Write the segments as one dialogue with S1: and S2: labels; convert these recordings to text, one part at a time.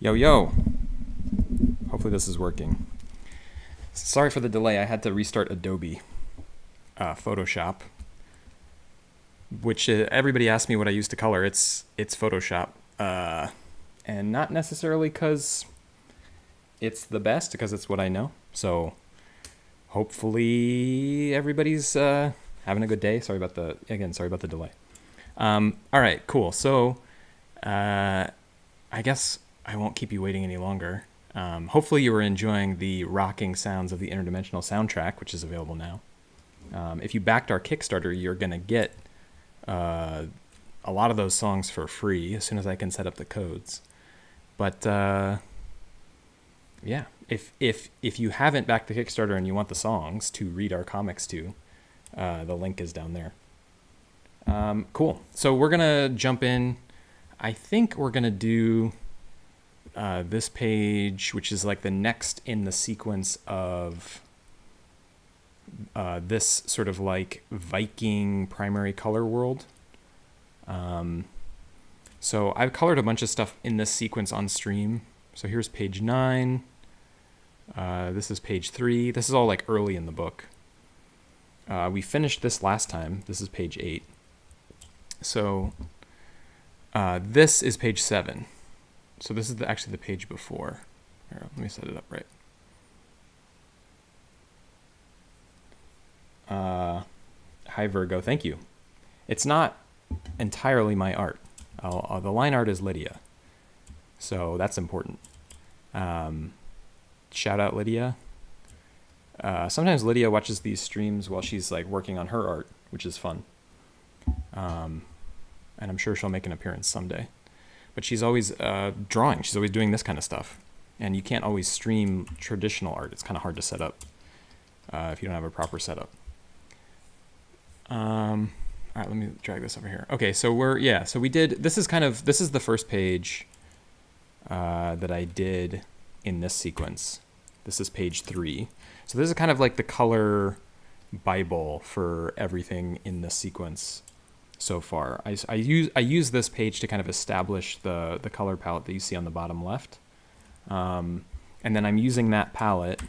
S1: Yo, yo. Hopefully this is working. Sorry for the delay. I had to restart Adobe Photoshop, which everybody asks me what I use to color. It's Photoshop, and not necessarily because it's the best, because it's what I know. So hopefully everybody's having a good day. Sorry about the delay. All right, cool. So I guess I won't keep you waiting any longer. Hopefully you were enjoying the rocking sounds of the Interdimensional soundtrack, which is available now. If you backed our Kickstarter, you're going to get a lot of those songs for free as soon as I can set up the codes. But yeah, if you haven't backed the Kickstarter and you want the songs to read our comics to, the link is down there. Cool. So we're going to jump in. I think we're going to do this page, which is like the next in the sequence of this sort of like Viking primary color world. So I've colored a bunch of stuff in this sequence on stream. So here's page 9. This is page 3. This is all like early in the book. We finished this last time. This is page 8. So this is page 7. So this is actually the page before. Here, let me set it up right. Hi, Virgo. Thank you. It's not entirely my art. The line art is Lydia. So that's important. Shout out Lydia. Sometimes Lydia watches these streams while she's like working on her art, which is fun. And I'm sure she'll make an appearance someday. But she's always drawing. She's always doing this kind of stuff. And you can't always stream traditional art. It's kind of hard to set up if you don't have a proper setup. All right, let me drag this over here. Okay, so we did, this is the first page that I did in this sequence. This is page 3. So this is kind of like the color Bible for everything in this sequence. So far, I use this page to kind of establish the color palette that you see on the bottom left, and then I'm using that palette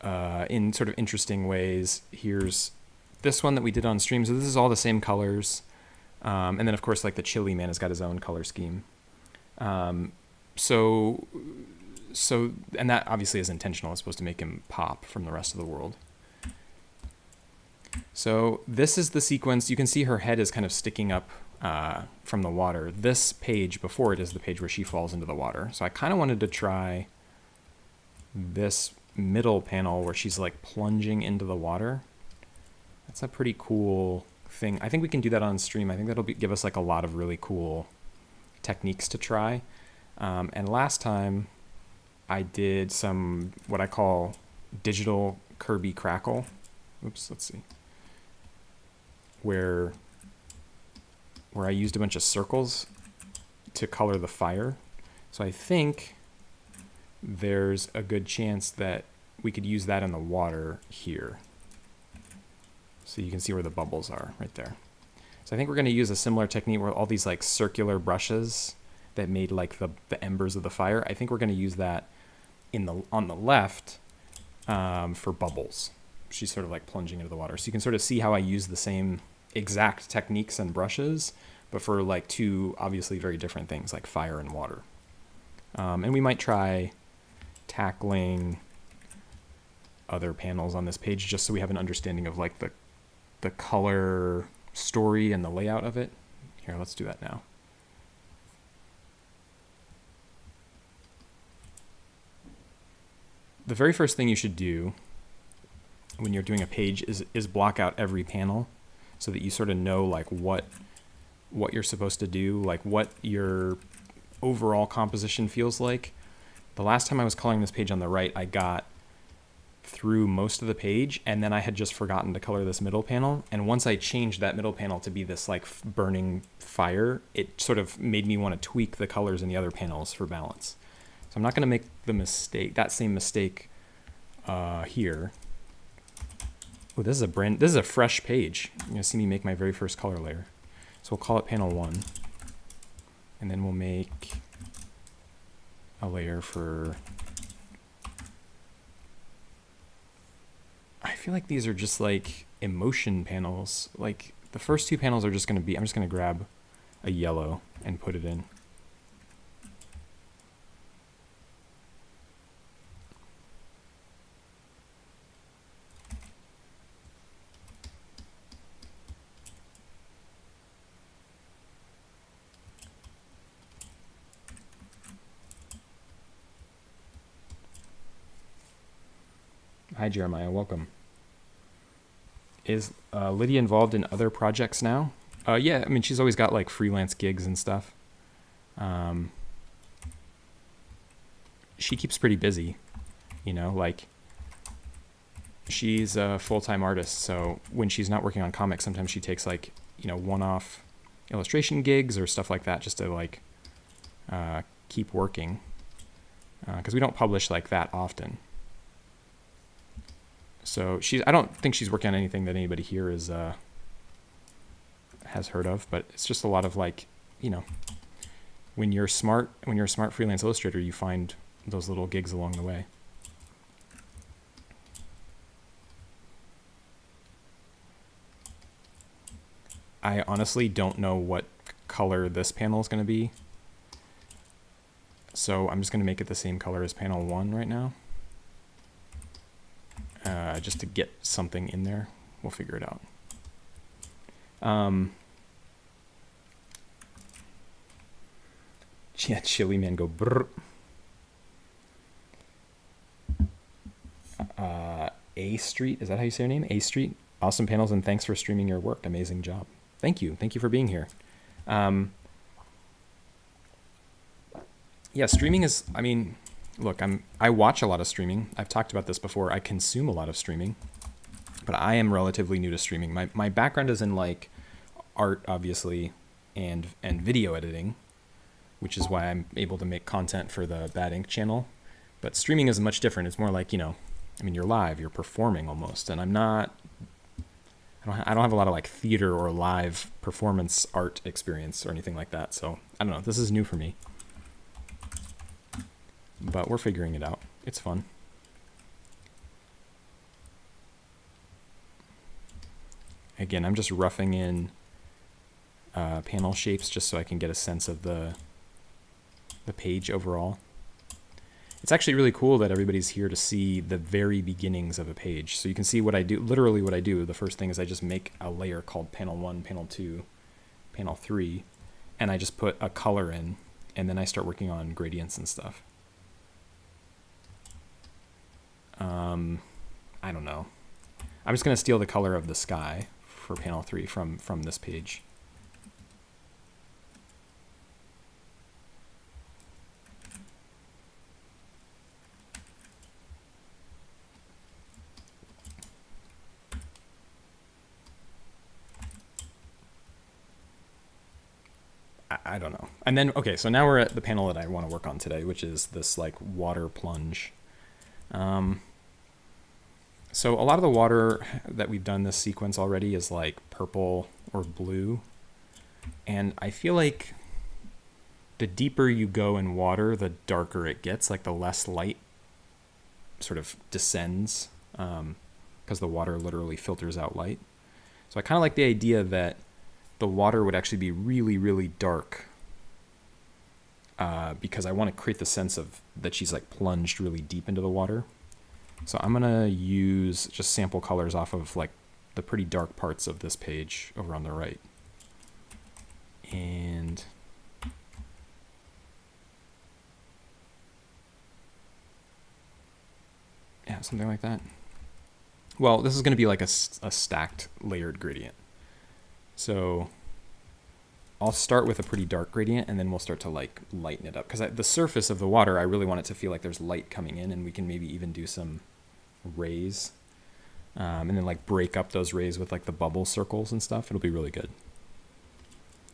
S1: in sort of interesting ways. Here's this one that we did on stream. So this is all the same colors, and then of course like the Chili Man has got his own color scheme. So and that obviously is intentional. It's supposed to make him pop from the rest of the world. So this is the sequence. You can see her head is kind of sticking up from the water. This page before it is the page where she falls into the water. So I kind of wanted to try this middle panel where she's like plunging into the water. That's a pretty cool thing. I think we can do that on stream. I think that'll give us like a lot of really cool techniques to try. And last time I did some what I call digital Kirby crackle. Oops, let's see. Where I used a bunch of circles to color the fire. So I think there's a good chance that we could use that in the water here. So you can see where the bubbles are right there. So I think we're going to use a similar technique where all these like circular brushes that made like the embers of the fire. I think we're going to use that on the left for bubbles. She's sort of like plunging into the water. So you can sort of see how I use the same exact techniques and brushes, but for like two obviously very different things like fire and water. And we might try tackling other panels on this page just so we have an understanding of like the color story and the layout of it. Here, let's do that now. The very first thing you should do when you're doing a page is block out every panel so that you sort of know like what you're supposed to do, like what your overall composition feels like. The last time I was coloring this page on the right, I got through most of the page and then I had just forgotten to color this middle panel. And once I changed that middle panel to be this like burning fire, it sort of made me want to tweak the colors in the other panels for balance. So I'm not going to make that same mistake here. Oh, this is a fresh page. You're gonna see me make my very first color layer. So we'll call it panel 1. And then we'll make a layer for... I feel like these are just like emotion panels. Like the first two panels are just going to be, I'm just going to grab a yellow and put it in. Hi, Jeremiah. Welcome. Is Lydia involved in other projects now? Yeah, I mean, she's always got like freelance gigs and stuff. She keeps pretty busy, you know, like she's a full-time artist. So when she's not working on comics, sometimes she takes like, you know, one-off illustration gigs or stuff like that just to like keep working. Because we don't publish like that often. So I don't think she's working on anything that anybody here is has heard of, but it's just a lot of like, you know, when you're a smart freelance illustrator, you find those little gigs along the way. I honestly don't know what color this panel is going to be. So I'm just going to make it the same color as panel 1 right now. Just to get something in there. We'll figure it out. Yeah, Chili Man go brr. A Street, is that how you say your name? A Street. Awesome panels and thanks for streaming your work. Amazing job. Thank you. Thank you for being here. Yeah, streaming is, I mean, look, I watch a lot of streaming. I've talked about this before. I consume a lot of streaming, but I am relatively new to streaming. My background is in like art, obviously, and video editing, which is why I'm able to make content for the Bad Ink channel. But streaming is much different. It's more like, you know, I mean, you're live, you're performing almost, and I don't have a lot of like theater or live performance art experience or anything like that. So I don't know. This is new for me. But we're figuring it out. It's fun. Again, I'm just roughing in panel shapes just so I can get a sense of the page overall. It's actually really cool that everybody's here to see the very beginnings of a page. So you can see what I do, literally what I do. The first thing is I just make a layer called panel 1, panel 2, panel 3, and I just put a color in, and then I start working on gradients and stuff. I don't know. I'm just going to steal the color of the sky for panel 3 from this page. I don't know. And then, okay, so now we're at the panel that I want to work on today, which is this like water plunge. So a lot of the water that we've done this sequence already is like purple or blue. And I feel like the deeper you go in water, the darker it gets, like the less light sort of descends, because the water literally filters out light. So I kind of like the idea that the water would actually be really, really dark, because I want to create the sense of that she's like plunged really deep into the water. So I'm going to use just sample colors off of like the pretty dark parts of this page over on the right. And yeah, something like that. Well, this is going to be like a stacked layered gradient. So I'll start with a pretty dark gradient and then we'll start to like lighten it up. Because the surface of the water, I really want it to feel like there's light coming in, and we can maybe even do some rays. And then like break up those rays with like the bubble circles and stuff. It'll be really good.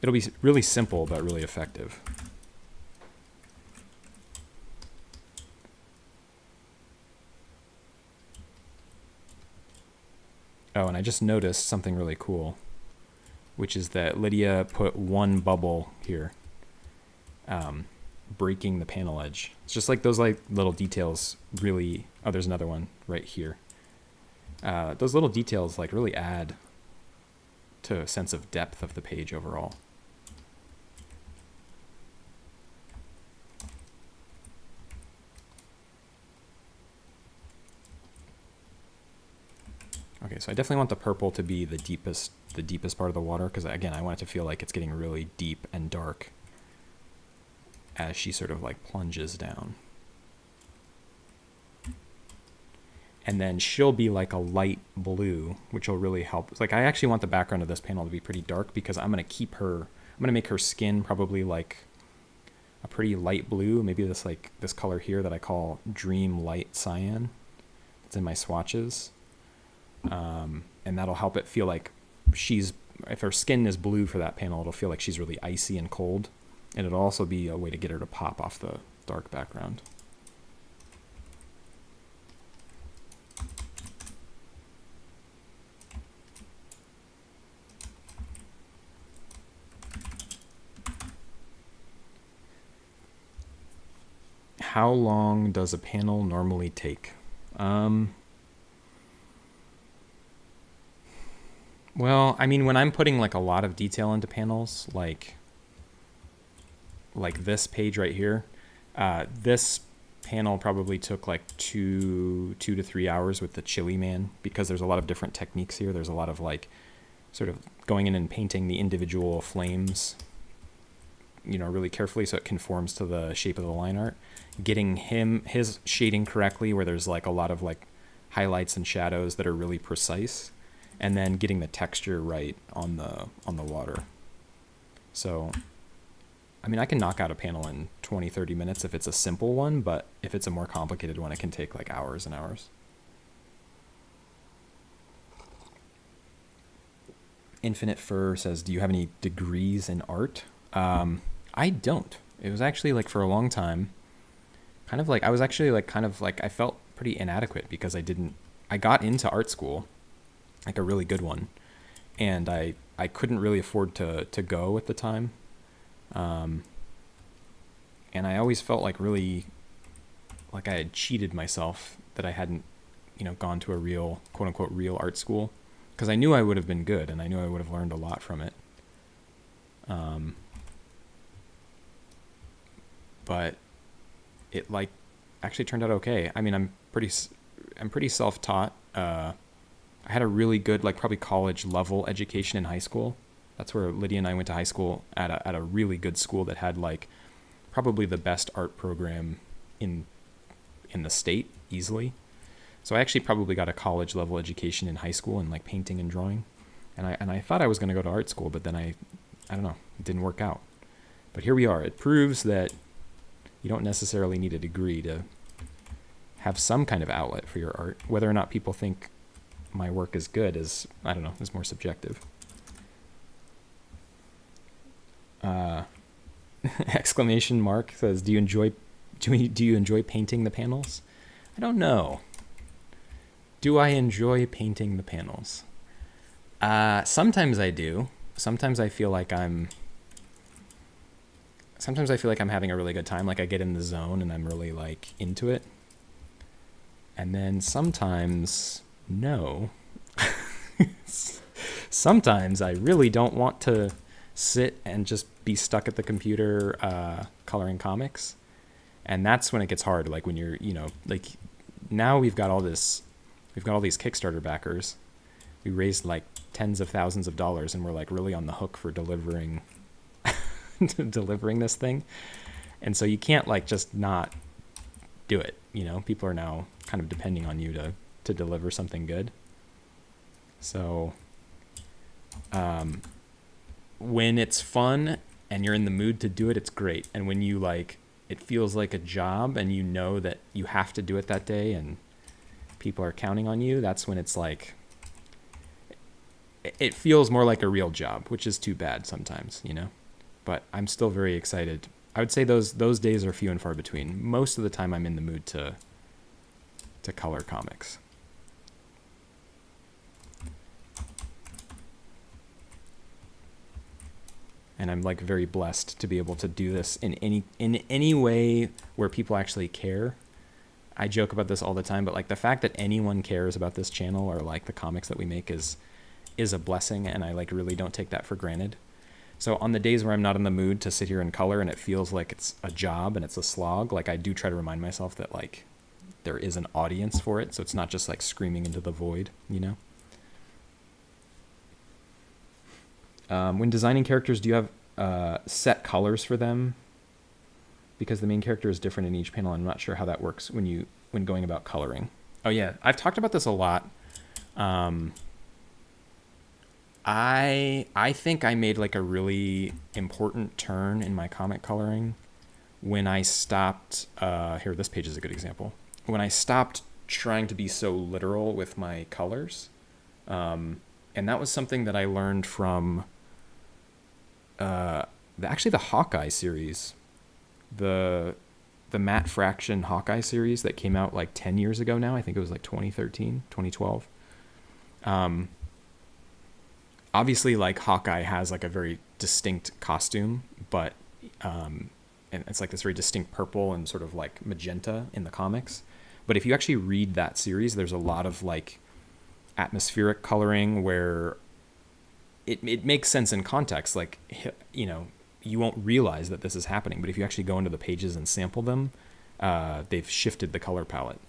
S1: It'll be really simple, but really effective. Oh, and I just noticed something really cool, which is that Lydia put one bubble here. breaking the panel edge. It's just like those like little details really, oh, there's another one right here. Those little details like really add to a sense of depth of the page overall. Okay, so I definitely want the purple to be the deepest part of the water, because again, I want it to feel like it's getting really deep and dark as she sort of like plunges down. And then she'll be like a light blue, which will really help. Like, I actually want the background of this panel to be pretty dark, because I'm going to make her skin probably like a pretty light blue, maybe this color here that I call Dream Light Cyan. It's in my swatches. And that'll help it feel like if her skin is blue for that panel, it'll feel like she's really icy and cold. And it'll also be a way to get her to pop off the dark background. How long does a panel normally take? Well, I mean, when I'm putting like a lot of detail into panels, like this page right here, this panel probably took like two to 3 hours with the Chili Man, because there's a lot of different techniques here. There's a lot of like sort of going in and painting the individual flames, you know, really carefully so it conforms to the shape of the line art. Getting his shading correctly, where there's like a lot of like highlights and shadows that are really precise, and then getting the texture right on the water. So, I mean, I can knock out a panel in 20-30 minutes if it's a simple one, but if it's a more complicated one, it can take like hours and hours. Infinite Fur says, do you have any degrees in art? I don't. It was actually like for a long time, kind of like, I was actually like kind of like, I felt pretty inadequate because I got into art school, like a really good one, and I couldn't really afford to go at the time. And I always felt like really like I had cheated myself that I hadn't, you know, gone to a real, quote unquote, real art school, because I knew I would have been good and I knew I would have learned a lot from it. But it like actually turned out okay. I mean, I'm pretty self-taught. I had a really good, like probably college level education in high school. That's where Lydia and I went to high school at a really good school that had like probably the best art program in the state easily. So I actually probably got a college level education in high school in like painting and drawing. And I thought I was going to go to art school, but then I don't know, it didn't work out. But here we are. It proves that you don't necessarily need a degree to have some kind of outlet for your art. Whether or not people think my work is good is, I don't know, is more subjective. Exclamation mark says, do you enjoy painting the panels? I don't know. Do I enjoy painting the panels? Sometimes I do. Sometimes I feel like I'm having a really good time. Like I get in the zone and I'm really like into it. And then sometimes, no. Sometimes I really don't want to sit and just be stuck at the computer coloring comics. And that's when it gets hard. Like when you're, you know, like now we've got all these Kickstarter backers. We raised like tens of thousands of dollars and we're like really on the hook for delivering this thing. And so you can't like just not do it. You know, people are now kind of depending on you to deliver something good. So when it's fun and you're in the mood to do it, it's great. And when you like, it feels like a job and you know that you have to do it that day and people are counting on you, that's when it's like, it feels more like a real job, which is too bad sometimes, you know? But I'm still very excited. I would say those days are few and far between. Most of the time I'm in the mood to color comics. And I'm like very blessed to be able to do this in any way where people actually care. I joke about this all the time, but like the fact that anyone cares about this channel or like the comics that we make is a blessing, and I like really don't take that for granted. So on the days where I'm not in the mood to sit here and color and it feels like it's a job and it's a slog, like I do try to remind myself that like there is an audience for it, so it's not just like screaming into the void, you know? When designing characters, do you have set colors for them? Because the main character is different in each panel. I'm not sure how that works when going about coloring. Oh yeah, I've talked about this a lot. I think I made like a really important turn in my comic coloring when I stopped. Here, this page is a good example. When I stopped trying to be so literal with my colors, and that was something that I learned from actually the Hawkeye series, the Matt Fraction Hawkeye series that came out like 10 years ago now. I think it was like 2013, 2012. Obviously, like Hawkeye has like a very distinct costume, but and it's like this very distinct purple and sort of like magenta in the comics. But if you actually read that series, there's a lot of like atmospheric coloring where it makes sense in context. Like, you know, you won't realize that this is happening, but if you actually go into the pages and sample them, they've shifted the color palette.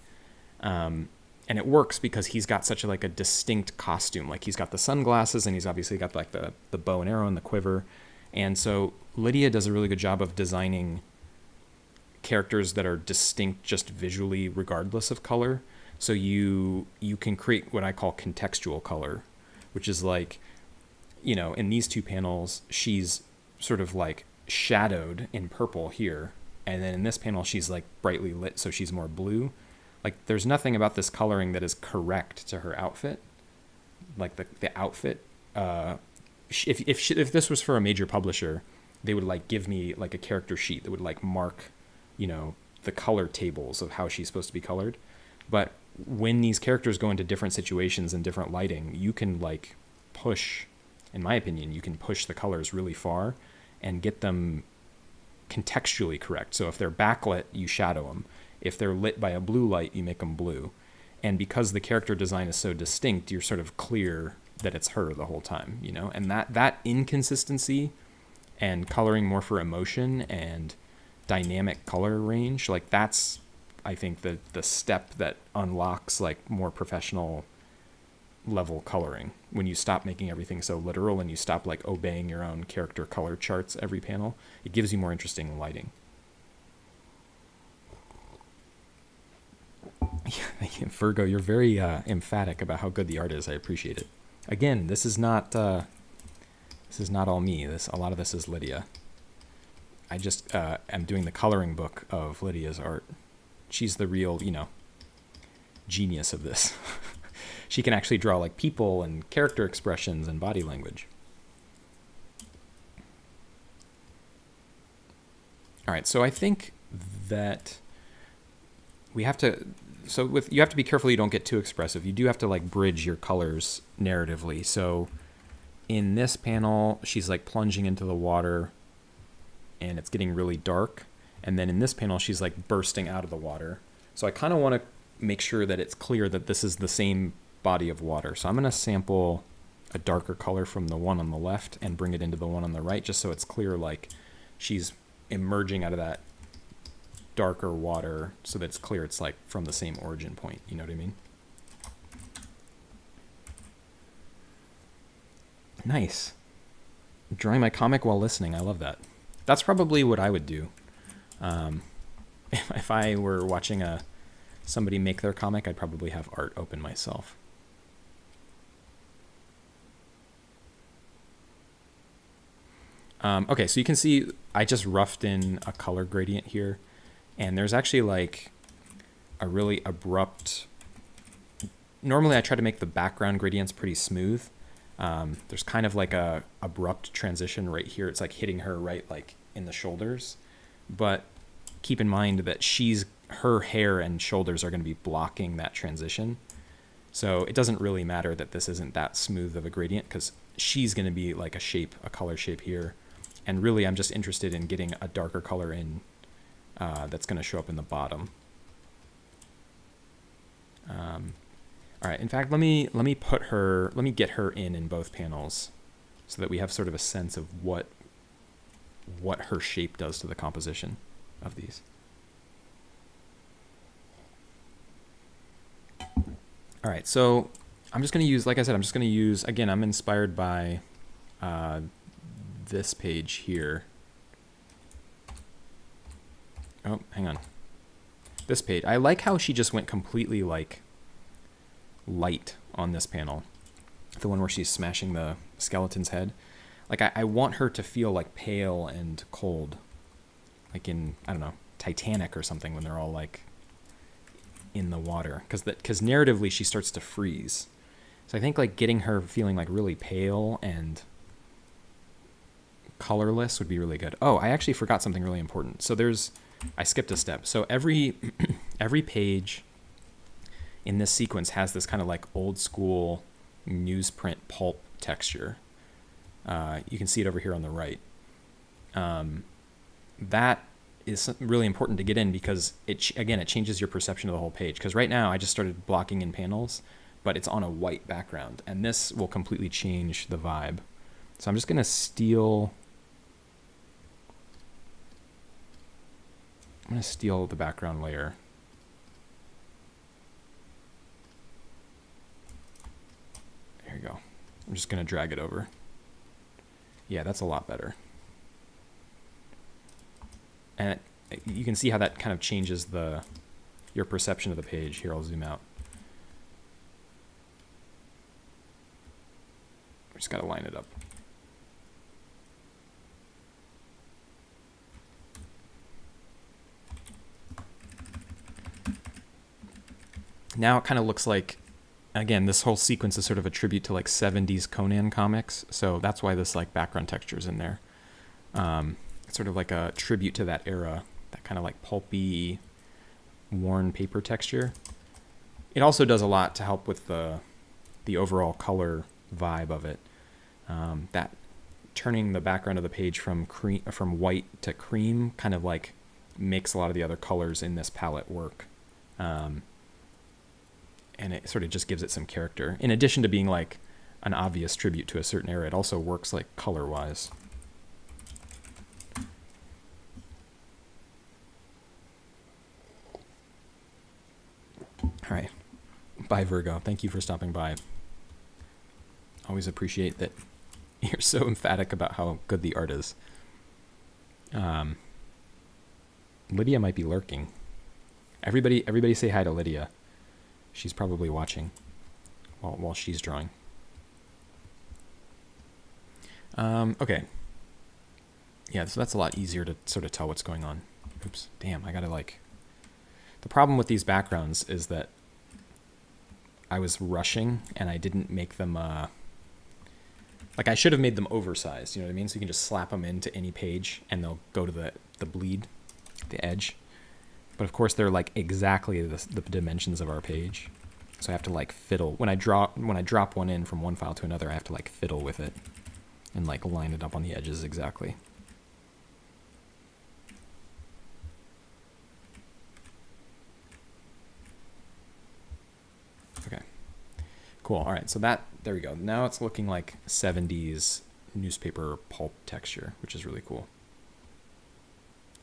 S1: And it works because he's got such a distinct costume. Like he's got the sunglasses and he's obviously got like the bow and arrow and the quiver. And so Lydia does a really good job of designing characters that are distinct just visually regardless of color. So you can create what I call contextual color, which is like, you know, in these two panels, she's sort of like shadowed in purple here. And then in this panel, she's like brightly lit, so she's more blue. Like there's nothing about this coloring that is correct to her outfit. Like the outfit, if this was for a major publisher, they would like give me like a character sheet that would like mark, you know, the color tables of how she's supposed to be colored. But when these characters go into different situations and different lighting, you can like push, in my opinion, you can push the colors really far and get them contextually correct. So if they're backlit, you shadow them. If they're lit by a blue light, you make them blue. And because the character design is so distinct, you're sort of clear that it's her the whole time, you know? And that inconsistency and coloring more for emotion and dynamic color range, like that's, I think, the step that unlocks like more professional level coloring. When you stop making everything so literal and you stop like obeying your own character color charts every panel, it gives you more interesting lighting. Virgo, you're very emphatic about how good the art is. I appreciate it. Again, this is not all me. A lot of this is Lydia. I just am doing the coloring book of Lydia's art. She's the real, you know, genius of this. She can actually draw like people and character expressions and body language. All right, so I think that we have to. So you have to be careful you don't get too expressive. You do have to like bridge your colors narratively. So in this panel, she's like plunging into the water and it's getting really dark. And then in this panel, she's like bursting out of the water. So I kind of want to make sure that it's clear that this is the same body of water. So I'm going to sample a darker color from the one on the left and bring it into the one on the right, just so it's clear like she's emerging out of that darker water, so that it's clear it's like from the same origin point. You know what I mean? Nice. Drawing my comic while listening. I love that. That's probably what I would do. If I were watching somebody make their comic, I'd probably have art open myself. Okay, so you can see I just roughed in a color gradient here. And there's actually like a really abrupt. Normally I try to make the background gradients pretty smooth. There's kind of like a abrupt transition right here. It's like hitting her right like in the shoulders. But keep in mind that her hair and shoulders are going to be blocking that transition. So it doesn't really matter that this isn't that smooth of a gradient because she's going to be like a color shape here. And really, I'm just interested in getting a darker color in that's going to show up in the bottom. All right. In fact, let me get her in both panels, so that we have sort of a sense of what her shape does to the composition of these. All right. So I'm just going to use, like I said, again, I'm inspired by this page here. Oh, hang on. This page. I like how she just went completely like light on this panel. The one where she's smashing the skeleton's head. Like I want her to feel like pale and cold. Like in, I don't know, Titanic or something, when they're all like in the water. Because narratively she starts to freeze. So I think like getting her feeling like really pale and colorless would be really good. Oh, I actually forgot something really important. So I skipped a step. So every page in this sequence has this kind of like old school newsprint pulp texture. You can see it over here on the right. That is really important to get in because it changes your perception of the whole page. Because right now I just started blocking in panels, but it's on a white background, and this will completely change the vibe. So I'm just going to steal the background layer. There you go. I'm just going to drag it over. Yeah, that's a lot better. And you can see how that kind of changes your perception of the page. Here, I'll zoom out. We just got to line it up. Now it kind of looks like, again, this whole sequence is sort of a tribute to like 70s Conan comics. So that's why this like background texture is in there. It's sort of like a tribute to that era, that kind of like pulpy, worn paper texture. It also does a lot to help with the overall color vibe of it. That turning the background of the page from white to cream kind of like makes a lot of the other colors in this palette work. And it sort of just gives it some character. In addition to being like an obvious tribute to a certain era, it also works like color-wise. All right. Bye, Virgo. Thank you for stopping by. Always appreciate that you're so emphatic about how good the art is. Lydia might be lurking. Everybody say hi to Lydia. She's probably watching while she's drawing. Okay. Yeah, so that's a lot easier to sort of tell what's going on. Oops, damn, I gotta like... The problem with these backgrounds is that I was rushing and I didn't make them... Like, I should have made them oversized, you know what I mean? So you can just slap them into any page and they'll go to the bleed, the edge. But of course, they're like exactly the dimensions of our page. So I have to like fiddle. When I drop one in from one file to another, I have to like fiddle with it and like line it up on the edges exactly. Okay, cool. All right, so there we go. Now it's looking like 70s newspaper pulp texture, which is really cool.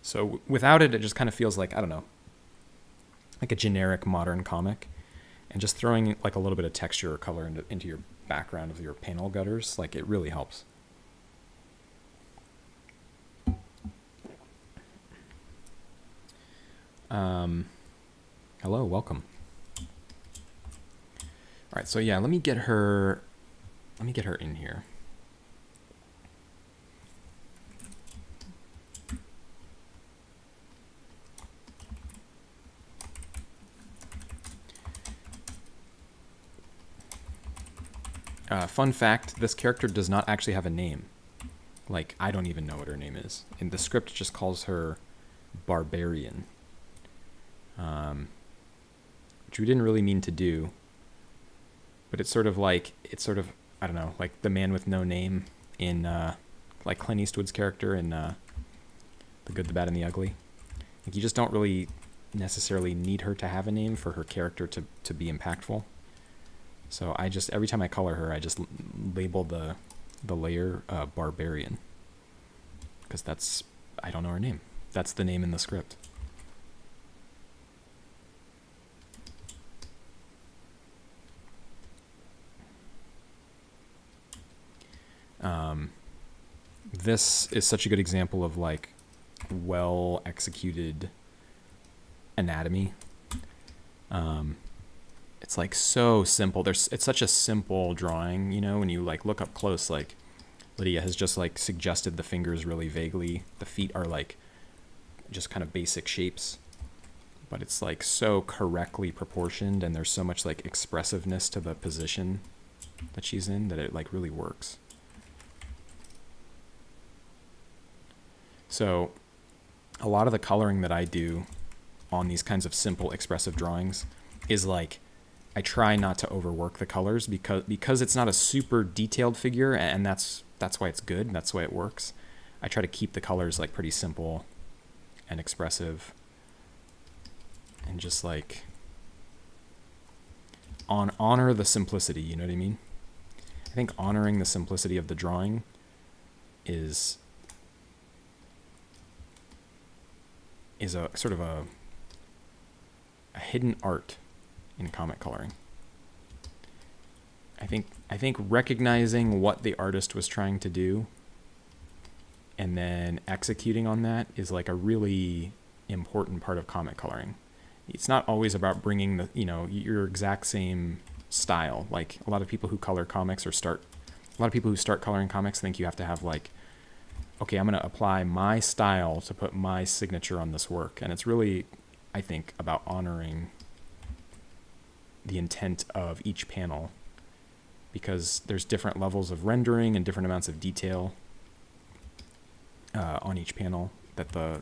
S1: So without it, it just kind of feels like, I don't know, like a generic modern comic. And just throwing like a little bit of texture or color into your background of your panel gutters, like it really helps. Hello, welcome. All right, so yeah, let me get her in here. Fun fact, this character does not actually have a name. Like, I don't even know what her name is. And the script just calls her Barbarian. Which we didn't really mean to do. But it's sort of, I don't know, like the man with no name in like Clint Eastwood's character in The Good, the Bad, and the Ugly. Like, you just don't really necessarily need her to have a name for her character to be impactful. So I just, every time I color her, I just label the layer Barbarian, because that's, I don't know her name. That's the name in the script. This is such a good example of like well executed anatomy. It's like so simple. It's such a simple drawing, you know, when you like look up close, like Lydia has just like suggested the fingers really vaguely. The feet are like just kind of basic shapes, but it's like so correctly proportioned, and there's so much like expressiveness to the position that she's in that it like really works. So a lot of the coloring that I do on these kinds of simple expressive drawings is like, I try not to overwork the colors because it's not a super detailed figure, and that's why it's good. That's why it works. I try to keep the colors like pretty simple and expressive, and just like honor the simplicity. You know what I mean? I think honoring the simplicity of the drawing is a sort of a hidden art in comic coloring. I think recognizing what the artist was trying to do and then executing on that is like a really important part of comic coloring. It's not always about bringing the, you know, your exact same style. Like a lot of people who color comics a lot of people who start coloring comics think you have to have like, okay, I'm going to apply my style to put my signature on this work. And it's really, I think, about honoring the intent of each panel, because there's different levels of rendering and different amounts of detail on each panel that the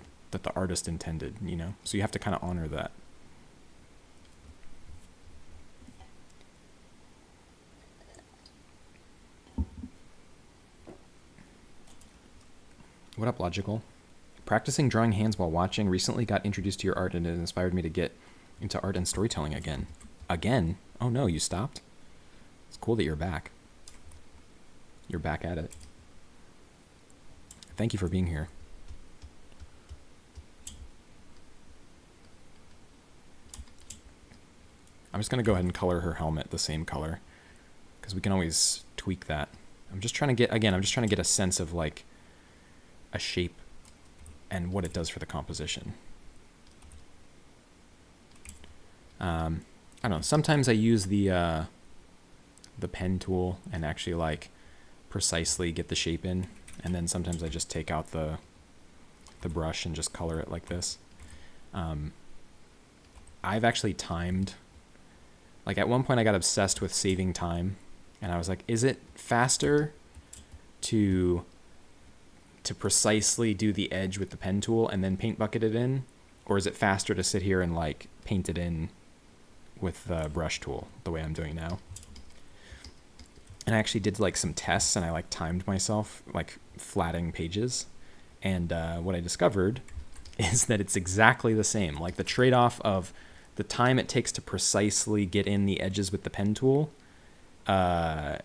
S1: artist intended, you know? So you have to kind of honor that. What up, Logical? Practicing drawing hands while watching. Recently got introduced to your art, and it inspired me to get into art and storytelling again. Again? Oh no, you stopped? It's cool that you're back. You're back at it. Thank you for being here. I'm just going to go ahead and color her helmet the same color, because we can always tweak that. I'm just trying to get a sense of like a shape and what it does for the composition. I don't know. Sometimes I use the pen tool and actually like precisely get the shape in, and then sometimes I just take out the brush and just color it like this. I've actually timed. Like at one point I got obsessed with saving time, and I was like, is it faster to precisely do the edge with the pen tool and then paint bucket it in, or is it faster to sit here and like paint it in with the brush tool the way I'm doing now? And I actually did like some tests, and I like timed myself like flatting pages, and what I discovered is that it's exactly the same. Like the trade-off of the time it takes to precisely get in the edges with the pen tool, that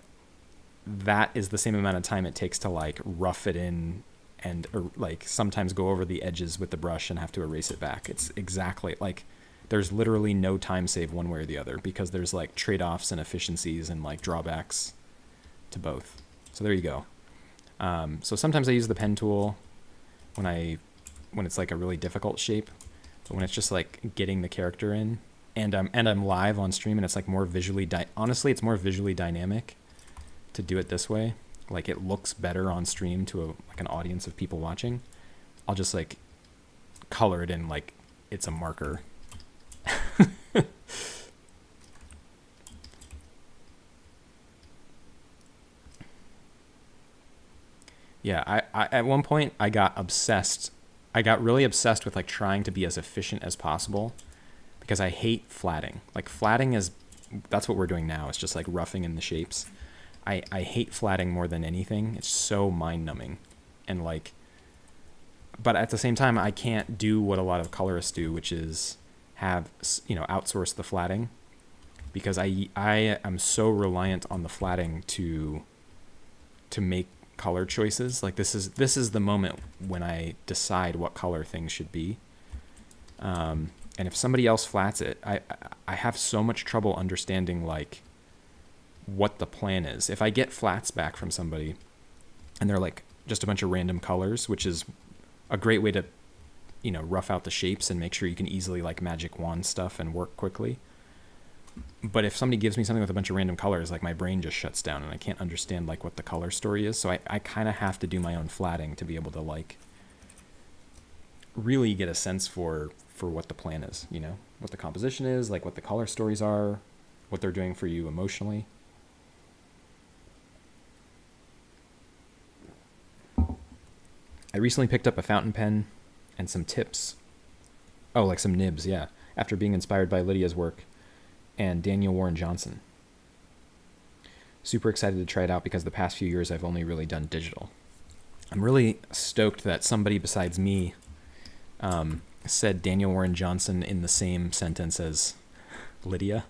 S1: is the same amount of time it takes to like rough it in and like sometimes go over the edges with the brush and have to erase it back. It's exactly like, there's literally no time save one way or the other, because there's like trade-offs and efficiencies and like drawbacks to both. So there you go. So sometimes I use the pen tool when it's like a really difficult shape, but when it's just like getting the character in, and I'm live on stream, and it's like more visually honestly, it's more visually dynamic to do it this way. Like it looks better on stream to like an audience of people watching. I'll just like color it in like it's a marker. Yeah, I at one point I got obsessed. I got really obsessed with like trying to be as efficient as possible, because I hate flatting. Like flatting that's what we're doing now. It's just like roughing in the shapes. I hate flatting more than anything. It's so mind numbing. And like, but at the same time, I can't do what a lot of colorists do, which is have, outsource the flatting, because I am so reliant on the flatting to make color choices. Like this is the moment when I decide what color things should be. And if somebody else flats it, I have so much trouble understanding like what the plan is. If I get flats back from somebody and they're like just a bunch of random colors, which is a great way to, rough out the shapes and make sure you can easily like magic wand stuff and work quickly. But if somebody gives me something with a bunch of random colors, like my brain just shuts down and I can't understand like what the color story is. So I kind of have to do my own flatting to be able to like really get a sense for what the plan is, what the composition is, like what the color stories are, what they're doing for you emotionally. I recently picked up a fountain pen and some tips. Oh, like some nibs, yeah. After being inspired by Lydia's work and Daniel Warren Johnson. Super excited to try it out because the past few years I've only really done digital. I'm really stoked that somebody besides me said Daniel Warren Johnson in the same sentence as Lydia.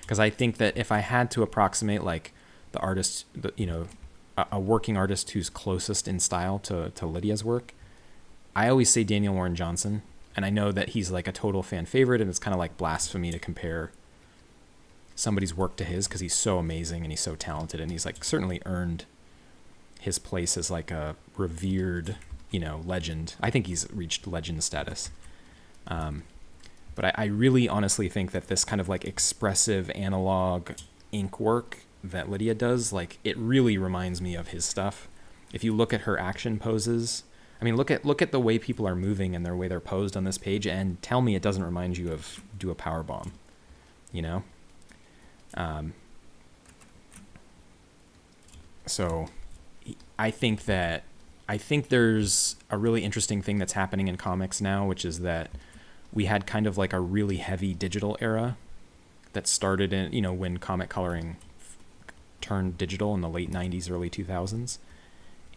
S1: Because I think that if I had to approximate like the artist, a working artist who's closest in style to Lydia's work, I always say Daniel Warren Johnson. And I know that he's like a total fan favorite, and it's kind of like blasphemy to compare somebody's work to his because he's so amazing and he's so talented, and he's like certainly earned his place as like a revered, legend. I think he's reached legend status. But I really honestly think that this kind of like expressive analog ink work that Lydia does, like it really reminds me of his stuff. If you look at her action poses, I mean, look at the way people are moving and their way they're posed on this page, and tell me it doesn't remind you of Do a Powerbomb, So I think there's a really interesting thing that's happening in comics now, which is that we had kind of like a really heavy digital era that started in, when comic coloring turned digital in the late 90s, early 2000s.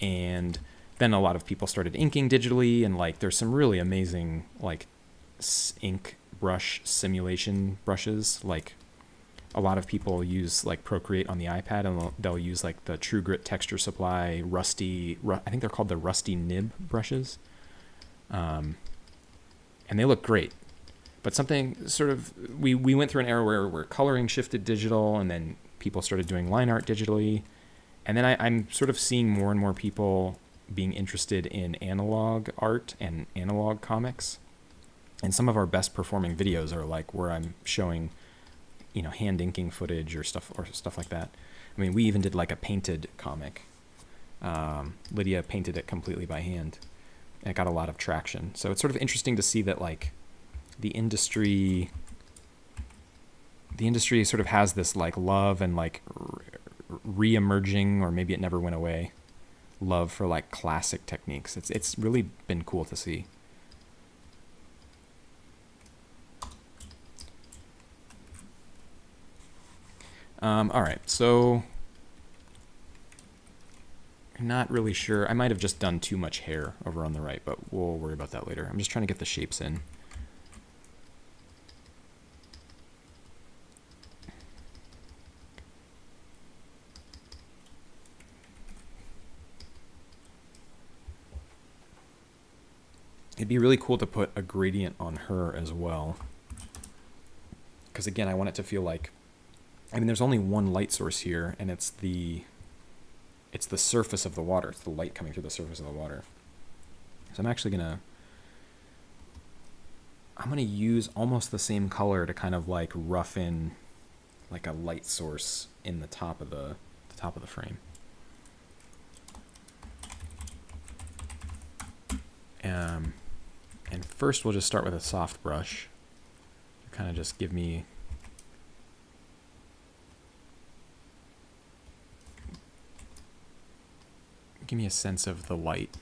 S1: And then a lot of people started inking digitally, and like there's some really amazing like ink brush simulation brushes. Like a lot of people use like Procreate on the iPad, and they'll use like the True Grit Texture Supply I think they're called the Rusty Nib brushes. And they look great. But something sort of, we went through an era where coloring shifted digital, and then people started doing line art digitally. And then I'm sort of seeing more and more people being interested in analog art and analog comics. And some of our best performing videos are like where I'm showing, hand inking footage or stuff like that. I mean, we even did like a painted comic. Lydia painted it completely by hand, and it got a lot of traction. So it's sort of interesting to see that like the industry sort of has this like love and like re-emerging, or maybe it never went away, love for like classic techniques. It's really been cool to see. All right, so I'm not really sure. I might have just done too much hair over on the right, but we'll worry about that later. I'm just trying to get the shapes in. It'd be really cool to put a gradient on her as well. Because again, I want it to feel like, I mean, there's only one light source here, and it's the surface of the water. It's the light coming through the surface of the water. So I'm actually I'm gonna use almost the same color to kind of like rough in like a light source in the top of the frame. And first we'll just start with a soft brush. Kind of just give me a sense of the light.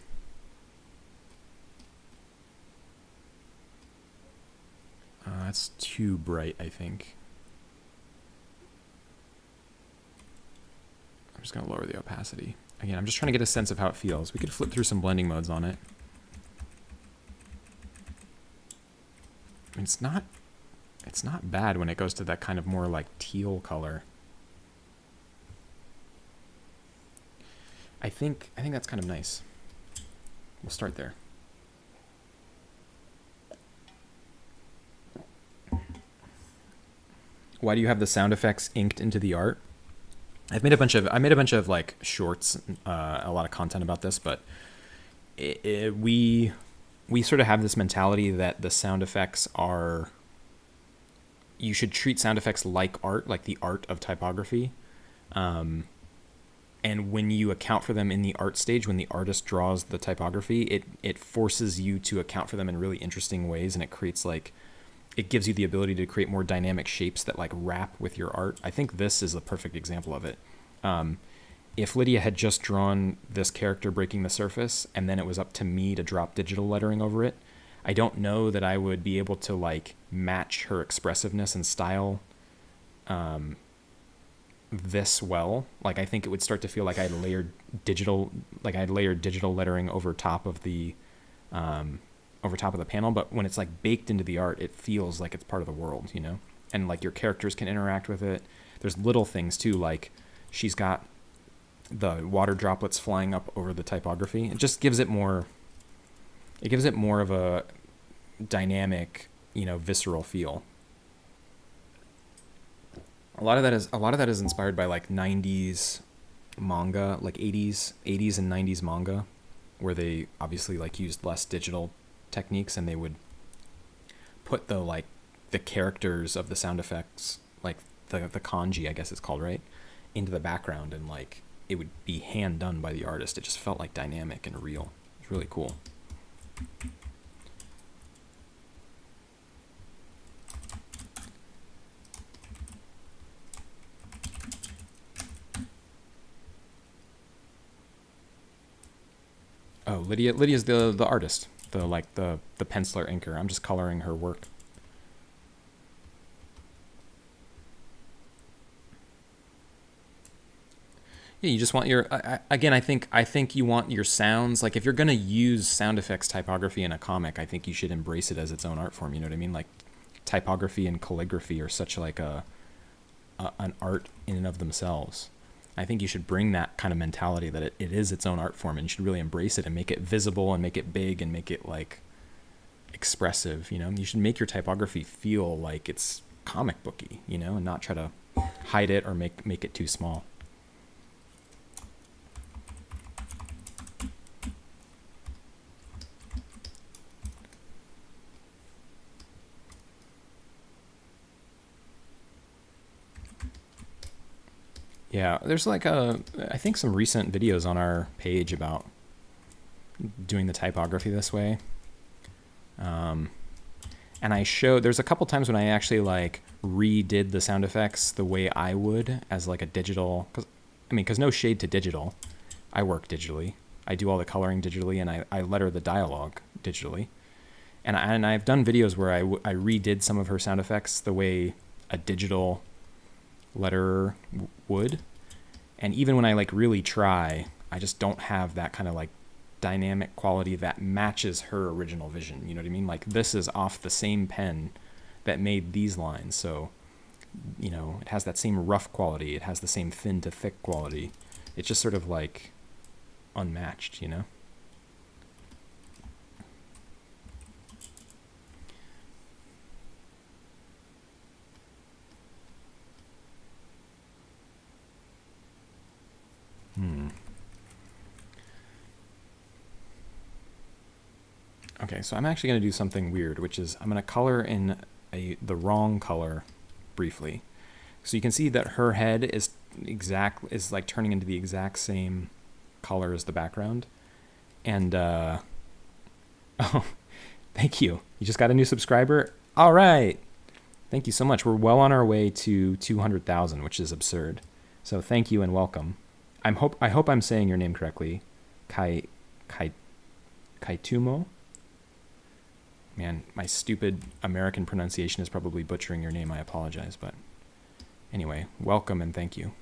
S1: That's too bright, I think. I'm just going to lower the opacity. Again, I'm just trying to get a sense of how it feels. We could flip through some blending modes on it. I mean, it's not bad when it goes to that kind of more like teal color. I think that's kind of nice. We'll start there. Why do you have the sound effects inked into the art? I made a bunch of like shorts, a lot of content about this, but we sort of have this mentality that the sound effects are, you should treat sound effects like art, like the art of typography. And when you account for them in the art stage, when the artist draws the typography, it forces you to account for them in really interesting ways, and it creates like, it gives you the ability to create more dynamic shapes that like wrap with your art. I think this is a perfect example of it. If Lydia had just drawn this character breaking the surface and then it was up to me to drop digital lettering over it, I don't know that I would be able to like match her expressiveness and style this well. Like, I think it would start to feel like I'd layered digital lettering over top of the panel. But when it's like baked into the art, it feels like it's part of the world, you know? And like your characters can interact with it. There's little things too, like she's got the water droplets flying up over the typography. It just gives it more of a dynamic, you know, visceral feel. A lot of that is inspired by like 90s manga, like 80s and 90s manga, where they obviously like used less digital techniques, and they would put the characters of the sound effects, like the kanji, I guess it's called, right, into the background, and like it would be hand done by the artist. It just felt like dynamic and real. It's really cool. Oh, Lydia's the artist, the penciler inker. I'm just coloring her work. Yeah, you just want your again. I think you want your sounds. Like, if you're gonna use sound effects typography in a comic, I think you should embrace it as its own art form. You know what I mean? Like, typography and calligraphy are such like an art in and of themselves. I think you should bring that kind of mentality that it is its own art form, and you should really embrace it and make it visible and make it big and make it like expressive. You know, you should make your typography feel like it's comic booky, you know, and not try to hide it or make it too small. Yeah, there's like I think some recent videos on our page about doing the typography this way. And there's a couple times when I actually like redid the sound effects the way I would as like a digital, because no shade to digital. I work digitally. I do all the coloring digitally, and I letter the dialogue digitally. And I've done videos where I redid some of her sound effects the way a digital letterer would, and even when I like really try, I just don't have that kind of like dynamic quality that matches her original vision. You know what I mean? Like, this is off the same pen that made these lines, so you know, it has that same rough quality, it has the same thin to thick quality. It's just sort of like unmatched, you know? Okay, so I'm actually going to do something weird, which is I'm going to color in the wrong color briefly. So you can see that her head is like turning into the exact same color as the background. And oh, thank you. You just got a new subscriber? All right. Thank you so much. We're well on our way to 200,000, which is absurd. So thank you and welcome. I hope I'm saying your name correctly. Kaitumo? Man, my stupid American pronunciation is probably butchering your name. I apologize, but anyway, welcome and thank you.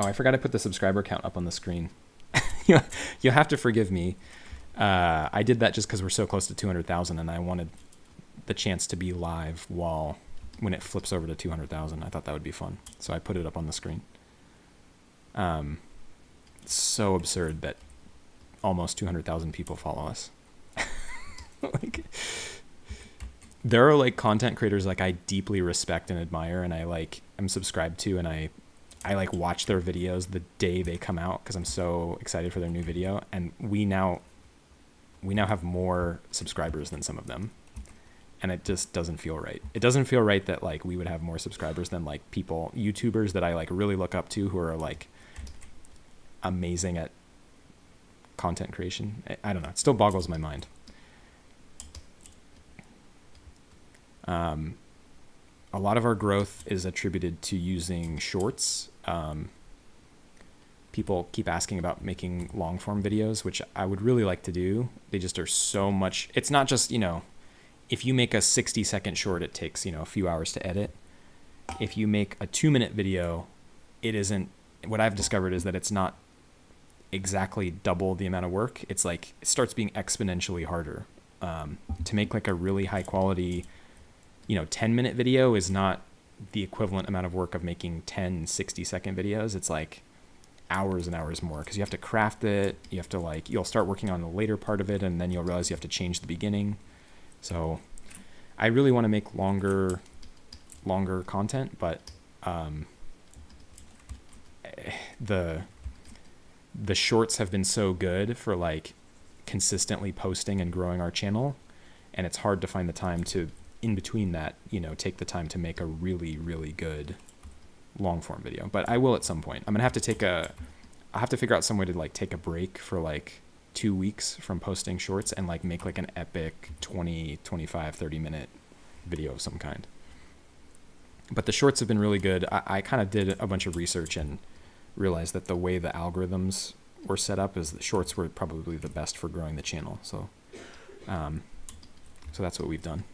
S1: I forgot to put the subscriber count up on the screen. You'll have to forgive me. I did that just because we're so close to 200,000, and I wanted the chance to be live when it flips over to 200,000. I thought that would be fun, so I put it up on the screen. It's so absurd that almost 200,000 people follow us. Like, there are like content creators like I deeply respect and admire, and I'm subscribed to, and I like watch their videos the day they come out because I'm so excited for their new video. And we now have more subscribers than some of them, and it just doesn't feel right. It doesn't feel right that like we would have more subscribers than like YouTubers that I like really look up to, who are like amazing at content creation. I don't know. It still boggles my mind. A lot of our growth is attributed to using shorts. People keep asking about making long form videos, which I would really like to do. They just are so much. It's not just, if you make a 60-second short, it takes, a few hours to edit. If you make a 2-minute video, it isn't. What I've discovered is that it's not exactly double the amount of work. It's like it starts being exponentially harder. To make like a really high quality 10-minute video is not the equivalent amount of work of making 10 60-second videos. It's like hours and hours more, because you have to craft it. You have to you'll start working on the later part of it, and then you'll realize you have to change the beginning. So I really want to make longer content, but the shorts have been so good for like consistently posting and growing our channel, and it's hard to find the time to, in between that, take the time to make a really, really good long form video. But I will at some point. I'm gonna have to I'll have to figure out some way to like take a break for like 2 weeks from posting shorts and like make like an epic 20, 25, 30 minute video of some kind. But the shorts have been really good. I kind of did a bunch of research and realized that the way the algorithms were set up is the shorts were probably the best for growing the channel. So that's what we've done.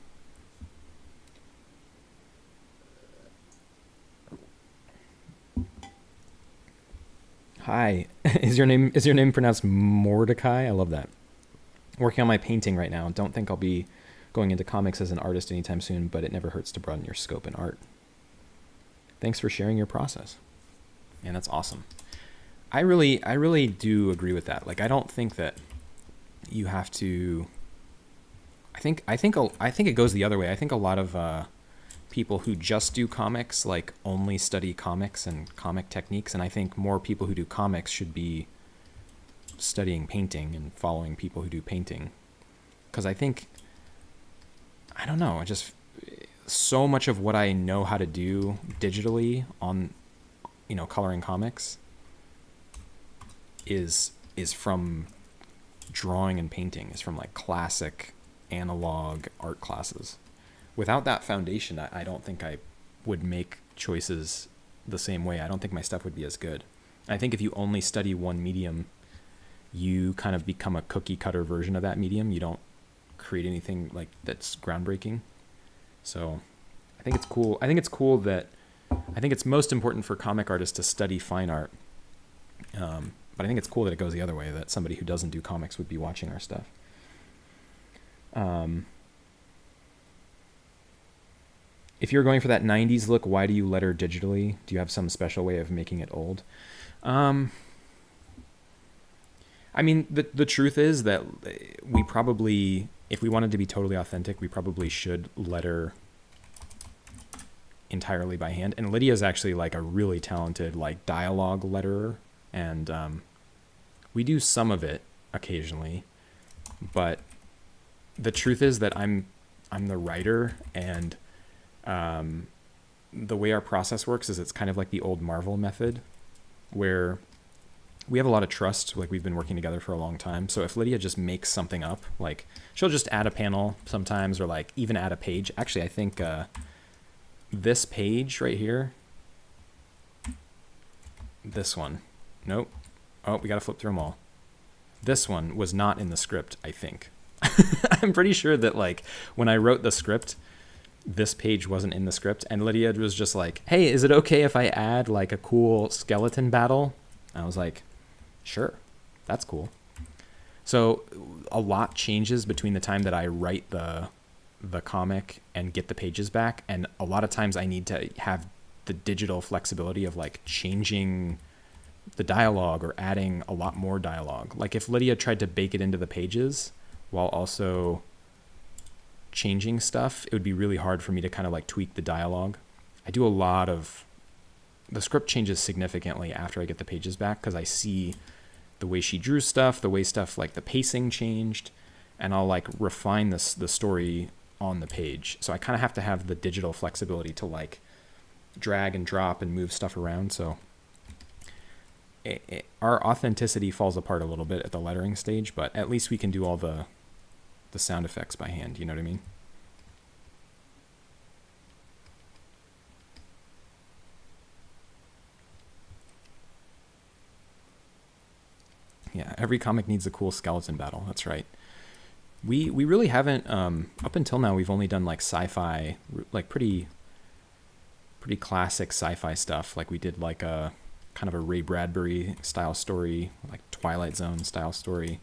S1: Hi, is your name pronounced Mordecai? I love that. Working on my painting right now. Don't think I'll be going into comics as an artist anytime soon, but it never hurts to broaden your scope in art. Thanks for sharing your process. Man, that's awesome. I really do agree with that. Like, I don't think that you have to. I think it goes the other way. I think a lot of people who just do comics like only study comics and comic techniques, and I think more people who do comics should be studying painting and following people who do painting, because I don't know, just so much of what I know how to do digitally on coloring comics is from drawing and painting, is from like classic analog art classes. Without that foundation, I don't think I would make choices the same way. I don't think my stuff would be as good. I think if you only study one medium, you kind of become a cookie cutter version of that medium. You don't create anything like that's groundbreaking. So I think it's cool. I think it's most important for comic artists to study fine art. But I think it's cool that it goes the other way, that somebody who doesn't do comics would be watching our stuff. If you're going for that 90s look, why do you letter digitally? Do you have some special way of making it old? I mean, the truth is that we probably, if we wanted to be totally authentic, we probably should letter entirely by hand. And Lydia's actually like a really talented like dialogue letterer, and we do some of it occasionally. But the truth is that I'm the writer, and the way our process works is it's kind of like the old Marvel method, where we have a lot of trust. Like, we've been working together for a long time. So if Lydia just makes something up, like she'll just add a panel sometimes, or like even add a page. Actually, I think this page right here, this one, nope. Oh, we got to flip through them all. This one was not in the script, I think. I'm pretty sure that like when I wrote the script, this page wasn't in the script, and Lydia was just like, hey, is it okay if I add like a cool skeleton battle? I was like, sure, that's cool. So a lot changes between the time that I write the comic and get the pages back, and a lot of times I need to have the digital flexibility of like changing the dialogue or adding a lot more dialogue. Like if Lydia tried to bake it into the pages while also changing stuff, it would be really hard for me to kind of like tweak the dialogue. I do a lot of, the script changes significantly after I get the pages back because I see the way she drew stuff, the way stuff like the pacing changed, and I'll like refine the story on the page. So I kind of have to have the digital flexibility to like drag and drop and move stuff around. So our authenticity falls apart a little bit at the lettering stage, but at least we can do all the sound effects by hand. You know what I mean? Yeah, every comic needs a cool skeleton battle. That's right. We really haven't, up until now, we've only done like sci-fi, like pretty classic sci-fi stuff. Like we did like a kind of a Ray Bradbury style story, like Twilight Zone style story.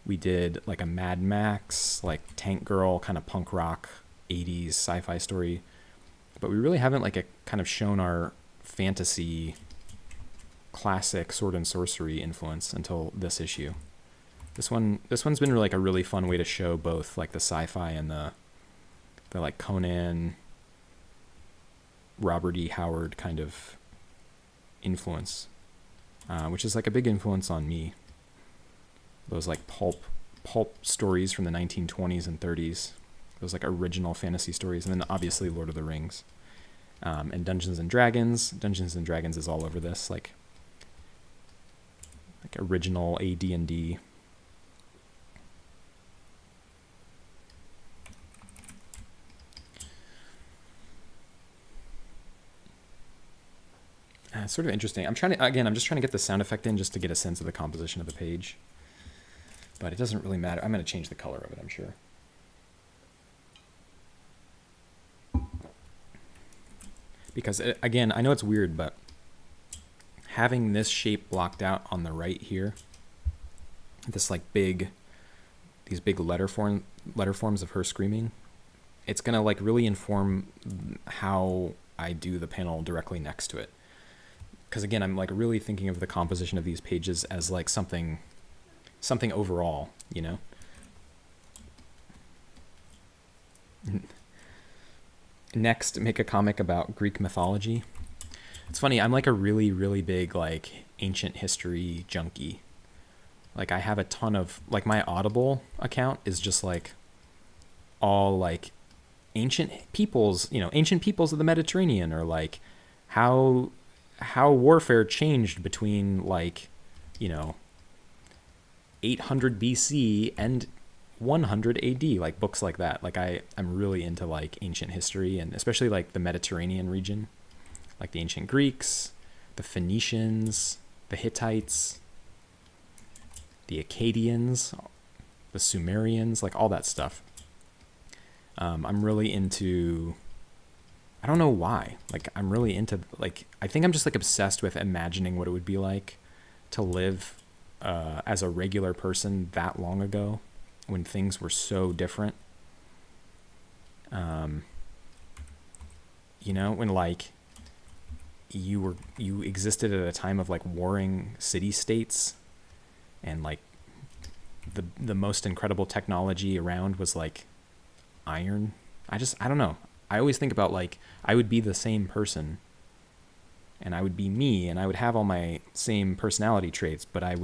S1: We did like a Mad Max, like Tank Girl, kind of punk rock 80s sci-fi story. But we really haven't like kind of shown our fantasy classic sword and sorcery influence until this issue. This one's been like a really fun way to show both like the sci-fi and the like Conan, Robert E. Howard kind of influence, which is like a big influence on me. Those like pulp stories from the 1920s and 30s, those like original fantasy stories, and then obviously Lord of the Rings, and Dungeons and Dragons. Dungeons and Dragons is all over this, like original AD&D. It's sort of interesting. I'm just trying to get the sound effect in just to get a sense of the composition of the page. But it doesn't really matter. I'm going to change the color of it, I'm sure. Because, again, I know it's weird, but having this shape blocked out on the right here, this like these big letter forms of her screaming, it's going to like really inform how I do the panel directly next to it. Because again, I'm like really thinking of the composition of these pages as like something overall, you know? Next, make a comic about Greek mythology. It's funny, I'm like a really, really big like ancient history junkie. Like I have a ton of, like my Audible account is just like all like ancient peoples, ancient peoples of the Mediterranean, or like how warfare changed between like, 800 BC and 100 AD, like books like that. Like I'm really into like ancient history, and especially like the Mediterranean region, like the ancient Greeks, the Phoenicians, the Hittites, the Akkadians, the Sumerians, like all that stuff. I'm really into, I don't know why, like I'm really into, like, I think I'm just like obsessed with imagining what it would be like to live as a regular person that long ago when things were so different. When like you existed at a time of like warring city states, and like the most incredible technology around was like iron. I don't know. I always think about like I would be the same person, and I would be me, and I would have all my same personality traits, but I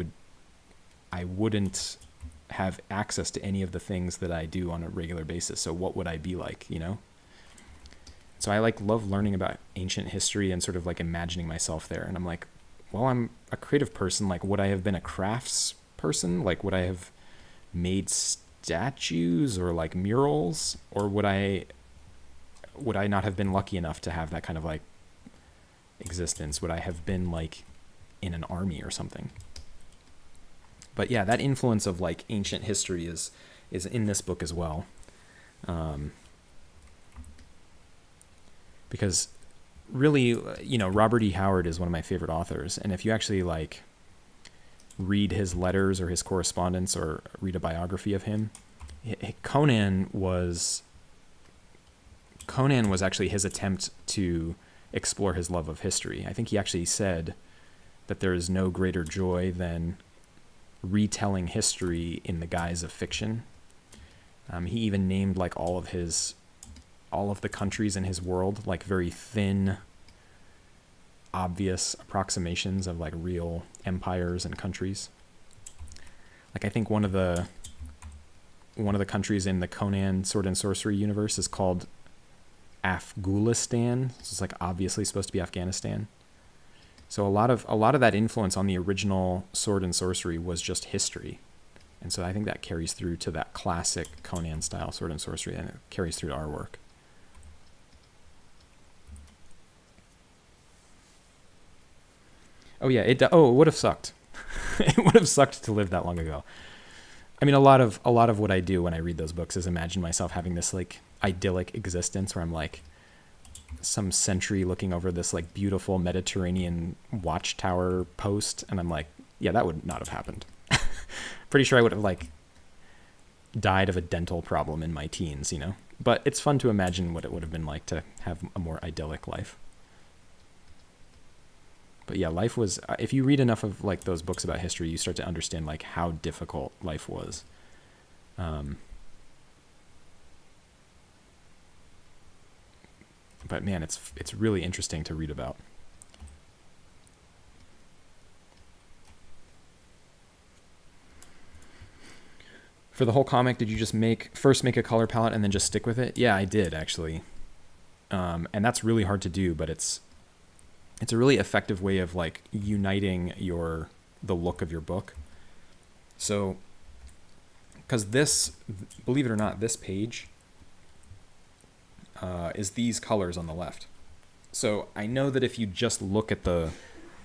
S1: wouldn't have access to any of the things that I do on a regular basis. So what would I be like, So I like love learning about ancient history and sort of like imagining myself there. And I'm like, well, I'm a creative person. Like, would I have been a crafts person? Like, would I have made statues or like murals, or would I not have been lucky enough to have that kind of like existence? Would I have been like in an army or something? But yeah, that influence of like ancient history is in this book as well. because really, Robert E. Howard is one of my favorite authors. And if you actually like read his letters or his correspondence or read a biography of him, Conan was actually his attempt to explore his love of history. I think he actually said that there is no greater joy than retelling history in the guise of fiction. He even named like all of the countries in his world, like very thin, obvious approximations of like real empires and countries. Like I think one of the countries in the Conan Sword and Sorcery universe is called Afghanistan. So it's like obviously supposed to be Afghanistan. So a lot of that influence on the original Sword and Sorcery was just history. And so I think that carries through to that classic Conan style Sword and Sorcery, and it carries through to our work. Oh yeah, it would have sucked. It would have sucked to live that long ago. I mean, a lot of what I do when I read those books is imagine myself having this like idyllic existence where I'm like some sentry looking over this like beautiful Mediterranean watchtower post, and I'm like, yeah, that would not have happened. Pretty sure I would have like died of a dental problem in my teens, But it's fun to imagine what it would have been like to have a more idyllic life. But yeah, life was, if you read enough of like those books about history, you start to understand like how difficult life was. But man, it's really interesting to read about. For the whole comic, did you just first make a color palette and then just stick with it? Yeah, I did actually. And that's really hard to do, but it's a really effective way of like uniting the look of your book. So, because this, believe it or not, this page is these colors on the left. So I know that if you just look at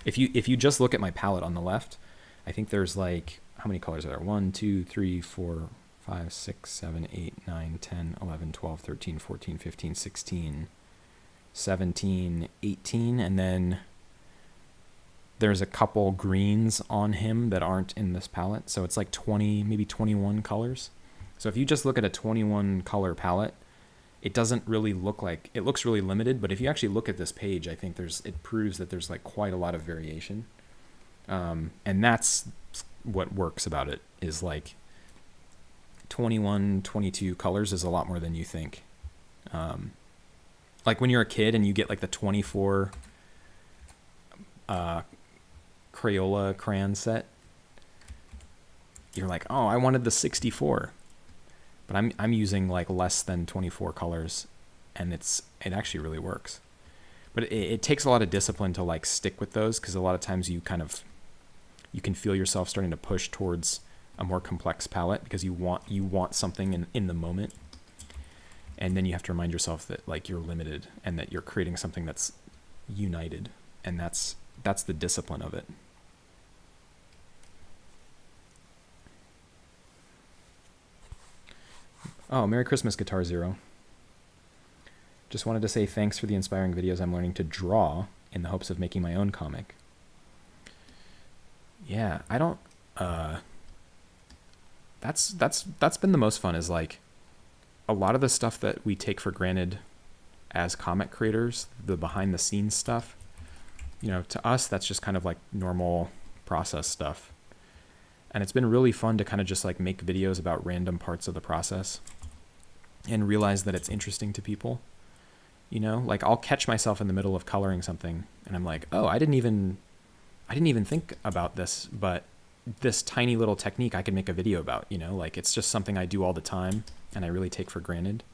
S1: if you just look at my palette on the left, I think there's like, how many colors are there? 1, 2, 3, 4, 5, 6, 7, 8, 9, 10, 11, 12, 13, 14, 15, 16, 17, 18, and then there's a couple greens on him that aren't in this palette. So it's like 20, maybe 21 colors. So if you just look at a 21 color palette, it doesn't really look like, it looks really limited, but if you actually look at this page, I think it proves that there's like quite a lot of variation. And that's what works about it, is like 21, 22 colors is a lot more than you think. Like when you're a kid and you get like the 24 Crayola crayon set, you're like, oh, I wanted the 64. But I'm using like less than 24 colors, and it actually really works. But it takes a lot of discipline to like stick with those, because a lot of times you can feel yourself starting to push towards a more complex palette because you want something in the moment. And then you have to remind yourself that like you're limited and that you're creating something that's united, and that's the discipline of it. Oh, Merry Christmas, Guitar Zero. Just wanted to say thanks for the inspiring videos. I'm learning to draw in the hopes of making my own comic. Yeah, I don't that's been the most fun, is like a lot of the stuff that we take for granted as comic creators, the behind the scenes stuff, to us that's just kind of like normal process stuff. And it's been really fun to kind of just like make videos about random parts of the process and realize that it's interesting to people. Like I'll catch myself in the middle of coloring something and I'm like, oh, I didn't even think about this, but this tiny little technique I could make a video about, like it's just something I do all the time and I really take for granted.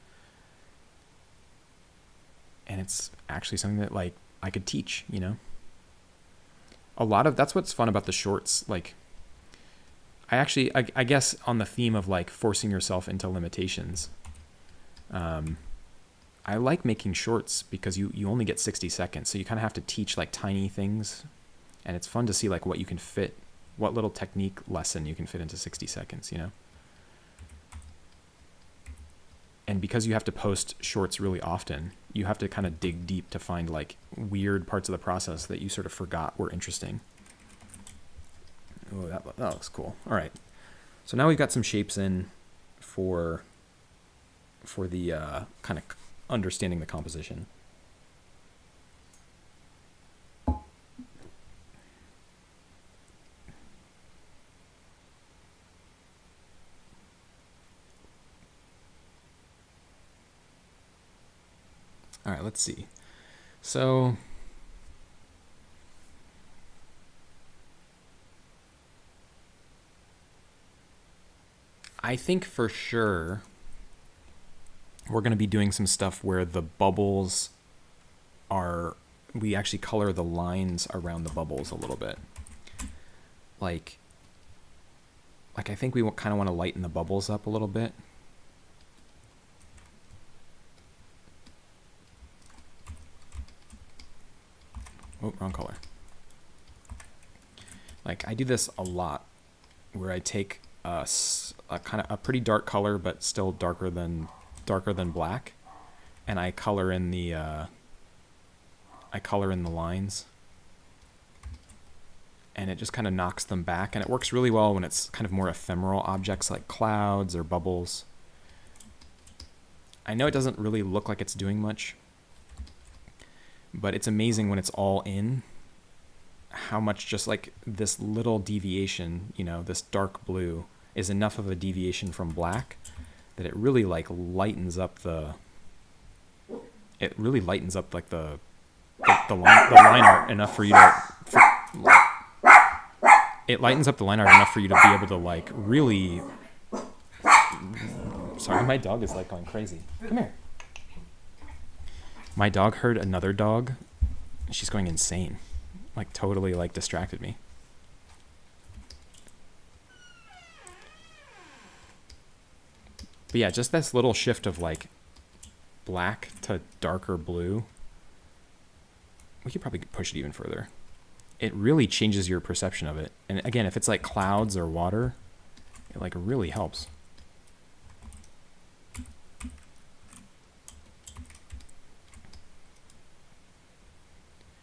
S1: And it's actually something that like I could teach, that's what's fun about the shorts. Like I guess on the theme of like forcing yourself into limitations, I like making shorts because you only get 60 seconds. So you kind of have to teach like tiny things, and it's fun to see like what you can fit, what little technique lesson you can fit into 60 seconds, And because you have to post shorts really often, you have to kind of dig deep to find like weird parts of the process that you sort of forgot were interesting. Oh, that looks cool. All right. So now we've got some shapes in for the kind of understanding the composition. All right, let's see. So I think for sure we're going to be doing some stuff where the bubbles we actually color the lines around the bubbles a little bit. Like I think we kind of want to lighten the bubbles up a little bit. Oh, wrong color. Like I do this a lot where I take a kind of a pretty dark color, but still darker than black, and I color in the lines, and it just kind of knocks them back, and it works really well when it's kind of more ephemeral objects like clouds or bubbles. I know it doesn't really look like it's doing much, but it's amazing when it's all in how much just like this little deviation, you know, this dark blue is enough of a deviation from black that it really like lightens up like the line art enough for you to it lightens up the line art enough for you to be able to like really. Sorry, my dog is like going crazy. Come here. My dog heard another dog. She's going insane. Like totally like distracted me. But yeah, just this little shift of like black to darker blue. We could probably push it even further. It really changes your perception of it. And again, if it's like clouds or water, it like really helps.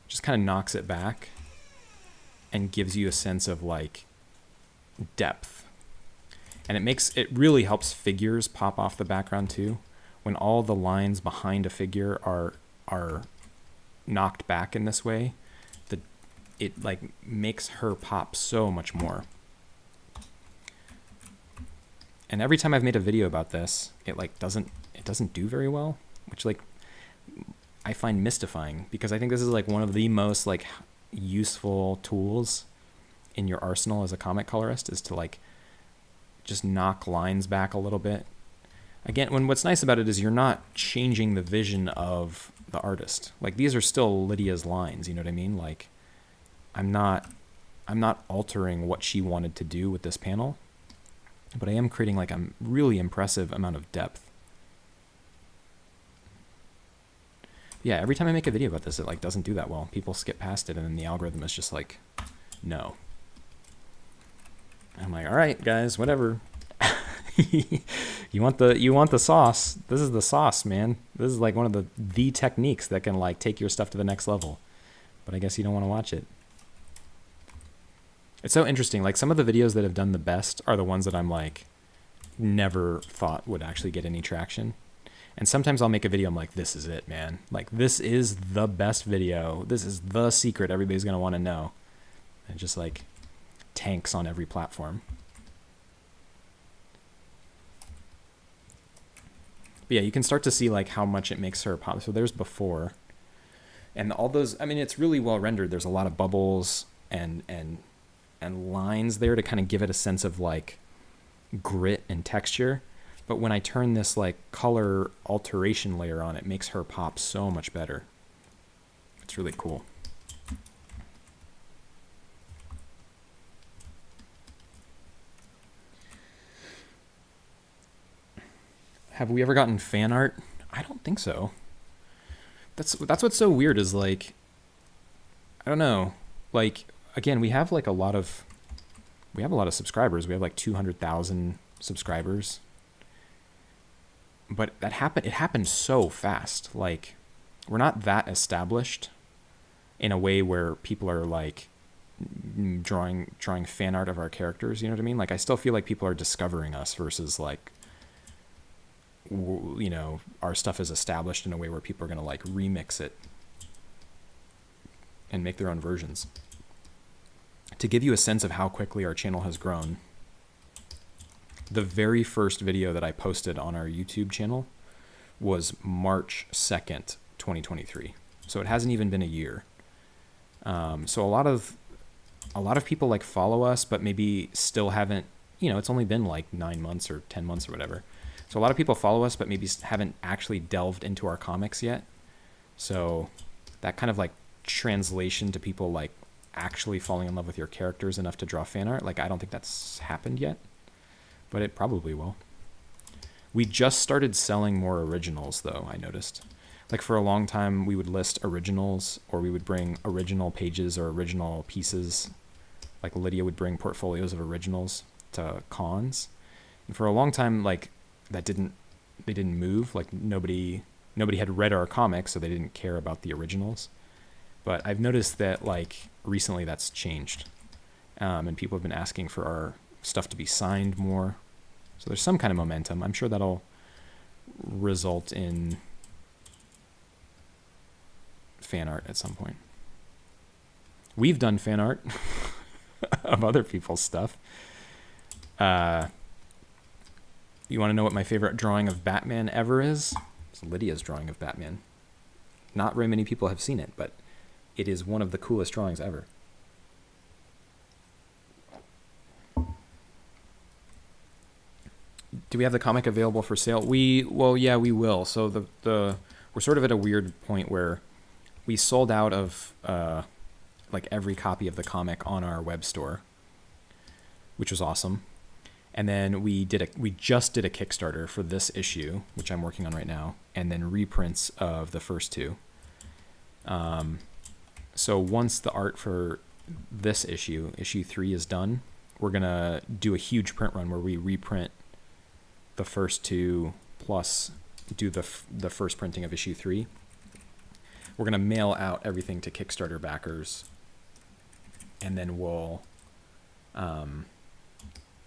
S1: Just kind of knocks it back and gives you a sense of like depth. And it really helps figures pop off the background too. When all the lines behind a figure are knocked back in this way, it like makes her pop so much more. And every time I've made a video about this, it doesn't do very well, which like I find mystifying, because I think this is like one of the most like useful tools in your arsenal as a comic colorist, is to like just knock lines back a little bit. Again, what's nice about it is you're not changing the vision of the artist. Like these are still Lydia's lines, you know what I mean? Like I'm not altering what she wanted to do with this panel, but I am creating like a really impressive amount of depth. Yeah, every time I make a video about this, it like doesn't do that well. People skip past it, and then the algorithm is just like, no. I'm like, all right, guys, whatever. You want the sauce. This is the sauce, man. This is like one of the techniques that can like take your stuff to the next level. But I guess you don't want to watch it. It's so interesting. Like some of the videos that have done the best are the ones that I'm like never thought would actually get any traction. And sometimes I'll make a video, I'm like, this is it, man. Like this is the best video. This is the secret everybody's going to want to know. And just like tanks on every platform. But yeah, you can start to see like how much it makes her pop. So there's before. And all those, I mean, it's really well rendered. There's a lot of bubbles and lines there to kind of give it a sense of like grit and texture. But when I turn this like color alteration layer on, it makes her pop so much better. It's really cool. Have we ever gotten fan art? I don't think so. That's what's so weird is like, I don't know. Like, again, we have a lot of subscribers. We have like 200,000 subscribers. but it happened so fast. Like, we're not that established in a way where people are like drawing fan art of our characters. You know what I mean? Like, I still feel like people are discovering us versus like, you know, our stuff is established in a way where people are going to like remix it and make their own versions. To give you a sense of how quickly our channel has grown, the very first video that I posted on our YouTube channel was March 2nd, 2023. So it hasn't even been a year. So a lot of people like follow us, but maybe still haven't, you know, it's only been like 9 months or 10 months or whatever. So a lot of people follow us, but maybe haven't actually delved into our comics yet. So that kind of like translation to people like actually falling in love with your characters enough to draw fan art, like I don't think that's happened yet, but it probably will. We just started selling more originals though, I noticed. Like for a long time we would list originals, or we would bring original pages or original pieces. Like Lydia would bring portfolios of originals to cons. And for a long time, like they didn't move. Like nobody had read our comics, so they didn't care about the originals. But I've noticed that like recently that's changed. And people have been asking for our stuff to be signed more. So there's some kind of momentum. I'm sure that'll result in fan art at some point. We've done fan art of other people's stuff. You want to know what my favorite drawing of Batman ever is? It's Lydia's drawing of Batman. Not very many people have seen it, but it is one of the coolest drawings ever. Do we have the comic available for sale? Well, yeah, we will. So we're sort of at a weird point where we sold out of like every copy of the comic on our web store, which was awesome. And then we just did a Kickstarter for this issue, which I'm working on right now, and then reprints of the first two. So once the art for this issue 3 is done, we're gonna do a huge print run where we reprint the first two plus do the first printing of issue 3. We're gonna mail out everything to Kickstarter backers, and then we'll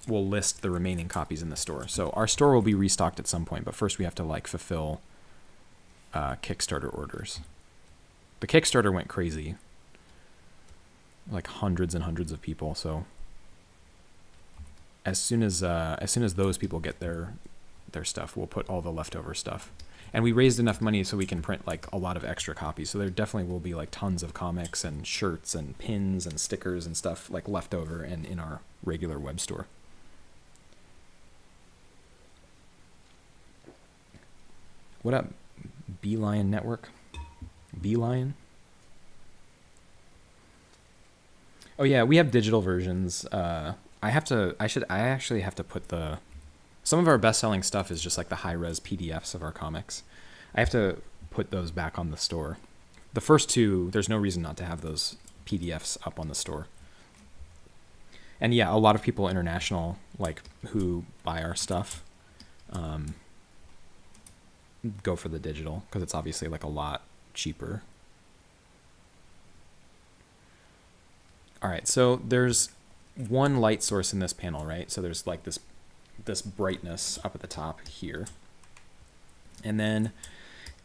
S1: list the remaining copies in the store. So our store will be restocked at some point, but first we have to like fulfill Kickstarter orders. The Kickstarter went crazy, like hundreds and hundreds of people. So as soon as those people get their stuff, we'll put all the leftover stuff. And we raised enough money so we can print like a lot of extra copies. So there definitely will be like tons of comics and shirts and pins and stickers and stuff like left over and in our regular web store. What up, Beeline Network? Beeline? Oh yeah, we have digital versions. I actually have to put some of our best-selling stuff is just like the high-res PDFs of our comics. I have to put those back on the store. The first two, there's no reason not to have those PDFs up on the store. And yeah, a lot of people international, like who buy our stuff, go for the digital because it's obviously like a lot cheaper. All right, so there's one light source in this panel, right? So there's like this brightness up at the top here. And then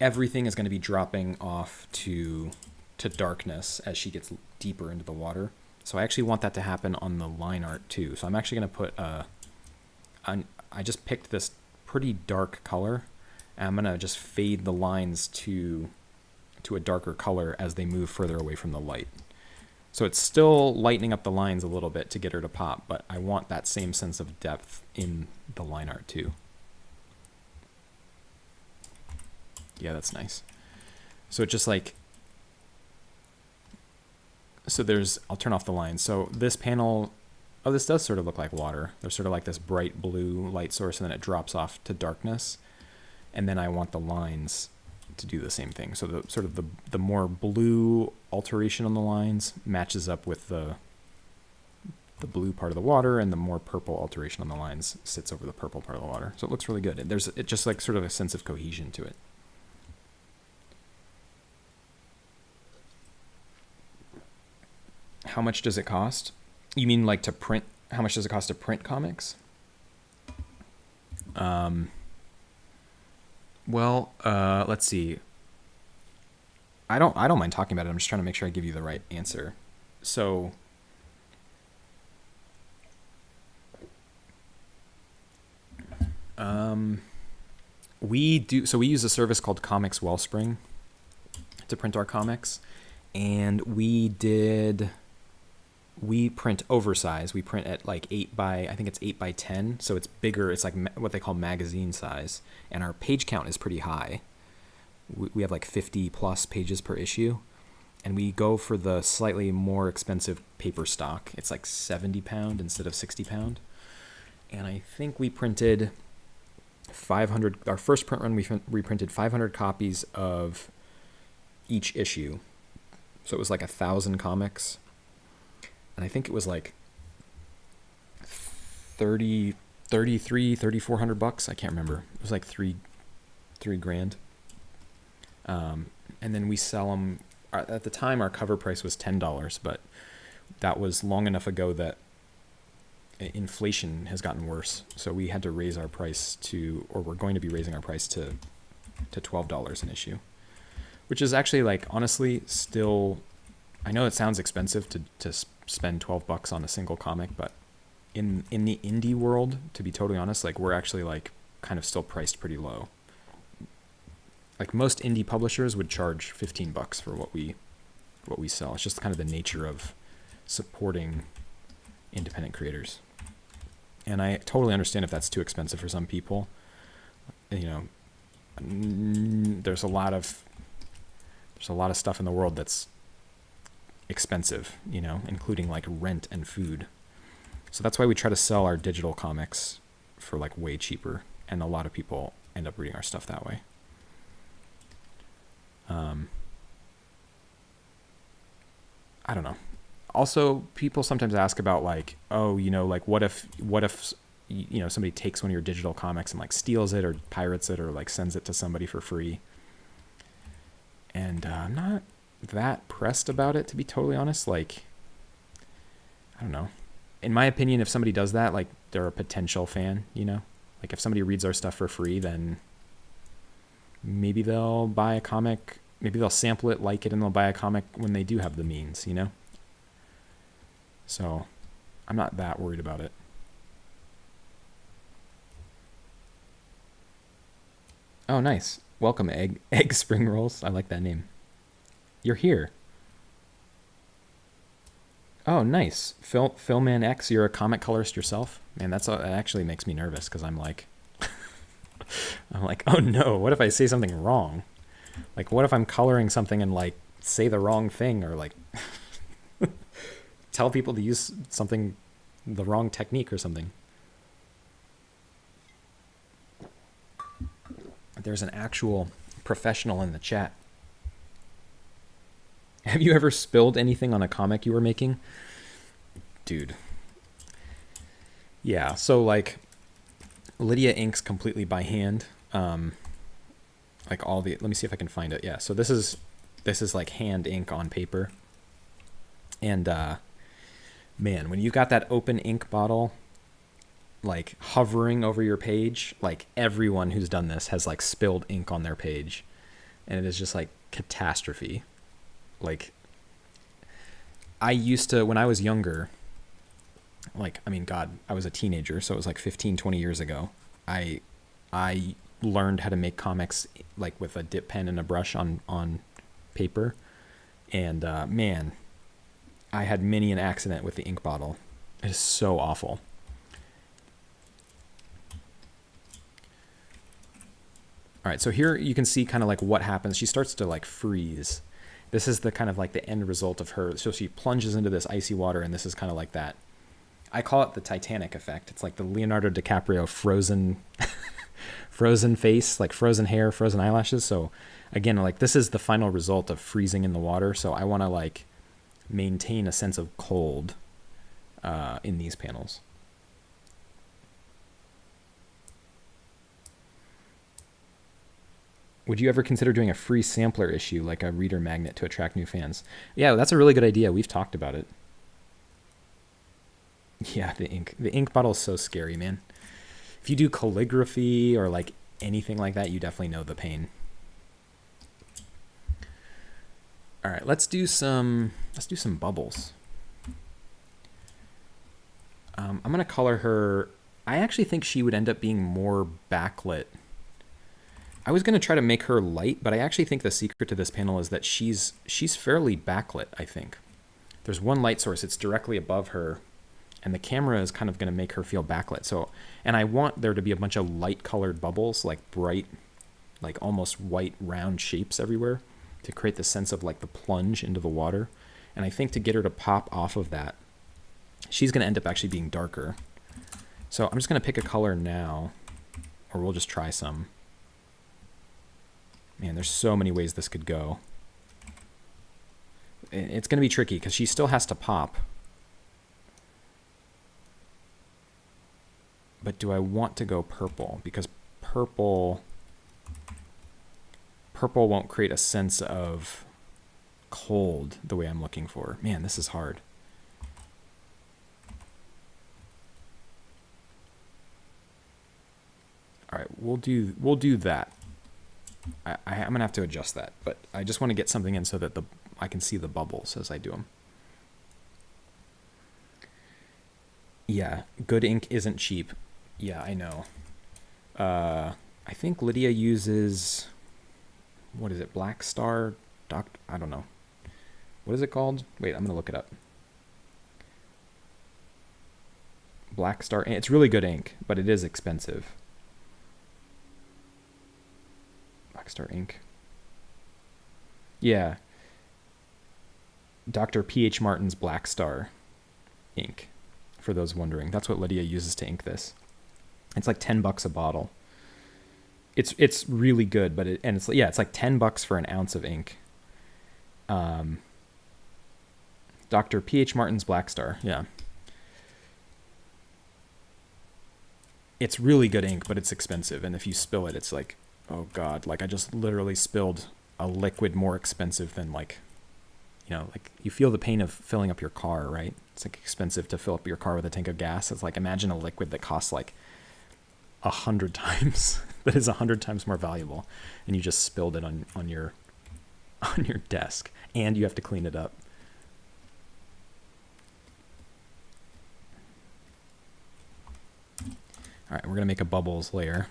S1: everything is going to be dropping off to darkness as she gets deeper into the water. So I actually want that to happen on the line art too. So I'm actually going to put I just picked this pretty dark color, and I'm going to just fade the lines to a darker color as they move further away from the light. So it's still lightening up the lines a little bit to get her to pop, but I want that same sense of depth in the line art too. Yeah, that's nice. So it just like, so there's, I'll turn off the lines. So this panel, oh, this does sort of look like water. There's sort of like this bright blue light source, and then it drops off to darkness. And then I want the lines to do the same thing. So the sort of the more blue alteration on the lines matches up with the the blue part of the water, and the more purple alteration on the lines sits over the purple part of the water. So it looks really good. There's just like sort of a sense of cohesion to it. How much does it cost? You mean like to print? How much does it cost to print comics? Well, let's see. I don't mind talking about it. I'm just trying to make sure I give you the right answer. So we use a service called Comics Wellspring to print our comics, and we print oversize. We print at like 8 by 10, so it's bigger. It's like what they call magazine size, and our page count is pretty high. We have like 50 plus pages per issue, and we go for the slightly more expensive paper stock. It's like 70 pound instead of 60 pound. And I think we printed 500, our first print run, we printed 500 copies of each issue. So it was like 1,000 comics. And I think it was like $3,400. I can't remember. It was like three grand. And then we sell them. At the time, our cover price was $10, but that was long enough ago that inflation has gotten worse. So we had to raise our price or we're going to be raising our price to $12 an issue, which is actually, like, honestly still, I know it sounds expensive to spend $12 on a single comic, but in the indie world, to be totally honest, like, we're actually like kind of still priced pretty low. Like, most indie publishers would charge $15 for what we sell. It's just kind of the nature of supporting independent creators. And I totally understand if that's too expensive for some people. You know, there's a lot of stuff in the world that's expensive, you know, including like rent and food. So that's why we try to sell our digital comics for like way cheaper, and a lot of people end up reading our stuff that way. I don't know. Also, people sometimes ask about like, oh, you know, like what if you know, somebody takes one of your digital comics and like steals it or pirates it or like sends it to somebody for free. And I'm not that pressed about it, to be totally honest. Like, I don't know. In my opinion, if somebody does that, like, they're a potential fan, you know? Like, if somebody reads our stuff for free, then maybe they'll buy a comic, maybe they'll sample it, like it, and they'll buy a comic when they do have the means, you know? So I'm not that worried about it. Oh, nice. Welcome, Egg Spring Rolls. I like that name. You're here. Oh, nice. Philman X, you're a comic colorist yourself? Man, that actually makes me nervous, because I'm like, oh no, what if I say something wrong? Like, what if I'm coloring something and like say the wrong thing, or like tell people to use something, the wrong technique or something? There's an actual professional in the chat. Have you ever spilled anything on a comic you were making? Dude. Yeah, so like Lydia inks completely by hand. Like all the, let me see if I can find it. Yeah, so this is like hand ink on paper. And man, when you've got that open ink bottle like hovering over your page, like everyone who's done this has like spilled ink on their page, and it is just like catastrophe. Like, I used to, when I was younger, like, I mean, God, I was a teenager, so it was like 15, 20 years ago. I learned how to make comics like with a dip pen and a brush on paper. And man, I had many an accident with the ink bottle. It is so awful. All right, so here you can see kind of like what happens. She starts to like freeze. This is the kind of like the end result of her. So she plunges into this icy water, and this is kind of like that. I call it the Titanic effect. It's like the Leonardo DiCaprio frozen face, like frozen hair, frozen eyelashes. So again, like this is the final result of freezing in the water. So I want to like maintain a sense of cold in these panels. Would you ever consider doing a free sampler issue, like a reader magnet to attract new fans? Yeah, that's a really good idea. We've talked about it. Yeah, the ink. The ink bottle is so scary, man. If you do calligraphy or like anything like that, you definitely know the pain. All right, let's do some bubbles. I'm gonna color her. I actually think she would end up being more backlit. I was gonna try to make her light, but I actually think the secret to this panel is that she's fairly backlit, I think. There's one light source, it's directly above her, and the camera is kind of gonna make her feel backlit. So, and I want there to be a bunch of light colored bubbles, like bright, like almost white round shapes everywhere to create the sense of like the plunge into the water. And I think to get her to pop off of that, she's gonna end up actually being darker. So I'm just gonna pick a color now, or we'll just try some. Man, there's so many ways this could go. It's going to be tricky because she still has to pop. But do I want to go purple? Because purple won't create a sense of cold the way I'm looking for. Man, this is hard. All right, we'll do that. I'm gonna have to adjust that, but I just want to get something in so that I can see the bubbles as I do them. Yeah, good ink isn't cheap. Yeah, I know. I think Lydia uses, what is it, Black Star I don't know. What is it called? Wait, I'm gonna look it up. Black Star. It's really good ink, but it is expensive. Star ink. Yeah. Dr. P.H. Martin's Black Star ink, for those wondering. That's what Lydia uses to ink this. It's like $10 a bottle. It's really good, but it's like $10 for an ounce of ink. Dr. P.H. Martin's Black Star, yeah. It's really good ink, but it's expensive, and if you spill it, it's like, oh God, like I just literally spilled a liquid more expensive than like, you know, like you feel the pain of filling up your car, right? It's like expensive to fill up your car with a tank of gas. It's like, imagine a liquid that costs like 100 times, that is 100 times more valuable. And you just spilled it on your desk and you have to clean it up. All right, we're gonna make a bubbles layer.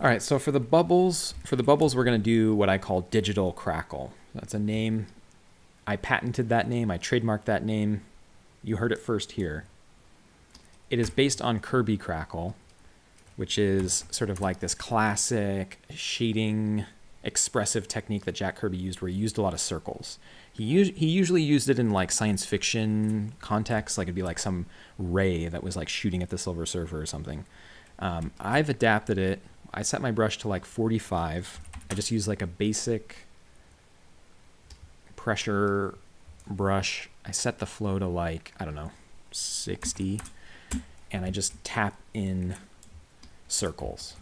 S1: All right, so for the bubbles, we're going to do what I call digital crackle. That's a name. I patented that name. I trademarked that name. You heard it first here. It is based on Kirby Crackle, which is sort of like this classic shading expressive technique that Jack Kirby used, where he used a lot of circles. He usually used it in like science fiction context, like it'd be like some ray that was like shooting at the Silver Surfer or something. I've adapted it. I set my brush to like 45. I just use like a basic pressure brush. I set the flow to like, I don't know, 60. And I just tap in circles.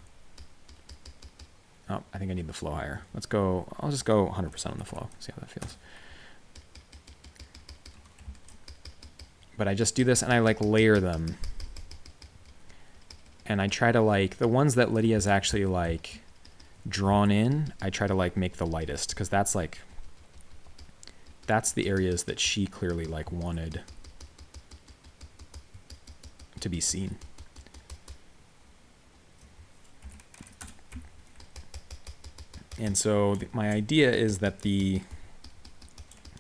S1: Oh, I think I need the flow higher. I'll just go 100% on the flow. See how that feels. But I just do this and I like layer them. And I try to like, the ones that Lydia's actually like drawn in, I try to like make the lightest, because that's the areas that she clearly like wanted to be seen. And so my idea is that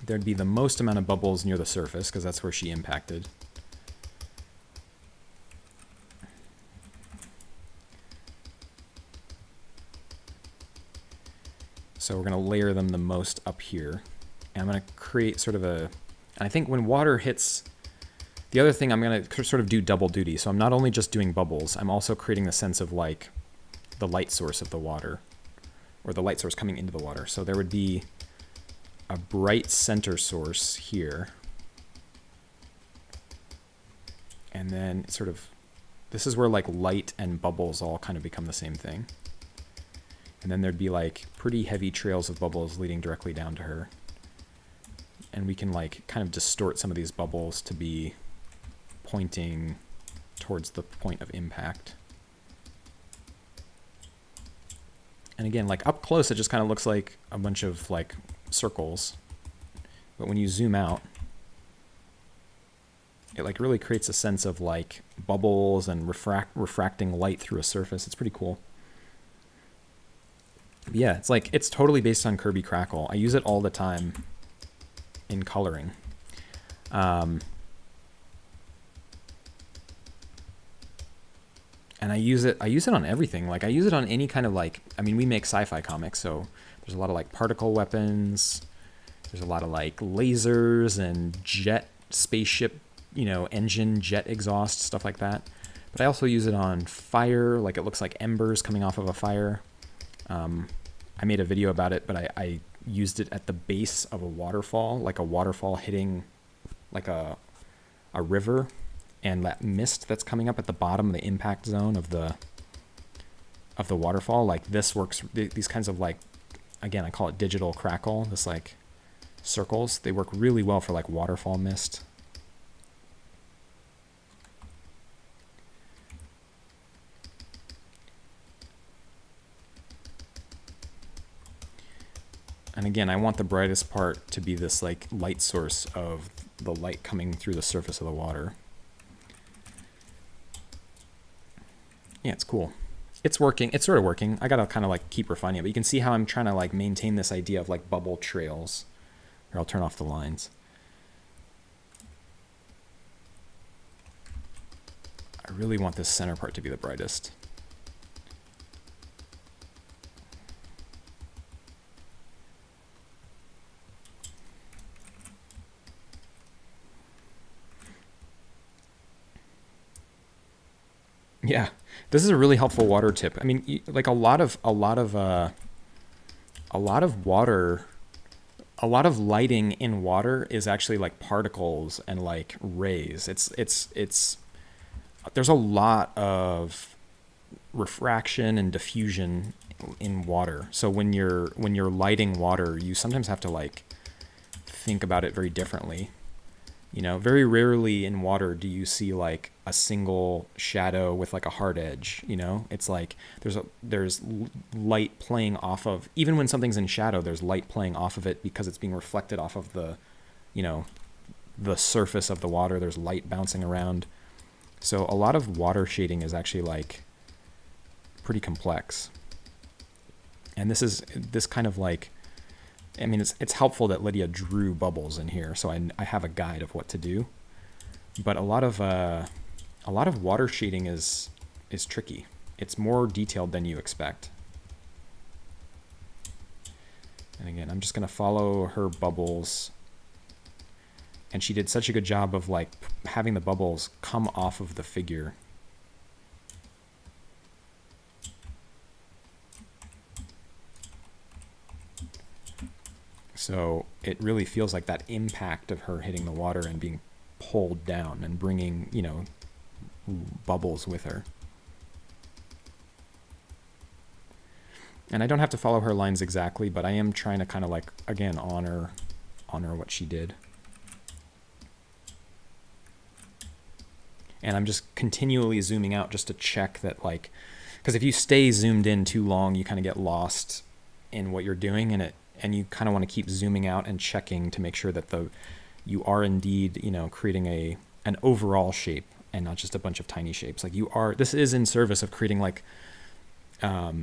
S1: there'd be the most amount of bubbles near the surface, because that's where she impacted. So we're going to layer them the most up here. And I'm going to create sort of and I think when water hits, the other thing I'm going to sort of do double duty. So I'm not only just doing bubbles, I'm also creating the sense of like the light source of the water, or the light source coming into the water. So there would be a bright center source here. And then it sort of, this is where like light and bubbles all kind of become the same thing. And then there'd be like pretty heavy trails of bubbles leading directly down to her. And we can like kind of distort some of these bubbles to be pointing towards the point of impact. And again, like up close, it just kind of looks like a bunch of like circles. But when you zoom out, it like really creates a sense of like bubbles and refracting light through a surface. It's pretty cool. But yeah, it's like, it's totally based on Kirby Crackle. I use it all the time in coloring. And I use it on everything. Like I use it on any kind of like, I mean, we make sci-fi comics, so there's a lot of like particle weapons. There's a lot of like lasers and jet spaceship, you know, engine jet exhaust, stuff like that. But I also use it on fire. Like it looks like embers coming off of a fire. I made a video about it, but I used it at the base of a waterfall, like a waterfall hitting like a river. And that mist that's coming up at the bottom of the impact zone of the waterfall, like this works, these kinds of like, again, I call it digital crackle, this like circles, they work really well for like waterfall mist. And again, I want the brightest part to be this like light source of the light coming through the surface of the water. Yeah, it's cool. It's working. It's sort of working. I gotta kind of like keep refining it, but you can see how I'm trying to like maintain this idea of like bubble trails. Here, I'll turn off the lines. I really want this center part to be the brightest. Yeah, this is a really helpful water tip. I mean, like a lot of water, a lot of lighting in water is actually like particles and like rays. It's there's a lot of refraction and diffusion in water. So when you're lighting water, you sometimes have to like think about it very differently. You know, very rarely in water do you see like a single shadow with like a hard edge, you know? It's like there's light playing off of, even when something's in shadow, there's light playing off of it because it's being reflected off of the, you know, the surface of the water. There's light bouncing around. So a lot of water shading is actually like pretty complex. And this kind of like, I mean, it's helpful that Lydia drew bubbles in here, so I have a guide of what to do. But a lot of water shading is tricky. It's more detailed than you expect. And again, I'm just gonna follow her bubbles. And she did such a good job of like having the bubbles come off of the figure. So it really feels like that impact of her hitting the water and being pulled down and bringing, you know, bubbles with her. And I don't have to follow her lines exactly, but I am trying to kind of like, again, honor what she did. And I'm just continually zooming out just to check that, like, because if you stay zoomed in too long, you kind of get lost in what you're doing, and you kind of want to keep zooming out and checking to make sure that you are indeed, you know, creating an overall shape and not just a bunch of tiny shapes. Like this is in service of creating like a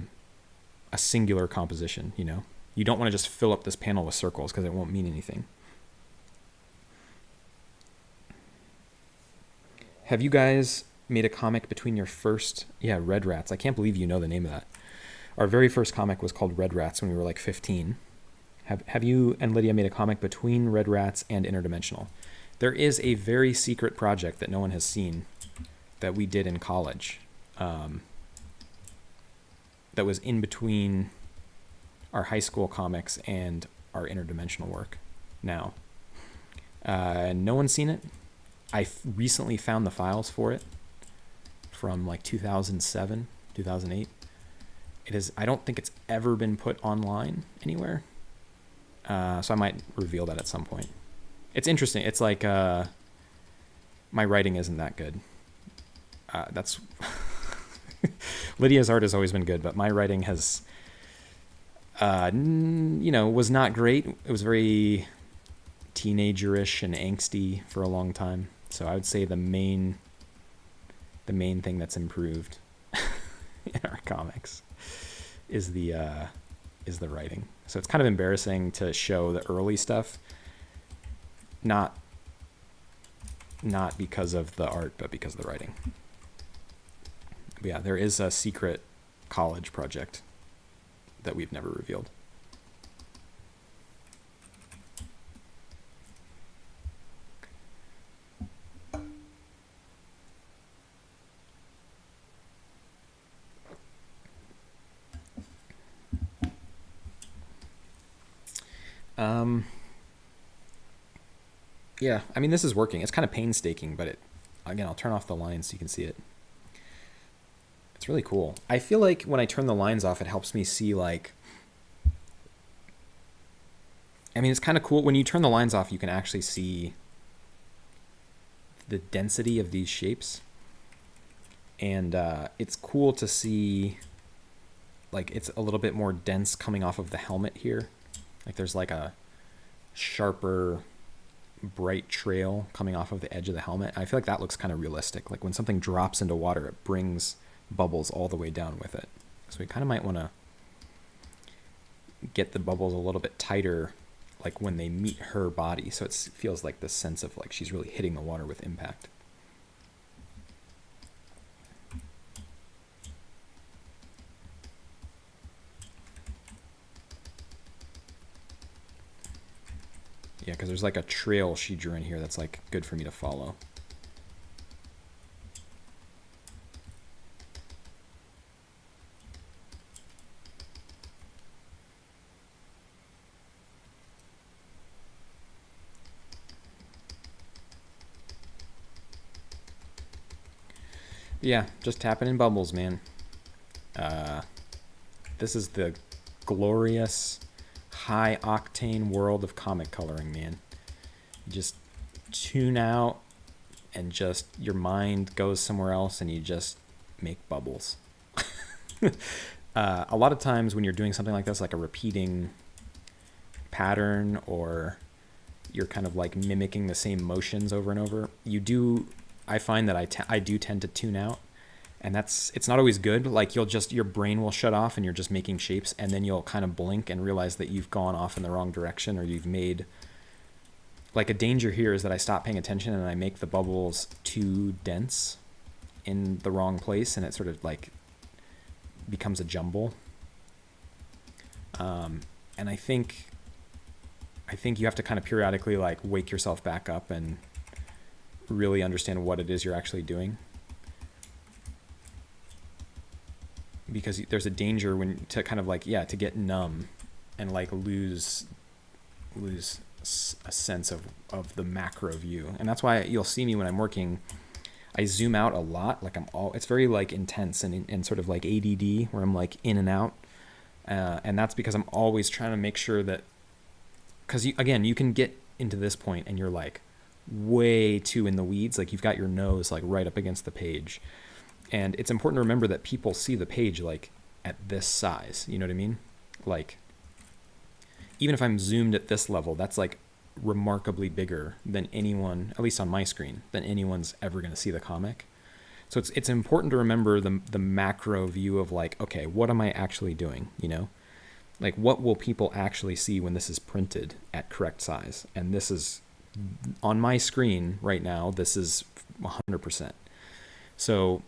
S1: singular composition, you know. You don't want to just fill up this panel with circles because it won't mean anything. Have you guys made a comic between your first, Red Rats. I can't believe you know the name of that. Our very first comic was called Red Rats when we were like 15. Have you and Lydia made a comic between Red Rats and Interdimensional? There is a very secret project that no one has seen that we did in college that was in between our high school comics and our interdimensional work now. No one's seen it. I recently found the files for it from like 2007, 2008. I don't think it's ever been put online anywhere. So I might reveal that at some point. It's interesting. It's like, my writing isn't that good. That's Lydia's art has always been good, but my writing has, was not great. It was very teenagerish and angsty for a long time. So I would say the main thing that's improved in our comics is the writing. So it's kind of embarrassing to show the early stuff, not because of the art, but because of the writing. But yeah, there is a secret college project that we've never revealed. Yeah, I mean, this is working. It's kind of painstaking, but again, I'll turn off the lines so you can see it. It's really cool. I feel like when I turn the lines off, it helps me see, like, I mean, it's kind of cool. When you turn the lines off, you can actually see the density of these shapes. And it's cool to see, like, it's a little bit more dense coming off of the helmet here. Like, there's like a sharper, bright trail coming off of the edge of the helmet. I feel like that looks kind of realistic. Like when something drops into water, it brings bubbles all the way down with it. So we kind of might want to get the bubbles a little bit tighter, like when they meet her body. So it feels like this sense of like she's really hitting the water with impact. Yeah, because there's like a trail she drew in here that's like good for me to follow. Yeah, just tapping in bubbles, man. This is the glorious high octane world of comic coloring, man. You just tune out and just your mind goes somewhere else and you just make bubbles. A lot of times when you're doing something like this, like a repeating pattern, or you're kind of like mimicking the same motions over and over, I find that I do tend to tune out. And it's not always good. Like your brain will shut off and you're just making shapes, and then you'll kind of blink and realize that you've gone off in the wrong direction, or you've made, like, a danger here is that I stop paying attention and I make the bubbles too dense in the wrong place, and it sort of like becomes a jumble. And I think you have to kind of periodically like wake yourself back up and really understand what it is you're actually doing. Because there's a danger to kind of like, to get numb and like lose a sense of the macro view. And that's why you'll see me when I'm working, I zoom out a lot. Like it's very like intense and sort of like ADD, where I'm like in and out. And that's because I'm always trying to make sure that, because again, you can get into this point and you're like way too in the weeds. Like you've got your nose like right up against the page. And it's important to remember that people see the page like at this size, you know what I mean? Like, even if I'm zoomed at this level, that's like remarkably bigger than anyone, at least on my screen, than anyone's ever going to see the comic. So it's important to remember the macro view of like, okay, what am I actually doing? You know, like what will people actually see when this is printed at correct size? And this is on my screen right now. This is 100%. So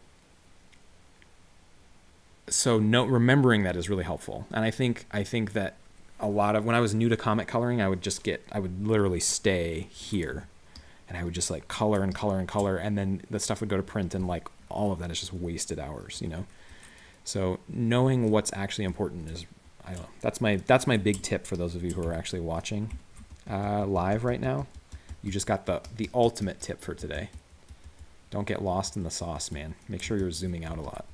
S1: remembering that is really helpful. And I think that a lot of, when I was new to comic coloring, I would literally stay here and I would just like color and color and color. And then the stuff would go to print, and like all of that is just wasted hours, you know? So knowing what's actually important is I don't know. That's my big tip for those of you who are actually watching live right now. You just got the ultimate tip for today. Don't get lost in the sauce, man. Make sure you're zooming out a lot.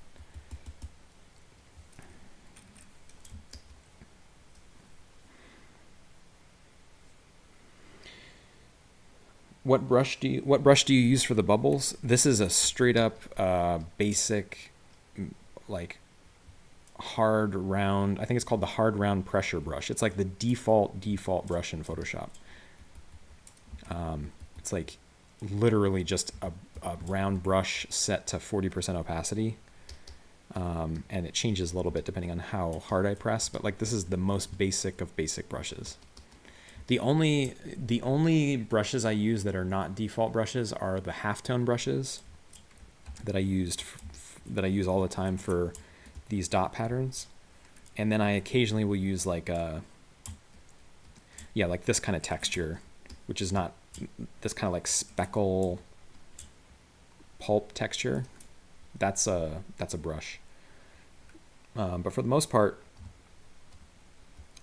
S1: What brush do you use for the bubbles? This is a straight up basic, like hard round. I think it's called the hard round pressure brush. It's like the default brush in Photoshop. It's like literally just a round brush set to 40% opacity. And it changes a little bit depending on how hard I press, but like this is the most basic of basic brushes. The only brushes I use that are not default brushes are the halftone brushes that I use all the time for these dot patterns. And then I occasionally will use like like this kind of texture, which is not this kind of like speckle pulp texture. That's a brush. But for the most part,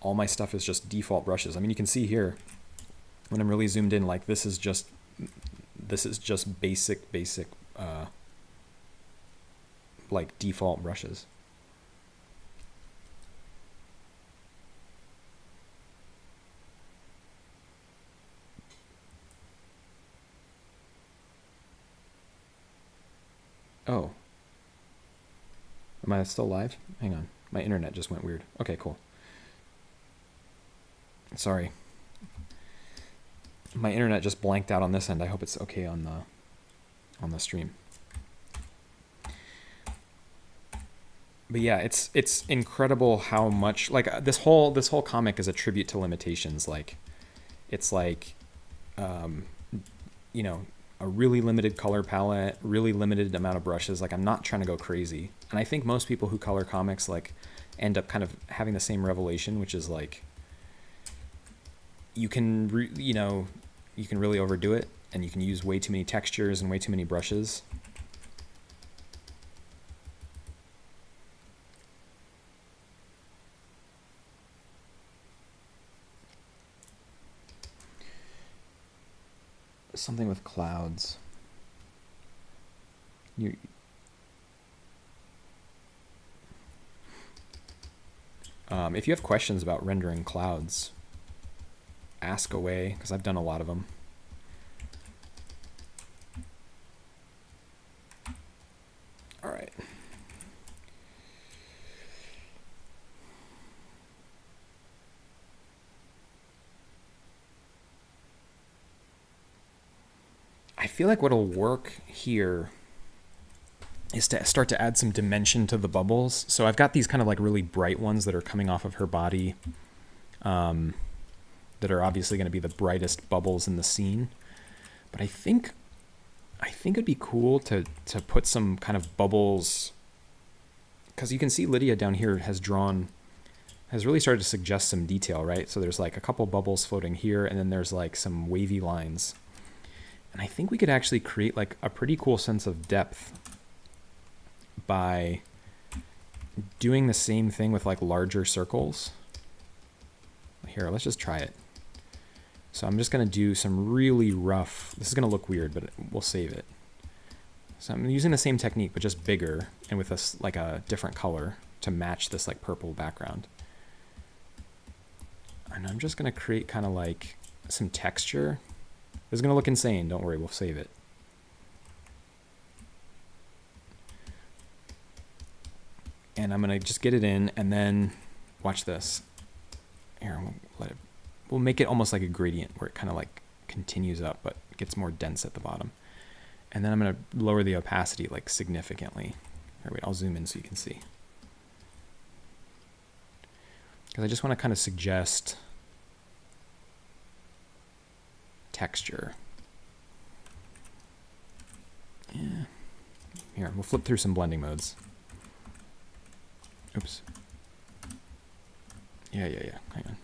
S1: all my stuff is just default brushes. I mean, you can see here when I'm really zoomed in, like this is just basic like default brushes. Oh. Am I still live? Hang on. My internet just went weird. Okay, cool. Sorry. My internet just blanked out on this end. I hope it's okay on the stream. But yeah, it's incredible how much, like, this whole comic is a tribute to limitations. Like, it's like you know, a really limited color palette, really limited amount of brushes. Like, I'm not trying to go crazy. And I think most people who color comics like end up kind of having the same revelation, which is like you can really overdo it, and you can use way too many textures and way too many brushes. Something with clouds. If you have questions about rendering clouds, ask away, because I've done a lot of them. All right. I feel like what'll work here is to start to add some dimension to the bubbles. So I've got these kind of like really bright ones that are coming off of her body, that are obviously going to be the brightest bubbles in the scene. But I think it'd be cool to put some kind of bubbles, because you can see Lydia down here has really started to suggest some detail, right? So there's like a couple bubbles floating here, and then there's like some wavy lines. And I think we could actually create like a pretty cool sense of depth by doing the same thing with like larger circles. Here, let's just try it. So I'm just going to do some really rough, this is going to look weird, but we'll save it. So I'm using the same technique, but just bigger and with this like a different color to match this like purple background. And I'm just going to create kind of like some texture. This is going to look insane. Don't worry, we'll save it. And I'm going to just get it in, and then watch this. Here, we'll make it almost like a gradient where it kind of like continues up, but gets more dense at the bottom. And then I'm going to lower the opacity like significantly. Here, wait, I'll zoom in so you can see. Because I just want to kind of suggest texture. Yeah. Here, we'll flip through some blending modes. Oops. Yeah. Hang on.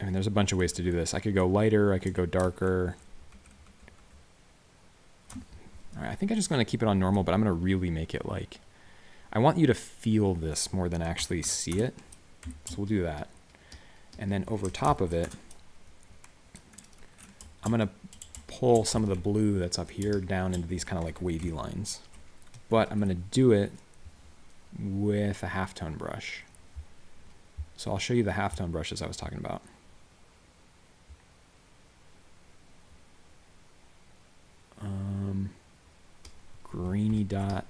S1: I mean, there's a bunch of ways to do this. I could go lighter, I could go darker. All right, I think I'm just going to keep it on normal, but I'm going to really make it like, I want you to feel this more than actually see it. So we'll do that. And then over top of it, I'm going to pull some of the blue that's up here down into these kind of like wavy lines. But I'm going to do it with a halftone brush. So I'll show you the halftone brushes I was talking about. Greeny dot.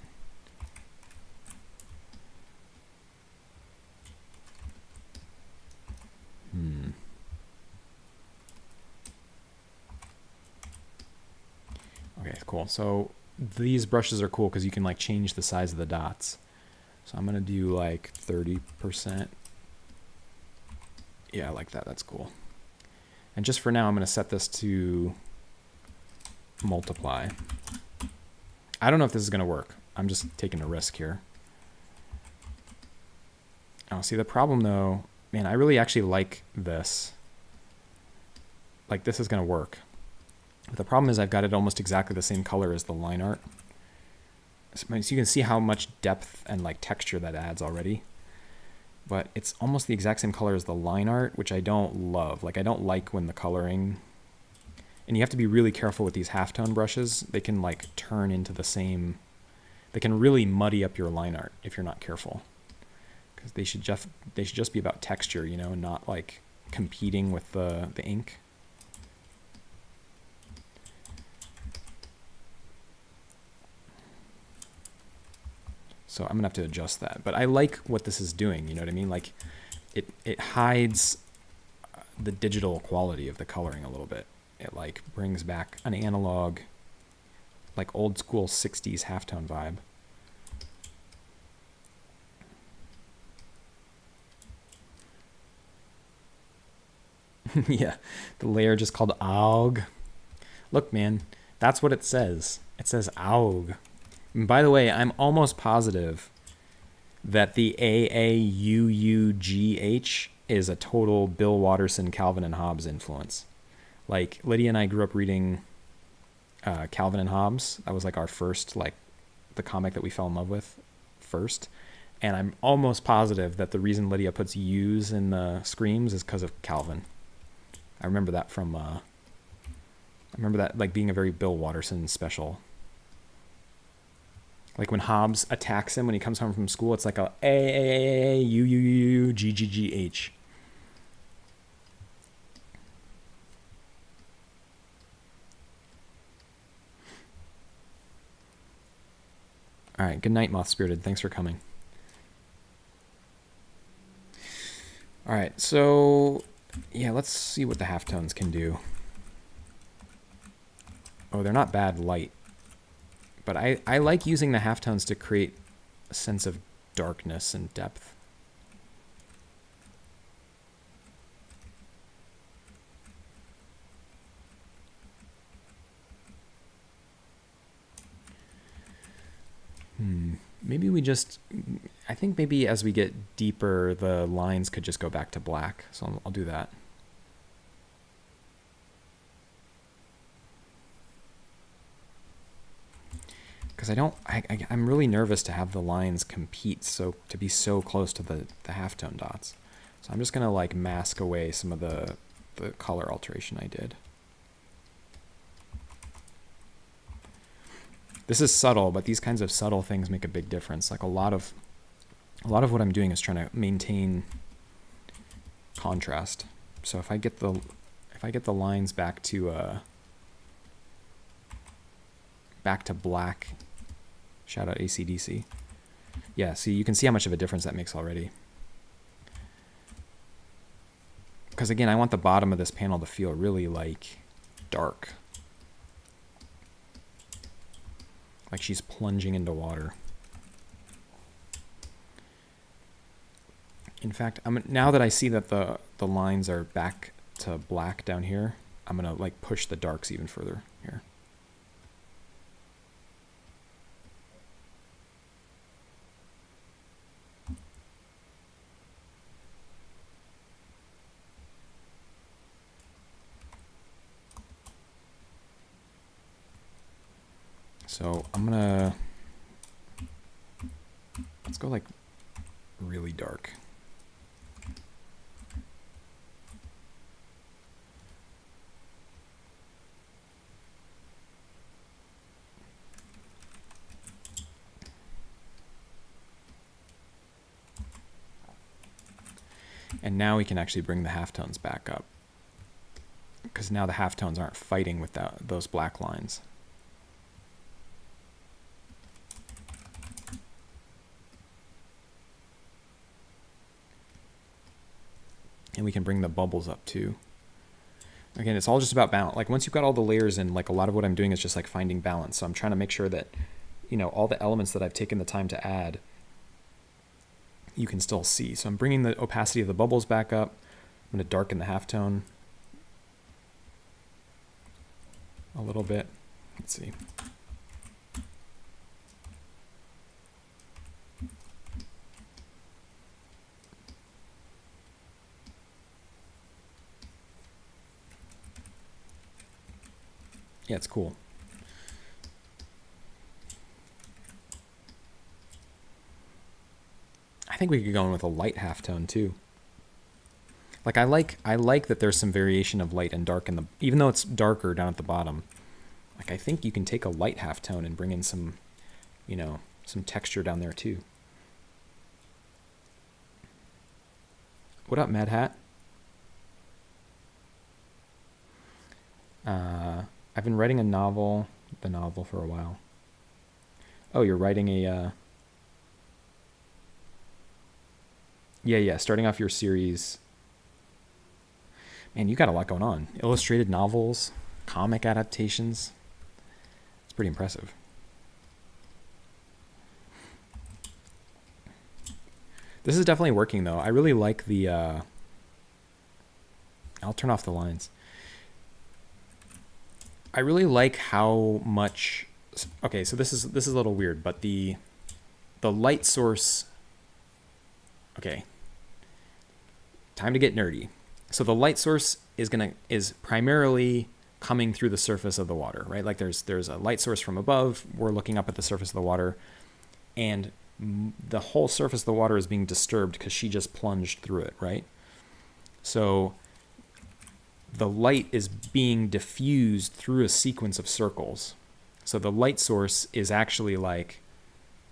S1: Okay, cool. So these brushes are cool because you can like change the size of the dots. So I'm going to do like 30%. Yeah, I like that. That's cool. And just for now, I'm going to set this to multiply. I don't know if this is going to work. I'm just taking a risk here. Oh, see, the problem though, man, I really actually like this. Like, this is going to work. But the problem is I've got it almost exactly the same color as the line art. So you can see how much depth and like texture that adds already. But it's almost the exact same color as the line art, which I don't love. Like, I don't like when the coloring... And you have to be really careful with these halftone brushes. They can like turn into the same... They can really muddy up your line art if you're not careful. Because they should just be about texture, you know, not like competing with the ink. So I'm gonna have to adjust that. But I like what this is doing, you know what I mean? Like it hides the digital quality of the coloring a little bit. It like brings back an analog, like old school 60s halftone vibe. Yeah, the layer just called AUG. Look, man, that's what it says. It says AUG. And by the way, I'm almost positive that the AAUUGH is a total Bill Watterson, Calvin and Hobbes influence. Like, Lydia and I grew up reading Calvin and Hobbes. That was like our first, like, the comic that we fell in love with first. And I'm almost positive that the reason Lydia puts U's in the screams is because of Calvin. I remember that from, I remember that like being a very Bill Watterson special. Like when Hobbes attacks him when he comes home from school, it's like a AAAUUUGGGH. All right, good night, Moth Spirited. Thanks for coming. All right, so yeah, let's see what the halftones can do. Oh, they're not bad light. But I like using the halftones to create a sense of darkness and depth. Maybe we just... I think maybe as we get deeper, the lines could just go back to black. So I'll do that. Because I'm really nervous to have the lines compete, to be so close to the halftone dots. So I'm just going to like mask away some of the color alteration I did. This is subtle, but these kinds of subtle things make a big difference. Like a lot of what I'm doing is trying to maintain contrast. So if I get the lines back to black, shout out AC/DC. Yeah, see, you can see how much of a difference that makes already. Because again, I want the bottom of this panel to feel really like dark. Like she's plunging into water. In fact, now that I see that the lines are back to black down here, I'm gonna like push the darks even further here. So let's go like really dark. And now we can actually bring the halftones back up, because now the halftones aren't fighting with those black lines. And we can bring the bubbles up too. Again, it's all just about balance. Like once you've got all the layers in, like a lot of what I'm doing is just like finding balance. So I'm trying to make sure that, you know, all the elements that I've taken the time to add, you can still see. So I'm bringing the opacity of the bubbles back up. I'm going to darken the halftone a little bit. Let's see. Yeah, it's cool. I think we could go in with a light halftone too. Like I like that there's some variation of light and dark in the, even though it's darker down at the bottom. Like I think you can take a light halftone and bring in some, you know, some texture down there too. What up, Mad Hat? I've been writing the novel for a while. Oh, you're writing a, yeah, starting off your series. Man, you got a lot going on. Illustrated novels, comic adaptations. It's pretty impressive. This is definitely working though. I really like the, I'll turn off the lines. I really like how much, okay, so this is a little weird, but the light source, okay, time to get nerdy. So the light source is primarily coming through the surface of the water, right? Like there's a light source from above, we're looking up at the surface of the water, and the whole surface of the water is being disturbed because she just plunged through it, right? So the light is being diffused through a sequence of circles. So the light source is actually like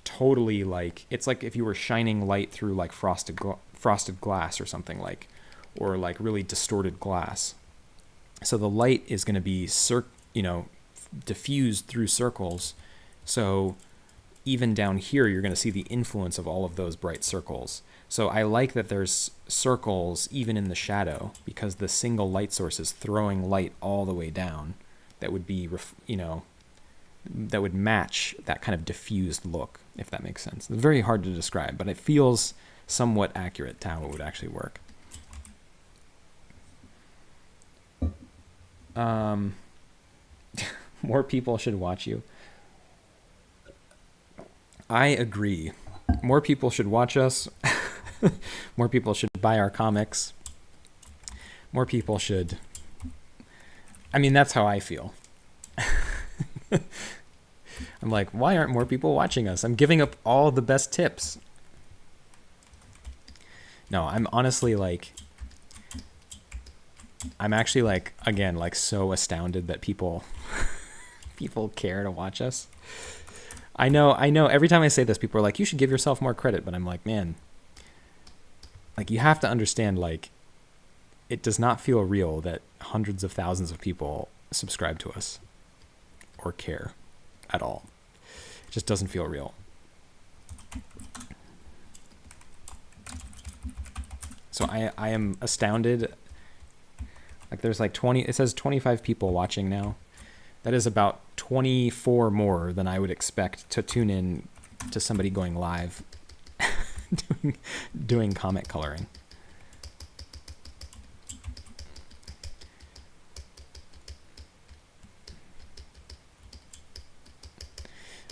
S1: totally like, it's like if you were shining light through like frosted glass or something, like, or like really distorted glass. So the light is going to be diffused through circles. So even down here, you're going to see the influence of all of those bright circles. So I like that there's circles even in the shadow, because the single light source is throwing light all the way down that would be, that would match that kind of diffused look, if that makes sense. It's very hard to describe, but it feels somewhat accurate to how it would actually work. More people should watch you. I agree. More people should watch us. More people should buy our comics. More people should. I mean, that's how I feel. I'm like, why aren't more people watching us? I'm giving up all the best tips. No, I'm honestly like, I'm actually like, again, like so astounded that people care to watch us. I know. Every time I say this, people are like, you should give yourself more credit. But I'm like, man, like you have to understand, like, it does not feel real that hundreds of thousands of people subscribe to us or care at all. It just doesn't feel real. So I am astounded. Like there's like 20, it says 25 people watching now. That is about 24 more than I would expect to tune in to somebody going live doing comic coloring.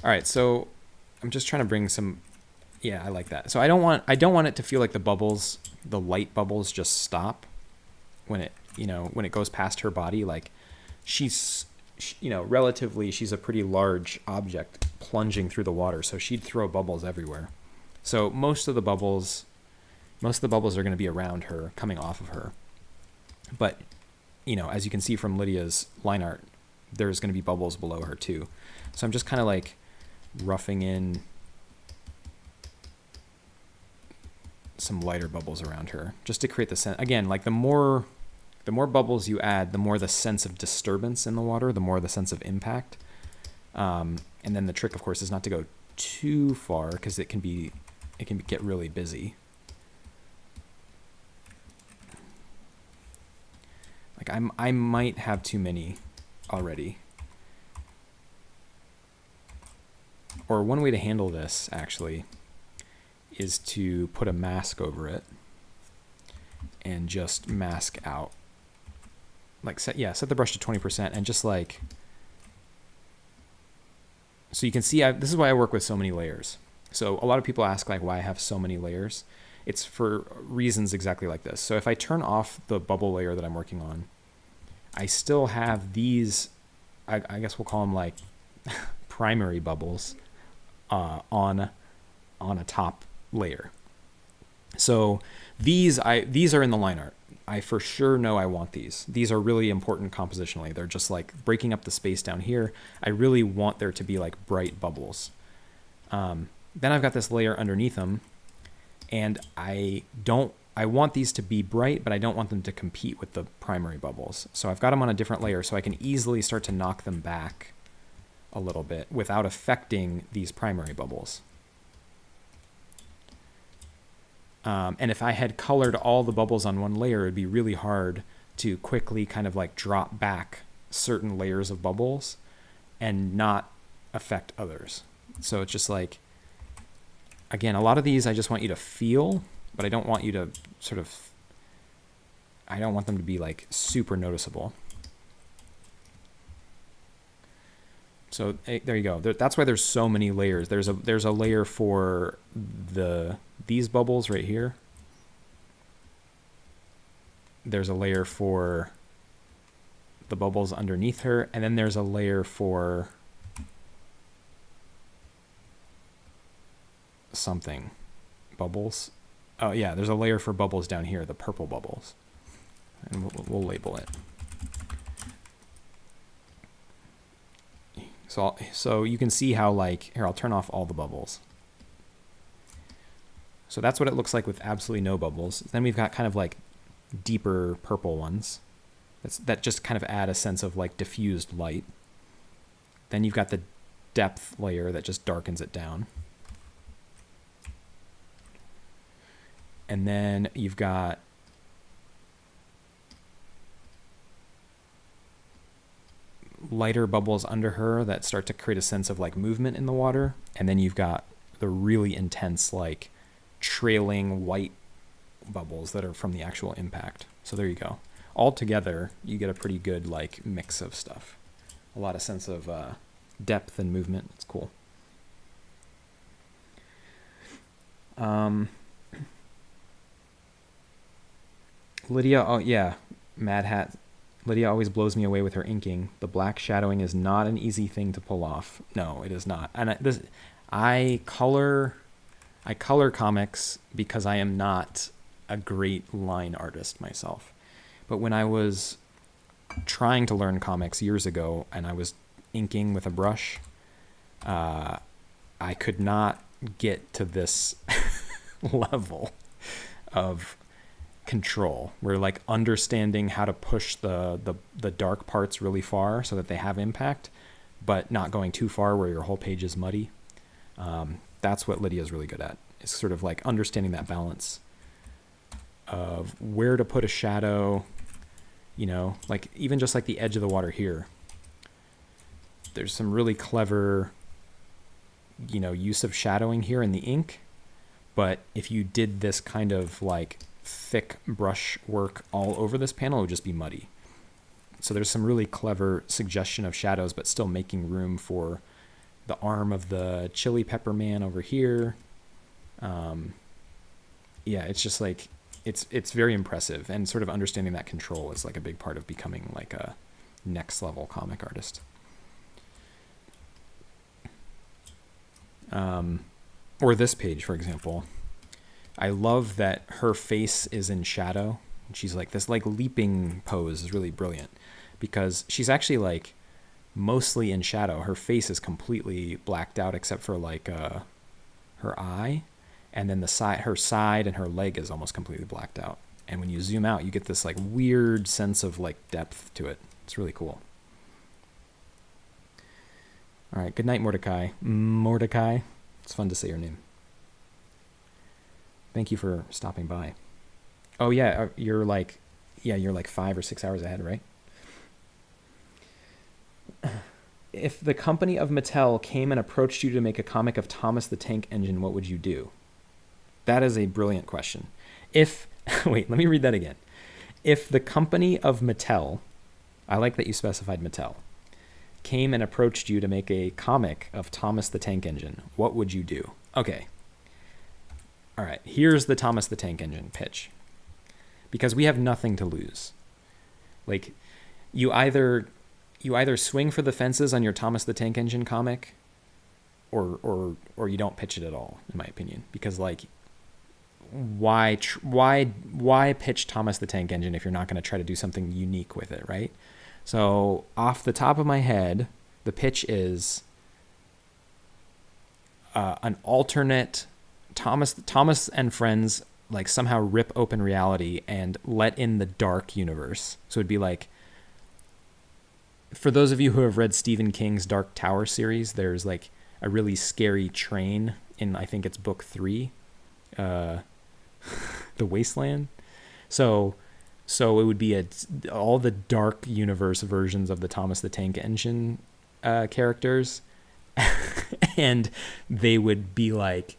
S1: All right, so I'm just trying to bring some, yeah, I like that. So I don't want it to feel like the bubbles, the light bubbles just stop when it, when it goes past her body. Like she relatively, she's a pretty large object plunging through the water, so she'd throw bubbles everywhere. So most of the bubbles are going to be around her, coming off of her. But, as you can see from Lydia's line art, there's going to be bubbles below her too. So I'm just kind of like roughing in some lighter bubbles around her, just to create the sense. Again, like the more bubbles you add, the more the sense of disturbance in the water, the more the sense of impact. And then the trick, of course, is not to go too far, because it can get really busy. Like I might have too many already. Or one way to handle this, actually, is to put a mask over it and just mask out. Like set the brush to 20% and just like, so you can see, this is why I work with so many layers. So a lot of people ask like why I have so many layers. It's for reasons exactly like this. So if I turn off the bubble layer that I'm working on, I still have these, I guess we'll call them like primary bubbles on a top layer. So these are in the line art. I for sure know I want these. These are really important compositionally. They're just like breaking up the space down here. I really want there to be like bright bubbles. Then I've got this layer underneath them, and I want these to be bright, but I don't want them to compete with the primary bubbles. So I've got them on a different layer, so I can easily start to knock them back a little bit without affecting these primary bubbles. And if I had colored all the bubbles on one layer, it'd be really hard to quickly kind of like drop back certain layers of bubbles and not affect others. So it's just like, again, a lot of these I just want you to feel, but I don't want you to I don't want them to be like super noticeable. So there you go. That's why there's so many layers. There's a layer for these bubbles right here. There's a layer for the bubbles underneath her, and then there's a layer for something. Bubbles. Oh yeah, there's a layer for bubbles down here, the purple bubbles. And we'll label it. So you can see how like, here, I'll turn off all the bubbles. So that's what it looks like with absolutely no bubbles. Then we've got kind of like deeper purple ones that just kind of add a sense of like diffused light. Then you've got the depth layer that just darkens it down. And then you've got lighter bubbles under her that start to create a sense of like movement in the water. And then you've got the really intense like trailing white bubbles that are from the actual impact. So there you go. All together, you get a pretty good like mix of stuff. A lot of sense of depth and movement. It's cool. Lydia, oh yeah, Mad Hat. Lydia always blows me away with her inking. The black shadowing is not an easy thing to pull off. No, it is not. And I color comics because I am not a great line artist myself. But when I was trying to learn comics years ago and I was inking with a brush, I could not get to this level of control. We're like understanding how to push the dark parts really far so that they have impact, but not going too far where your whole page is muddy. That's what Lydia's really good at. It's sort of like understanding that balance of where to put a shadow, like even just like the edge of the water here. There's some really clever, use of shadowing here in the ink. But if you did this kind of like thick brush work all over this panel, it would just be muddy. So there's some really clever suggestion of shadows, but still making room for the arm of the chili pepper man over here. Yeah, it's just like, it's very impressive, and sort of understanding that control is like a big part of becoming like a next level comic artist. Or this page, for example. I love that her face is in shadow. She's like this like leaping pose is really brilliant because she's actually like mostly in shadow. Her face is completely blacked out except for like her eye, and then her side and her leg is almost completely blacked out. And when you zoom out, you get this like weird sense of like depth to it. It's really cool. All right, good night, Mordecai. Mordecai, it's fun to say your name. Thank you for stopping by. Oh yeah, you're like 5 or 6 hours ahead, right? If the company of Mattel came and approached you to make a comic of Thomas the Tank Engine, what would you do? That is a brilliant question. Wait, let me read that again. If the company of Mattel, I like that you specified Mattel, came and approached you to make a comic of Thomas the Tank Engine, what would you do? Okay. All right, here's the Thomas the Tank Engine pitch. Because we have nothing to lose. Like, you either swing for the fences on your Thomas the Tank Engine comic, or you don't pitch it at all, in my opinion. Because like, why pitch Thomas the Tank Engine if you're not going to try to do something unique with it, right? So off the top of my head, the pitch is an alternate Thomas and friends like somehow rip open reality and let in the dark universe. So it'd be like, for those of you who have read Stephen King's Dark Tower series, there's like a really scary train in, I think it's book 3, The Wasteland. So it would be all the dark universe versions of the Thomas the Tank Engine characters, and they would be like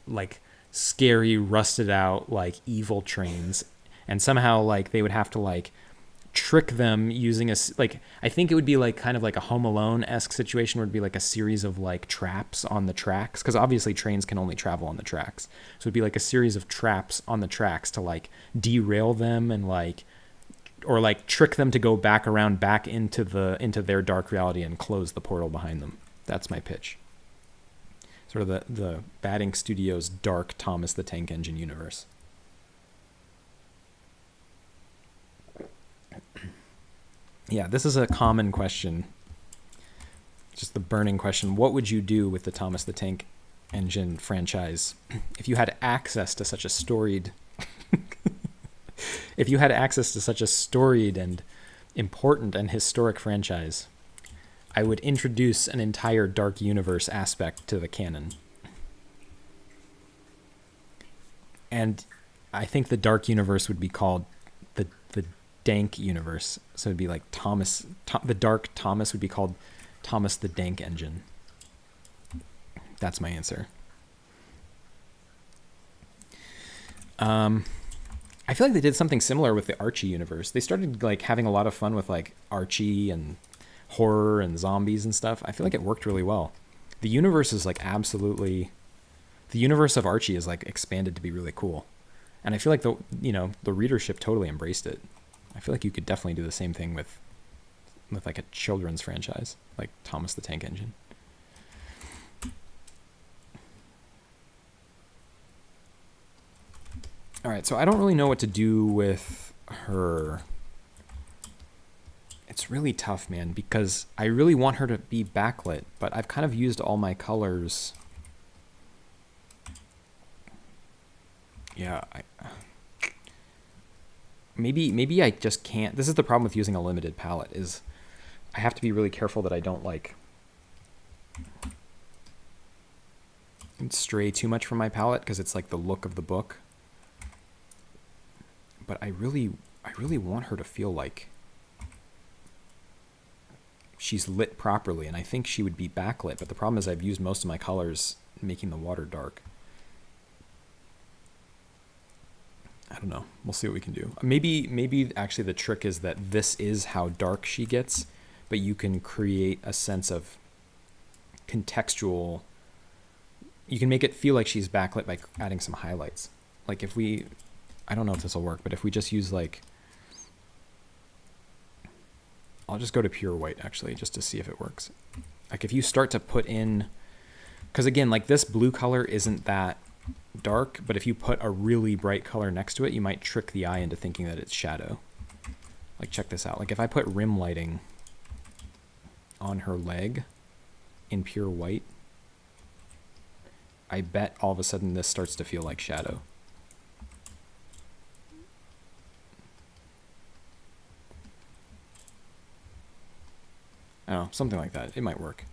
S1: scary, rusted out, like evil trains, and somehow like they would have to like trick them using I think it would be like kind of like a Home Alone-esque situation where it'd be like a series of like traps on the tracks, because obviously trains can only travel on the tracks, so it'd be like a series of traps on the tracks to like derail them and like, or like trick them to go back around back into their dark reality and close the portal behind them. That's my pitch. Sort of the Batting Studios dark Thomas the Tank Engine universe. Yeah, this is a common question. Just the burning question. What would you do with the Thomas the Tank Engine franchise if you had access to such a storied and important and historic franchise? I would introduce an entire dark universe aspect to the canon. And I think the dark universe would be called the Dank universe. So it'd be like the dark Thomas would be called Thomas the Dank Engine. That's my answer. I feel like they did something similar with the Archie universe. They started like having a lot of fun with like Archie and horror and zombies and stuff. I feel like it worked really well. The universe is like the universe of Archie is like expanded to be really cool. And I feel like the readership totally embraced it. I feel like you could definitely do the same thing with like a children's franchise, like Thomas the Tank Engine. All right, so I don't really know what to do with her. It's really tough, man, because I really want her to be backlit, but I've kind of used all my colors. Yeah, maybe I just can't. This is the problem with using a limited palette, is I have to be really careful that I don't like stray too much from my palette, because it's like the look of the book. But I really want her to feel like she's lit properly, and I think she would be backlit, but the problem is I've used most of my colors making the water dark. I don't know. We'll see what we can do. Maybe actually the trick is that this is how dark she gets, but you can create a sense of contextual. You can make it feel like she's backlit by adding some highlights. Like if we, I don't know if this will work, but if we just use like, I'll just go to pure white actually, just to see if it works. Like if you start to put in Because again, like this blue color isn't that dark, but if you put a really bright color next to it, you might trick the eye into thinking that it's shadow. Like check this out. Like if I put rim lighting on her leg in pure white, I bet all of a sudden this starts to feel like shadow. I don't know, something like that. It might work.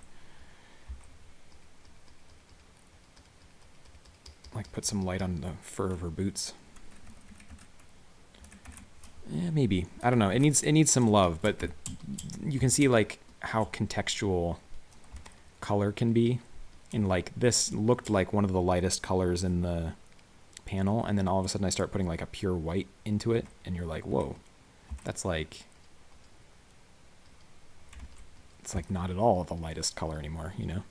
S1: Like put some light on the fur of her boots. Yeah, maybe. I don't know. It needs some love, but you can see like how contextual color can be. And like this looked like one of the lightest colors in the panel, and then all of a sudden I start putting like a pure white into it, and you're like, whoa, that's like, it's like not at all the lightest color anymore, you know?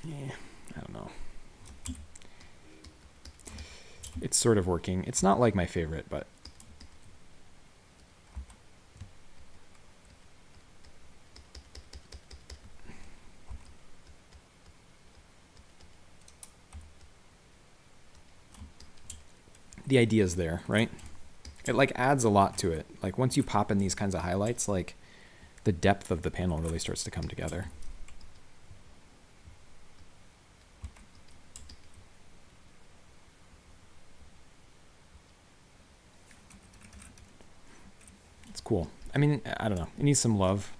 S1: Yeah, I don't know. It's sort of working. It's not like my favorite, but the idea is there, right? It like adds a lot to it. Like once you pop in these kinds of highlights, like the depth of the panel really starts to come together. It's cool. I mean, I don't know. It needs some love.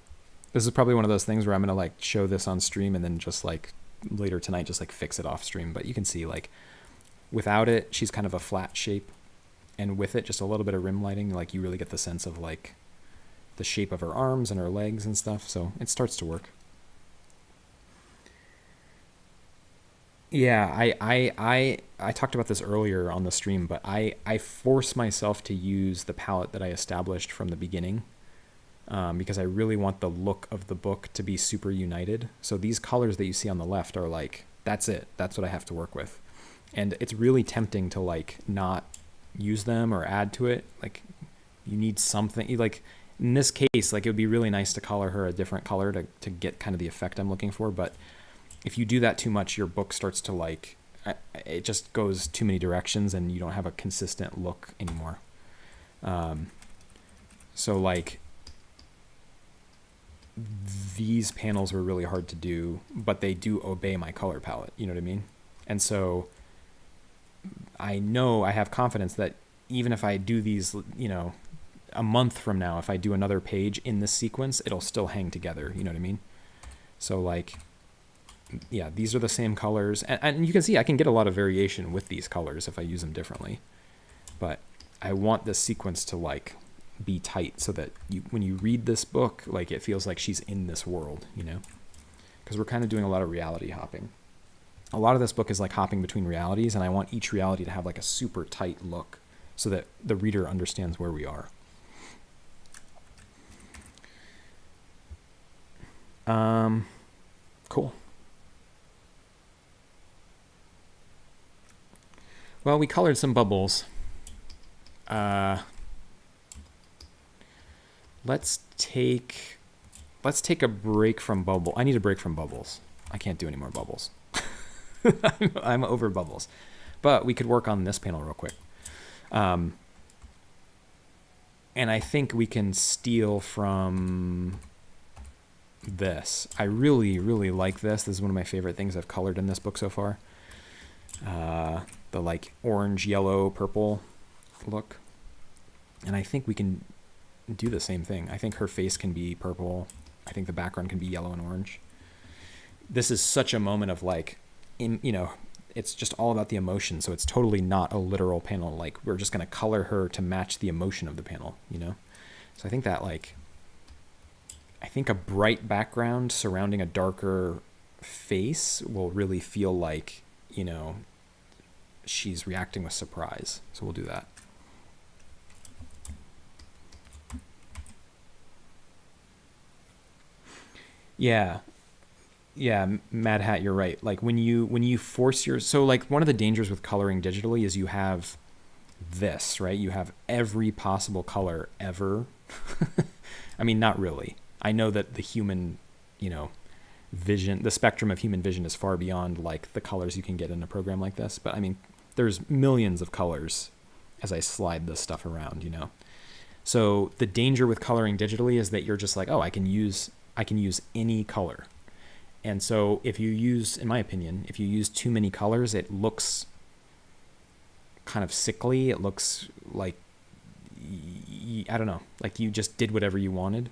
S1: This is probably one of those things where I'm going to like show this on stream and then just like later tonight, just like fix it off stream. But you can see like without it, she's kind of a flat shape. And with it, just a little bit of rim lighting, like you really get the sense of like the shape of her arms and her legs and stuff. So it starts to work. Yeah, I talked about this earlier on the stream, but I force myself to use the palette that I established from the beginning because I really want the look of the book to be super united. So these colors that you see on the left are like, that's it. That's what I have to work with. And it's really tempting to like not use them or add to it. Like you need something, like in this case, like it would be really nice to color her a different color to get kind of the effect I'm looking for. But if you do that too much, your book starts to like, it just goes too many directions and you don't have a consistent look anymore. So like these panels were really hard to do, but they do obey my color palette. You know what I mean? And so I know I have confidence that even if I do these, you know, a month from now, if I do another page in this sequence, it'll still hang together. You know what I mean? So like, yeah, these are the same colors. And you can see I can get a lot of variation with these colors if I use them differently. But I want this sequence to like be tight so that when you read this book, like it feels like she's in this world, you know? Because we're kind of doing a lot of reality hopping. A lot of this book is like hopping between realities, and I want each reality to have like a super tight look so that the reader understands where we are. Cool. Well, we colored some bubbles. Let's take a break from bubble. I need a break from bubbles. I can't do any more bubbles. I'm over bubbles. But we could work on this panel real quick. And I think we can steal from this. I really, really like this. This is one of my favorite things I've colored in this book so far. The like orange, yellow, purple look. And I think we can do the same thing. I think her face can be purple. I think the background can be yellow and orange. This is such a moment of like, you know, it's just all about the emotion. So it's totally not a literal panel. Like we're just going to color her to match the emotion of the panel, you know? So I think that like, I think a bright background surrounding a darker face will really feel like, you know, she's reacting with surprise. So we'll do that. Yeah. Yeah, Mad Hat, you're right. Like when you force so like one of the dangers with coloring digitally is you have this, right? You have every possible color ever I mean, not really. I know that the human, vision, the spectrum of human vision is far beyond like the colors you can get in a program like this. But I mean, there's millions of colors as I slide this stuff around, So the danger with coloring digitally is that you're just like, oh, I can use any color. And so if you use, in my opinion, if you use too many colors, it looks kind of sickly. It looks like, I don't know, like you just did whatever you wanted.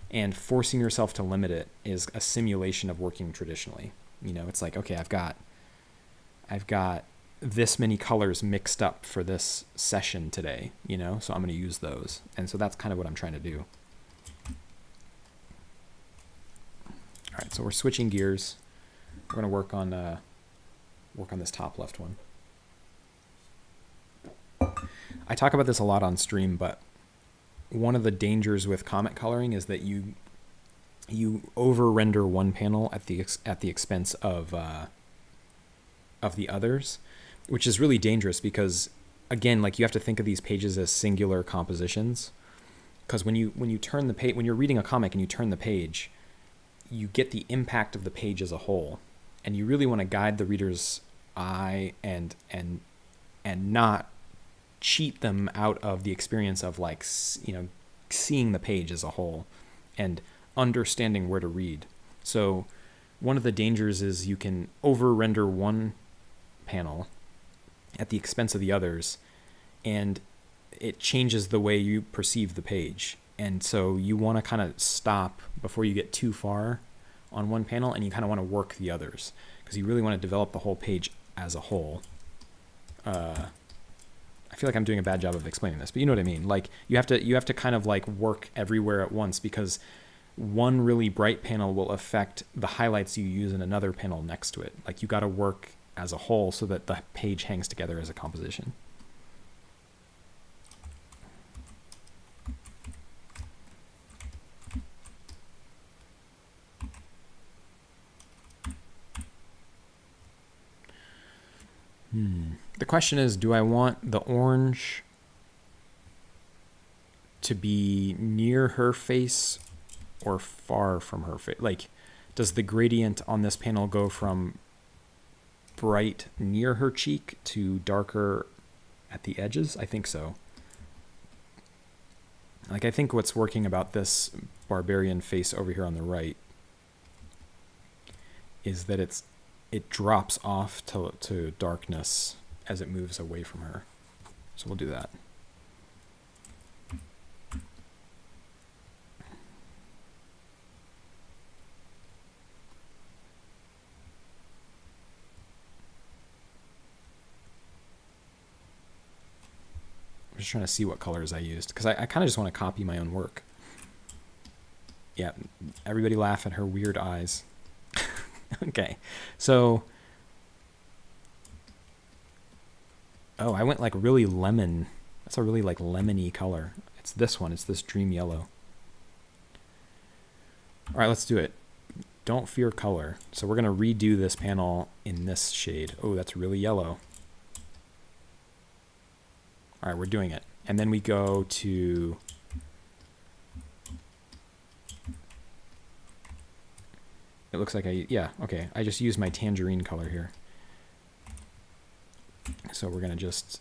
S1: And forcing yourself to limit it is a simulation of working traditionally. It's like, okay, I've got this many colors mixed up for this session today, so I'm going to use those. And so that's kind of what I'm trying to do. All right, so we're switching gears. We're going to work on this top left one. I talk about this a lot on stream, but one of the dangers with comic coloring is that you over render one panel at the expense of the others, which is really dangerous because, again, like you have to think of these pages as singular compositions. Because when you turn the page, when you're reading a comic and you turn the page, you get the impact of the page as a whole, and you really want to guide the reader's eye and not cheat them out of the experience of like seeing the page as a whole and understanding where to read. So one of the dangers is you can over render one panel at the expense of the others, and it changes the way you perceive the page. And so you want to kind of stop before you get too far on one panel, and you kind of want to work the others because you really want to develop the whole page as a whole. I feel like I'm doing a bad job of explaining this, but you know what I mean? Like you have to kind of like work everywhere at once, because one really bright panel will affect the highlights you use in another panel next to it. Like you got to work as a whole so that the page hangs together as a composition. The question is, do I want the orange to be near her face or far from her face? Like, does the gradient on this panel go from bright near her cheek to darker at the edges? I think so. Like, I think what's working about this barbarian face over here on the right is that it drops off to darkness as it moves away from her. So we'll do that. I'm just trying to see what colors I used, because I kind of just want to copy my own work. Yeah, everybody laugh at her weird eyes. Okay, so I went like really lemon. That's a really like lemony color. It's this one. It's this dream yellow. All right, let's do it. Don't fear color. So we're going to redo this panel in this shade. Oh, that's really yellow. All right, we're doing it. And then we go to it looks like okay. I just used my tangerine color here. So we're going to just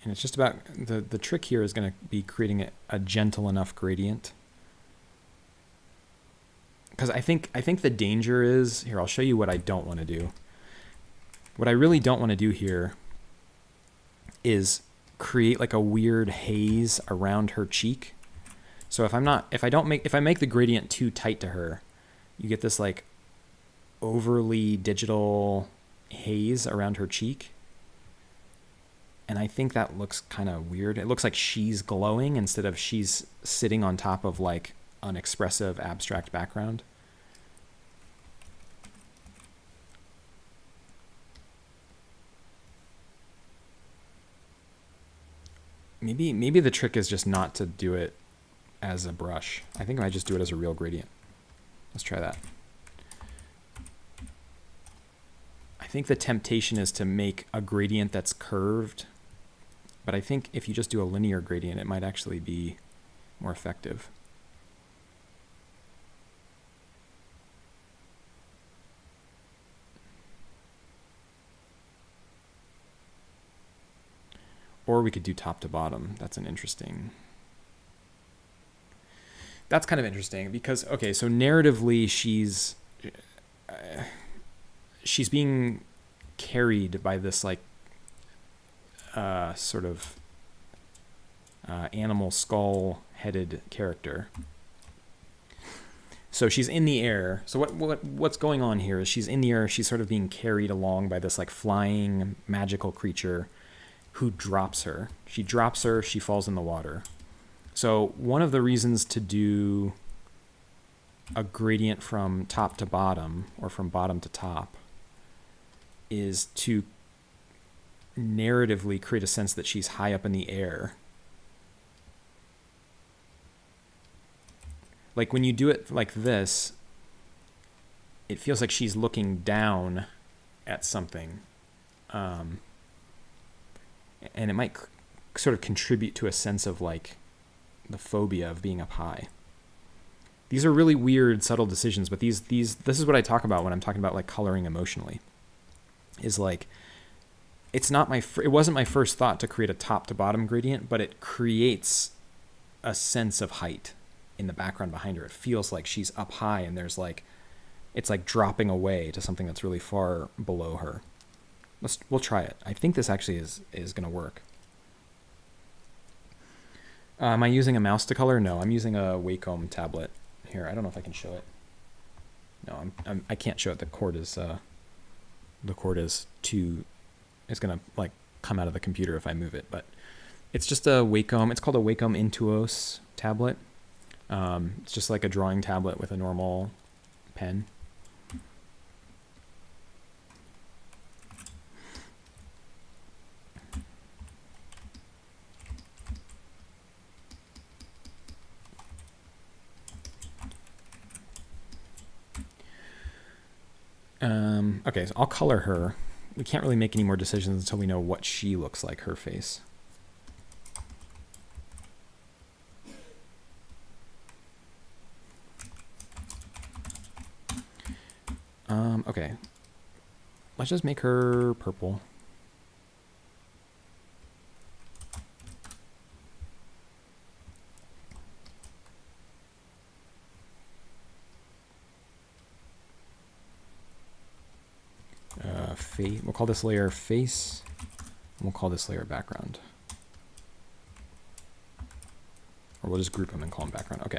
S1: and it's just about the trick here is going to be creating a gentle enough gradient. Because I think the danger is, here, I'll show you what I don't want to do. What I really don't want to do here is create like a weird haze around her cheek. So if I make the gradient too tight to her, you get this like overly digital haze around her cheek. And I think that looks kind of weird. It looks like she's glowing instead of she's sitting on top of like an expressive abstract background. Maybe the trick is just not to do it as a brush. I think I might just do it as a real gradient. Let's try that. I think the temptation is to make a gradient that's curved, but I think if you just do a linear gradient, it might actually be more effective. Or we could do top to bottom. That's kind of interesting because, okay, so narratively she's being carried by this like sort of animal skull headed character. So she's in the air. So what's going on here is she's in the air. She's sort of being carried along by this like flying magical creature who drops her. She drops her, she falls in the water. So one of the reasons to do a gradient from top to bottom or from bottom to top is to narratively create a sense that she's high up in the air. Like when you do it like this, it feels like she's looking down at something. And it might sort of contribute to a sense of like the phobia of being up high. These are really weird, subtle decisions, but this is what I talk about when I'm talking about like coloring emotionally. Is like, it wasn't my first thought to create a top to bottom gradient, but it creates a sense of height in the background behind her. It feels like she's up high and there's like, it's like dropping away to something that's really far below her. We'll try it. I think this actually is going to work. Am I using a mouse to color? No, I'm using a Wacom tablet. Here, I don't know if I can show it. No, I can't show it. The cord is too. It's gonna like come out of the computer if I move it. But it's just a Wacom. It's called a Wacom Intuos tablet. It's just like a drawing tablet with a normal pen. Okay, so I'll color her. We can't really make any more decisions until we know what she looks like, her face. Okay. Let's just make her purple. We'll call this layer face, and we'll call this layer background. Or we'll just group them and call them background. Okay.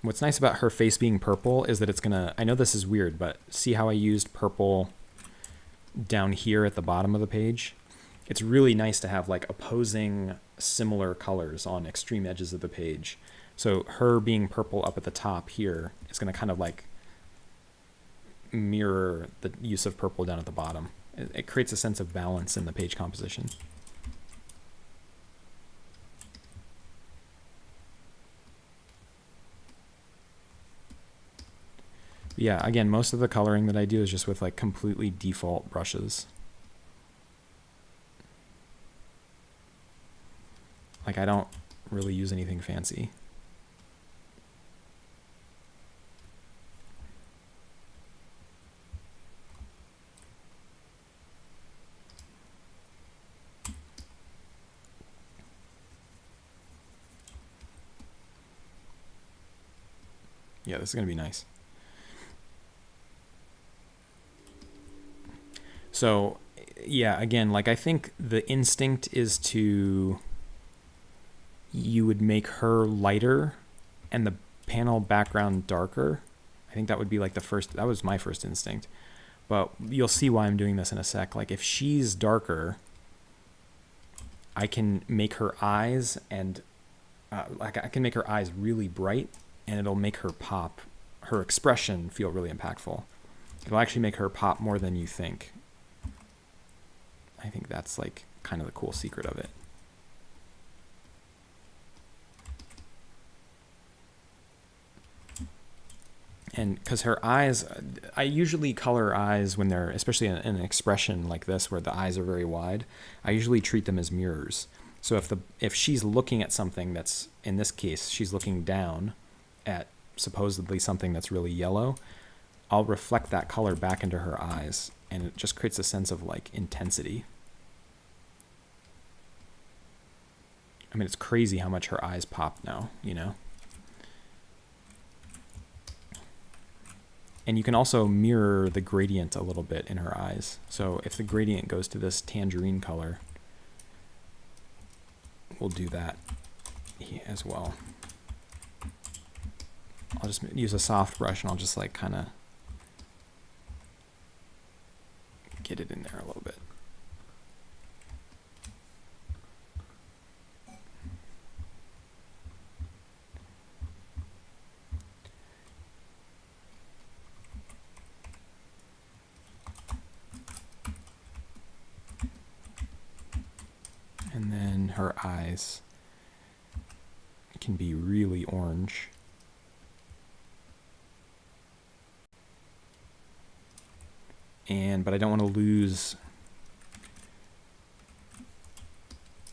S1: What's nice about her face being purple is that it's gonna, I know this is weird, but see how I used purple down here at the bottom of the page? It's really nice to have like opposing similar colors on extreme edges of the page. So her being purple up at the top here is going to kind of like mirror the use of purple down at the bottom. It creates a sense of balance in the page composition. Yeah, again, most of the coloring that I do is just with like completely default brushes. Like I don't really use anything fancy. Yeah, this is going to be nice. So, yeah, again, like I think the instinct is to, you would make her lighter and the panel background darker. I think that would be like that was my first instinct. But you'll see why I'm doing this in a sec. Like if she's darker, I can make her eyes and like I can make her eyes really bright and it'll make her pop her expression feel really impactful. It'll actually make her pop more than you think. I think that's like kind of the cool secret of it. And because her eyes, I usually color eyes when they're, especially in an expression like this where the eyes are very wide, I usually treat them as mirrors. So if she's looking at something that's, in this case, she's looking down at supposedly something that's really yellow, I'll reflect that color back into her eyes, and it just creates a sense of like intensity. I mean, it's crazy how much her eyes pop now, you know? And you can also mirror the gradient a little bit in her eyes. So if the gradient goes to this tangerine color, we'll do that as well. I'll just use a soft brush and I'll just like kind of get it in there a little bit. And then her eyes can be really orange. But I don't want to lose,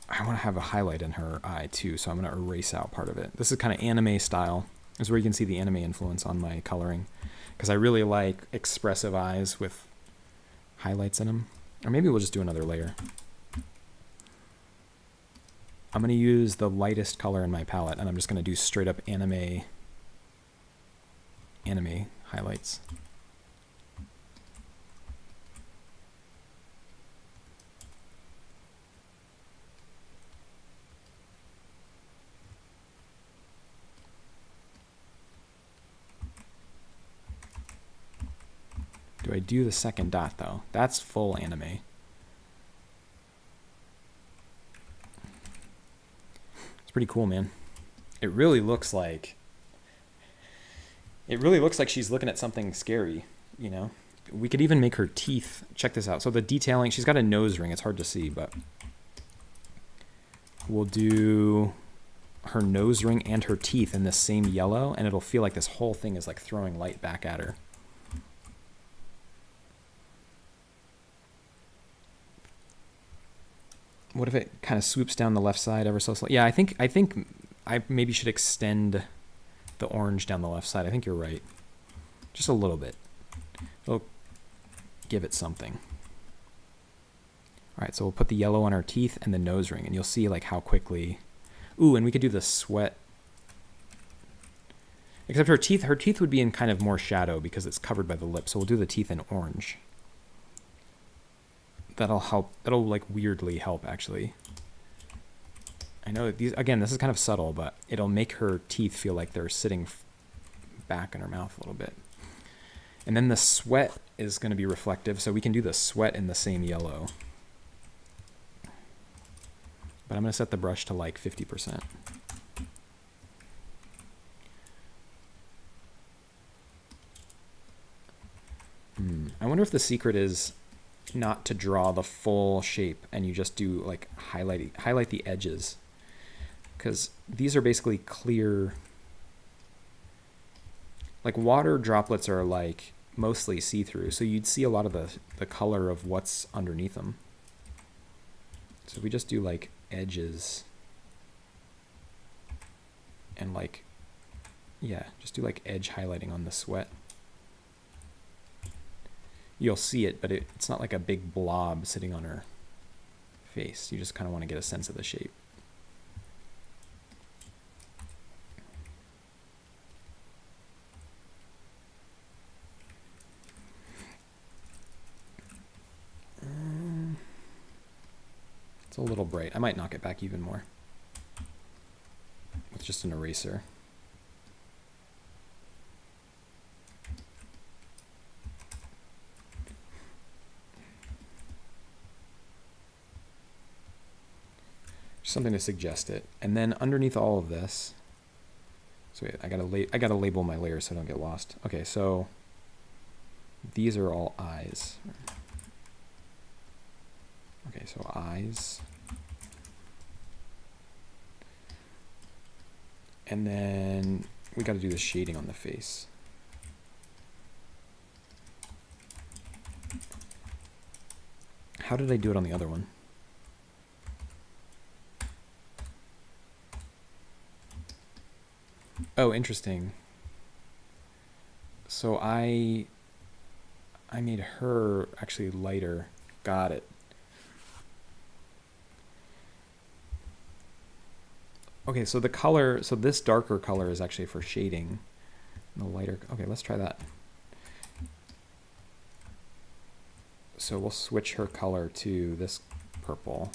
S1: I want to have a highlight in her eye too, so I'm going to erase out part of it. This is kind of anime style. This is where you can see the anime influence on my coloring, because I really like expressive eyes with highlights in them. Or maybe we'll just do another layer. I'm going to use the lightest color in my palette, and I'm just going to do straight up anime highlights. Do I do the second dot though? That's full anime. It's pretty cool, man. It really looks like she's looking at something scary, you know? We could even make her teeth, check this out. So the detailing, she's got a nose ring, it's hard to see, but we'll do her nose ring and her teeth in this same yellow, and it'll feel like this whole thing is like throwing light back at her. What if it kind of swoops down the left side ever so slightly? Yeah, I think I maybe should extend the orange down the left side. I think you're right. Just a little bit. It'll give it something. All right, so we'll put the yellow on our teeth and the nose ring, and you'll see like how quickly. Ooh, and we could do the sweat. Except her teeth would be in kind of more shadow because it's covered by the lip. So we'll do the teeth in orange. That'll help. That'll like weirdly help actually. I know these, again, this is kind of subtle, but it'll make her teeth feel like they're sitting back in her mouth a little bit. And then the sweat is going to be reflective, so we can do the sweat in the same yellow. But I'm going to set the brush to like 50%. I wonder if the secret is not to draw the full shape and you just do like highlight the edges, because these are basically clear. Like water droplets are like mostly see-through, so you'd see a lot of the color of what's underneath them. So if we just do like edges and like, yeah, just do like edge highlighting on the sweat. You'll see it, but it's not like a big blob sitting on her face. You just kind of want to get a sense of the shape. It's a little bright. I might knock it back even more with just an eraser. Something to suggest it. And then underneath all of this, So I gotta label my layers so I don't get lost. Okay, so these are all eyes. Okay, so eyes. And then we gotta do the shading on the face. How did I do it on the other one? Oh, interesting. So I made her actually lighter. Got it. Okay, so the color, so this darker color is actually for shading. And the lighter, okay, let's try that. So we'll switch her color to this purple.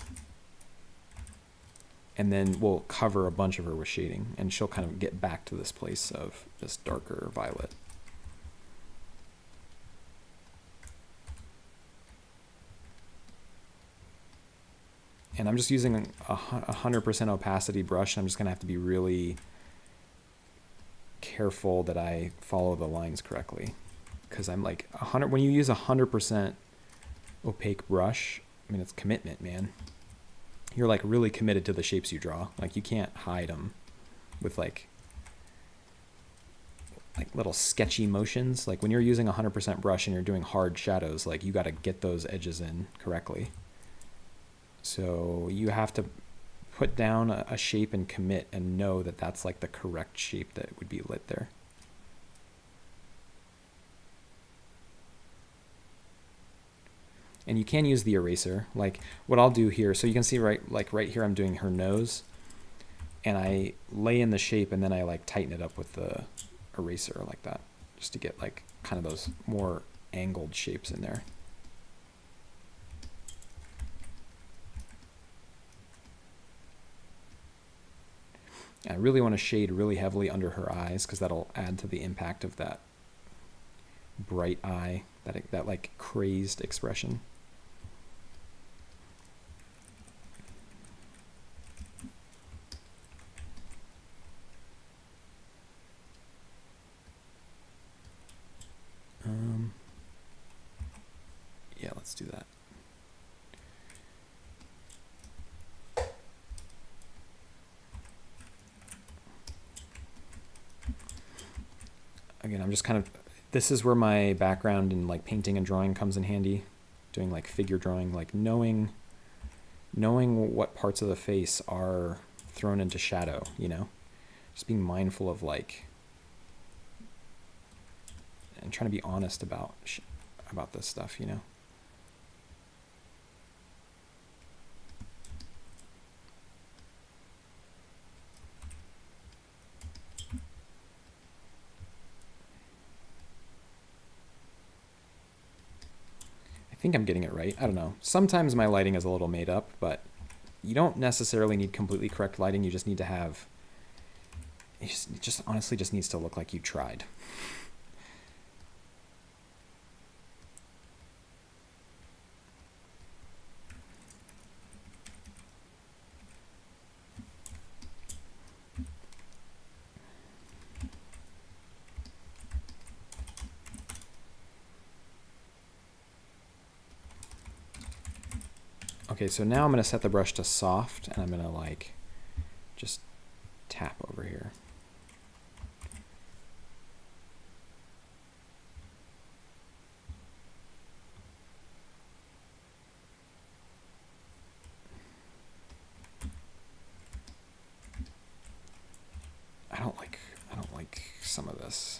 S1: And then we'll cover a bunch of her with shading, and she'll kind of get back to this place of this darker violet. And I'm just using a 100% opacity brush. I'm just gonna have to be really careful that I follow the lines correctly, because I'm like 100. When you use 100% opaque brush, I mean, it's commitment, man. You're like really committed to the shapes you draw. Like you can't hide them with like little sketchy motions. Like when you're using 100% brush and you're doing hard shadows, like you got to get those edges in correctly. So you have to put down a shape and commit and know that that's like the correct shape that would be lit there. And you can use the eraser. Like what I'll do here, so you can see right here I'm doing her nose, and I lay in the shape and then I like tighten it up with the eraser like that, just to get like kind of those more angled shapes in there. And I really want to shade really heavily under her eyes, because that'll add to the impact of that bright eye, that like crazed expression. Yeah, let's do that. Again, I'm just kind of, this is where my background in like painting and drawing comes in handy, doing like figure drawing, like knowing what parts of the face are thrown into shadow, you know, just being mindful of like, and trying to be honest about this stuff, you know. I think I'm getting it right. I don't know. Sometimes my lighting is a little made up, but you don't necessarily need completely correct lighting. You just need to have, it just honestly just needs to look like you tried. Okay, so now I'm going to set the brush to soft, and I'm going to like just tap over here. I don't like some of this.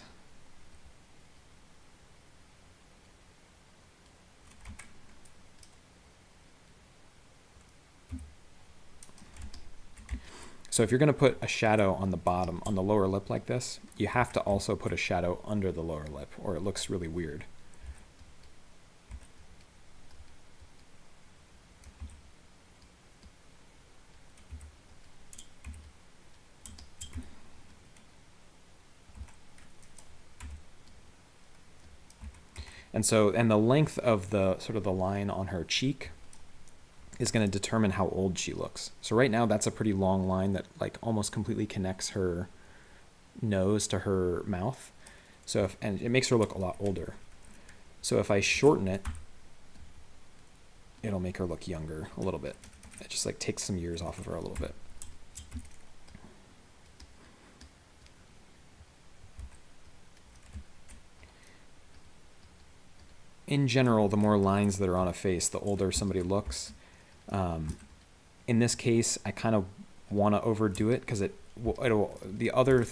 S1: So if you're going to put a shadow on the bottom, on the lower lip like this, you have to also put a shadow under the lower lip, or it looks really weird. And the length of the sort of the line on her cheek is going to determine how old she looks. So right now that's a pretty long line that like almost completely connects her nose to her mouth. And it makes her look a lot older. So if I shorten it, it'll make her look younger a little bit. It just like takes some years off of her a little bit. In general, the more lines that are on a face, the older somebody looks. In this case, I kind of want to overdo it because the other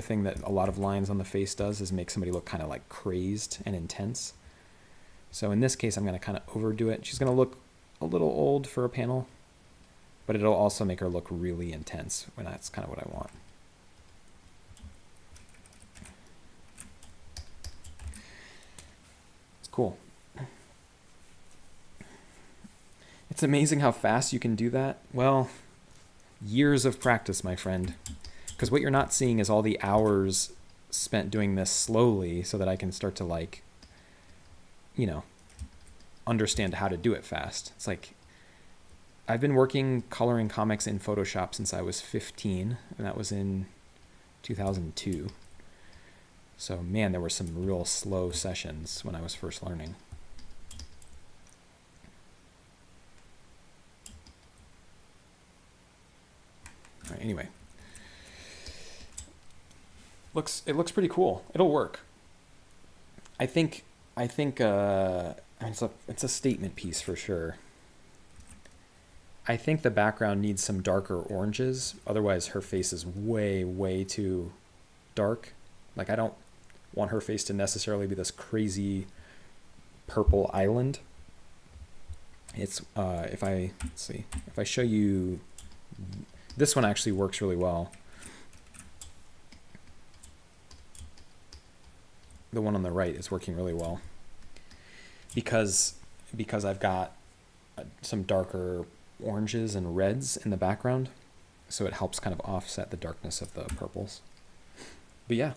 S1: thing that a lot of lines on the face does is make somebody look kind of like crazed and intense. So in this case, I'm going to kind of overdo it. She's going to look a little old for a panel, but it'll also make her look really intense, when that's kind of what I want. It's cool. It's amazing how fast you can do that. Well, years of practice, my friend. Because what you're not seeing is all the hours spent doing this slowly so that I can start to like, understand how to do it fast. It's like, I've been coloring comics in Photoshop since I was 15, and that was in 2002. So man, there were some real slow sessions when I was first learning. All right, anyway. It looks pretty cool. It'll work. I think it's a statement piece for sure. I think the background needs some darker oranges. Otherwise, her face is way, way too dark. Like, I don't want her face to necessarily be this crazy purple island. It's if I show you, this one actually works really well. The one on the right is working really well because I've got some darker oranges and reds in the background, so it helps kind of offset the darkness of the purples. But yeah,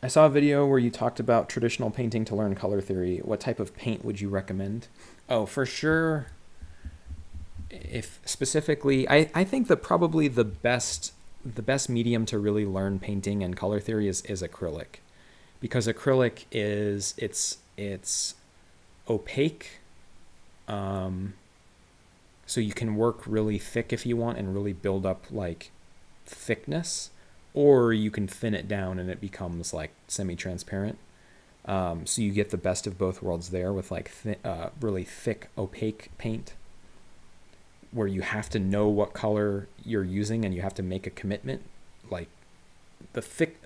S1: I saw a video where you talked about traditional painting to learn color theory. What type of paint would you recommend? Oh, for sure. If specifically, I think that probably the best medium to really learn painting and color theory is acrylic, because acrylic it's opaque, so you can work really thick if you want and really build up like thickness, or you can thin it down and it becomes like semi-transparent. So you get the best of both worlds there with like really thick opaque paint, where you have to know what color you're using and you have to make a commitment. Like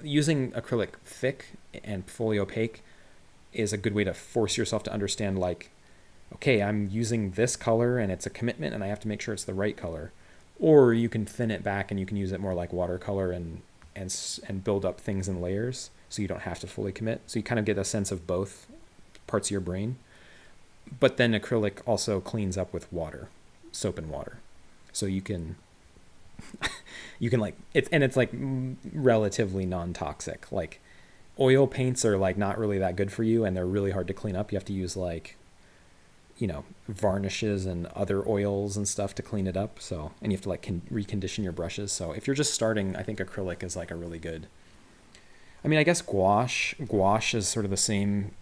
S1: using acrylic thick and fully opaque is a good way to force yourself to understand, like, okay, I'm using this color and it's a commitment and I have to make sure it's the right color. Or you can thin it back and you can use it more like watercolor and build up things in layers, so you don't have to fully commit. So you kind of get a sense of both parts of your brain. But then acrylic also cleans up with water, soap and water, so you can like it's like relatively non-toxic. Like, oil paints are like not really that good for you, and they're really hard to clean up. You have to use like varnishes and other oils and stuff to clean it up. So, and you have to like recondition your brushes. So if you're just starting, I think acrylic is like a really good, I mean, I guess gouache is sort of the same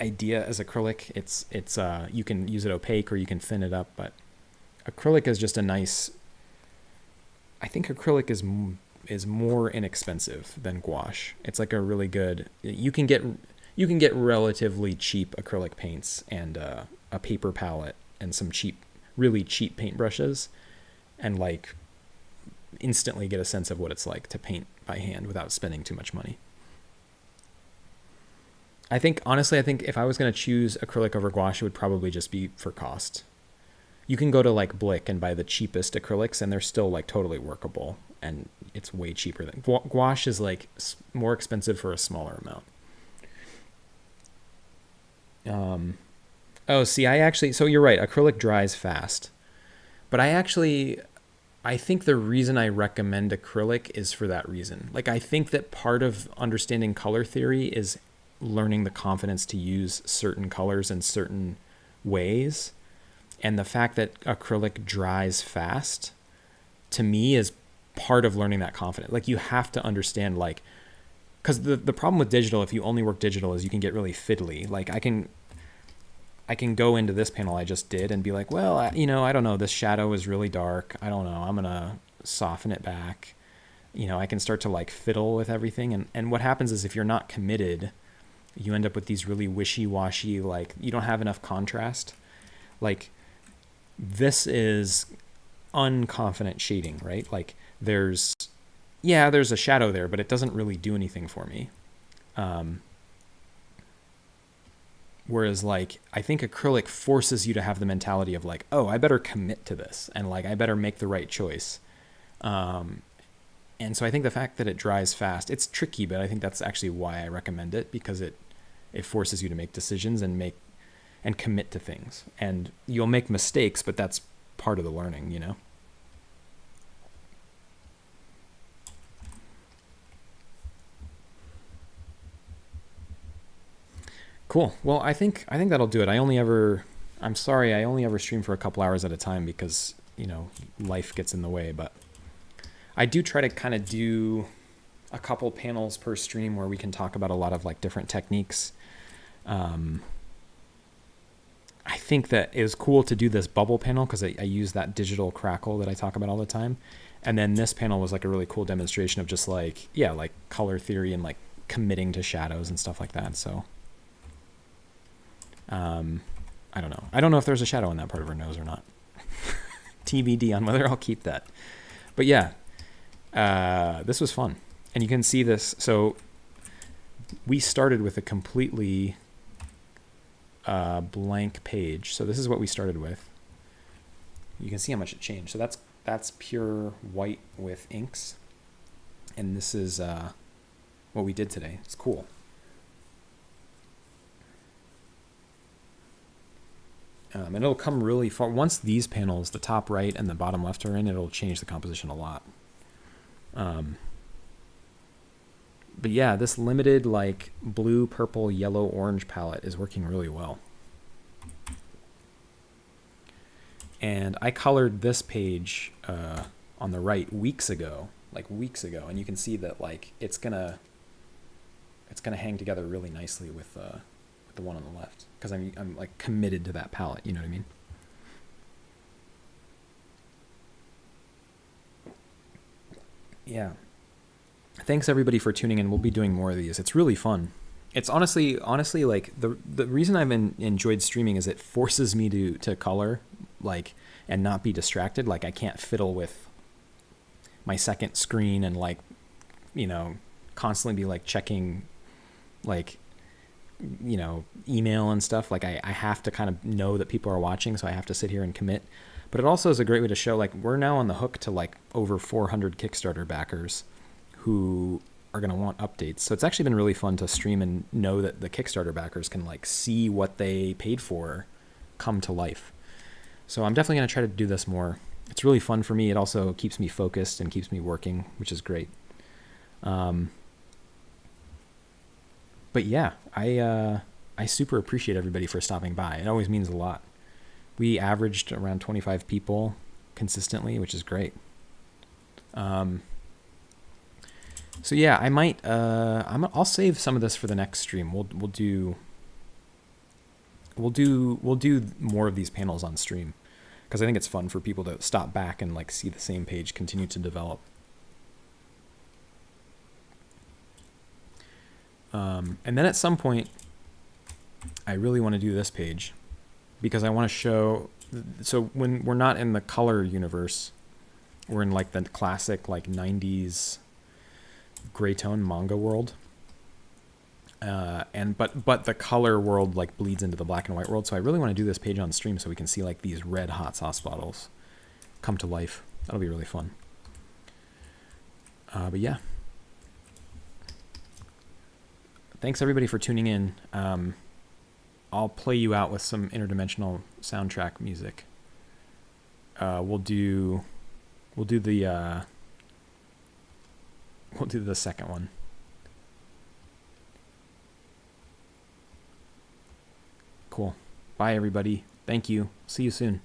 S1: idea as acrylic. It's you can use it opaque or you can thin it up, but acrylic is just a nice, I think acrylic is more inexpensive than gouache. It's like a really good, you can get relatively cheap acrylic paints and a paper palette and some really cheap paintbrushes, and like instantly get a sense of what it's like to paint by hand without spending too much money. Honestly, I think if I was going to choose acrylic over gouache, it would probably just be for cost. You can go to like Blick and buy the cheapest acrylics, and they're still like totally workable, and it's way cheaper than gouache is like more expensive for a smaller amount. So you're right. Acrylic dries fast, but I think the reason I recommend acrylic is for that reason. Like, I think that part of understanding color theory is learning the confidence to use certain colors in certain ways. And the fact that acrylic dries fast, to me, is part of learning that confidence. Like, you have to understand, like, because the problem with digital, if you only work digital, is you can get really fiddly. Like, I can go into this panel I just did and be like, well, I don't know, this shadow is really dark. I don't know, I'm going to soften it back. I can start to like fiddle with everything. And what happens is, if you're not committed, you end up with these really wishy-washy, like, you don't have enough contrast. Like, this is unconfident shading, right? Like, there's a shadow there, but it doesn't really do anything for me. Whereas, like, I think acrylic forces you to have the mentality of like, oh, I better commit to this, and like, I better make the right choice. And so I think the fact that it dries fast, it's tricky, but I think that's actually why I recommend it, because it forces you to make decisions and commit to things. And you'll make mistakes, but that's part of the learning, Cool. Well, I think that'll do it. I'm sorry, I only ever stream for a couple hours at a time because, life gets in the way, but I do try to kind of do a couple panels per stream where we can talk about a lot of like different techniques. I think that it was cool to do this bubble panel because I use that digital crackle that I talk about all the time. And then this panel was like a really cool demonstration of just like, like color theory and like committing to shadows and stuff like that. So I don't know. I don't know if there's a shadow in that part of her nose or not. TBD on whether I'll keep that. But yeah, this was fun. And you can see this. So we started with a completely blank page. So this is what we started with. You can see how much it changed. So that's pure white with inks. And this is what we did today. It's cool. And it'll come really far. Once these panels, the top right and the bottom left, are in, it'll change the composition a lot. But yeah, this limited like blue, purple, yellow, orange palette is working really well. And I colored this page on the right weeks ago, and you can see that like it's gonna hang together really nicely with the one on the left, because I'm like committed to that palette. You know what I mean? Yeah. Thanks everybody for tuning in. We'll be doing more of these. It's really fun. It's honestly like the reason I've enjoyed streaming is it forces me to color like and not be distracted. Like I can't fiddle with my second screen and like constantly be like checking like email and stuff. Like I have to kind of know that people are watching, so I have to sit here and commit. But it also is a great way to show like we're now on the hook to like over 400 Kickstarter backers who are going to want updates. So it's actually been really fun to stream and know that the Kickstarter backers can like see what they paid for come to life. So I'm definitely going to try to do this more. It's really fun for me. It also keeps me focused and keeps me working, which is great. But yeah, I super appreciate everybody for stopping by. It always means a lot. We averaged around 25 people consistently, which is great. So yeah, I might I'll save some of this for the next stream. We'll do more of these panels on stream because I think it's fun for people to stop back and like see the same page continue to develop. And then at some point, I really want to do this page because I want to show. So when we're not in the color universe, we're in like the classic like 90s gray tone manga world. But the color world like bleeds into the black and white world. So I really want to do this page on stream so we can see like these red hot sauce bottles come to life. That'll be really fun. But yeah. Thanks everybody for tuning in. I'll play you out with some interdimensional soundtrack music. We'll do the second one. Cool. Bye everybody. Thank you. See you soon.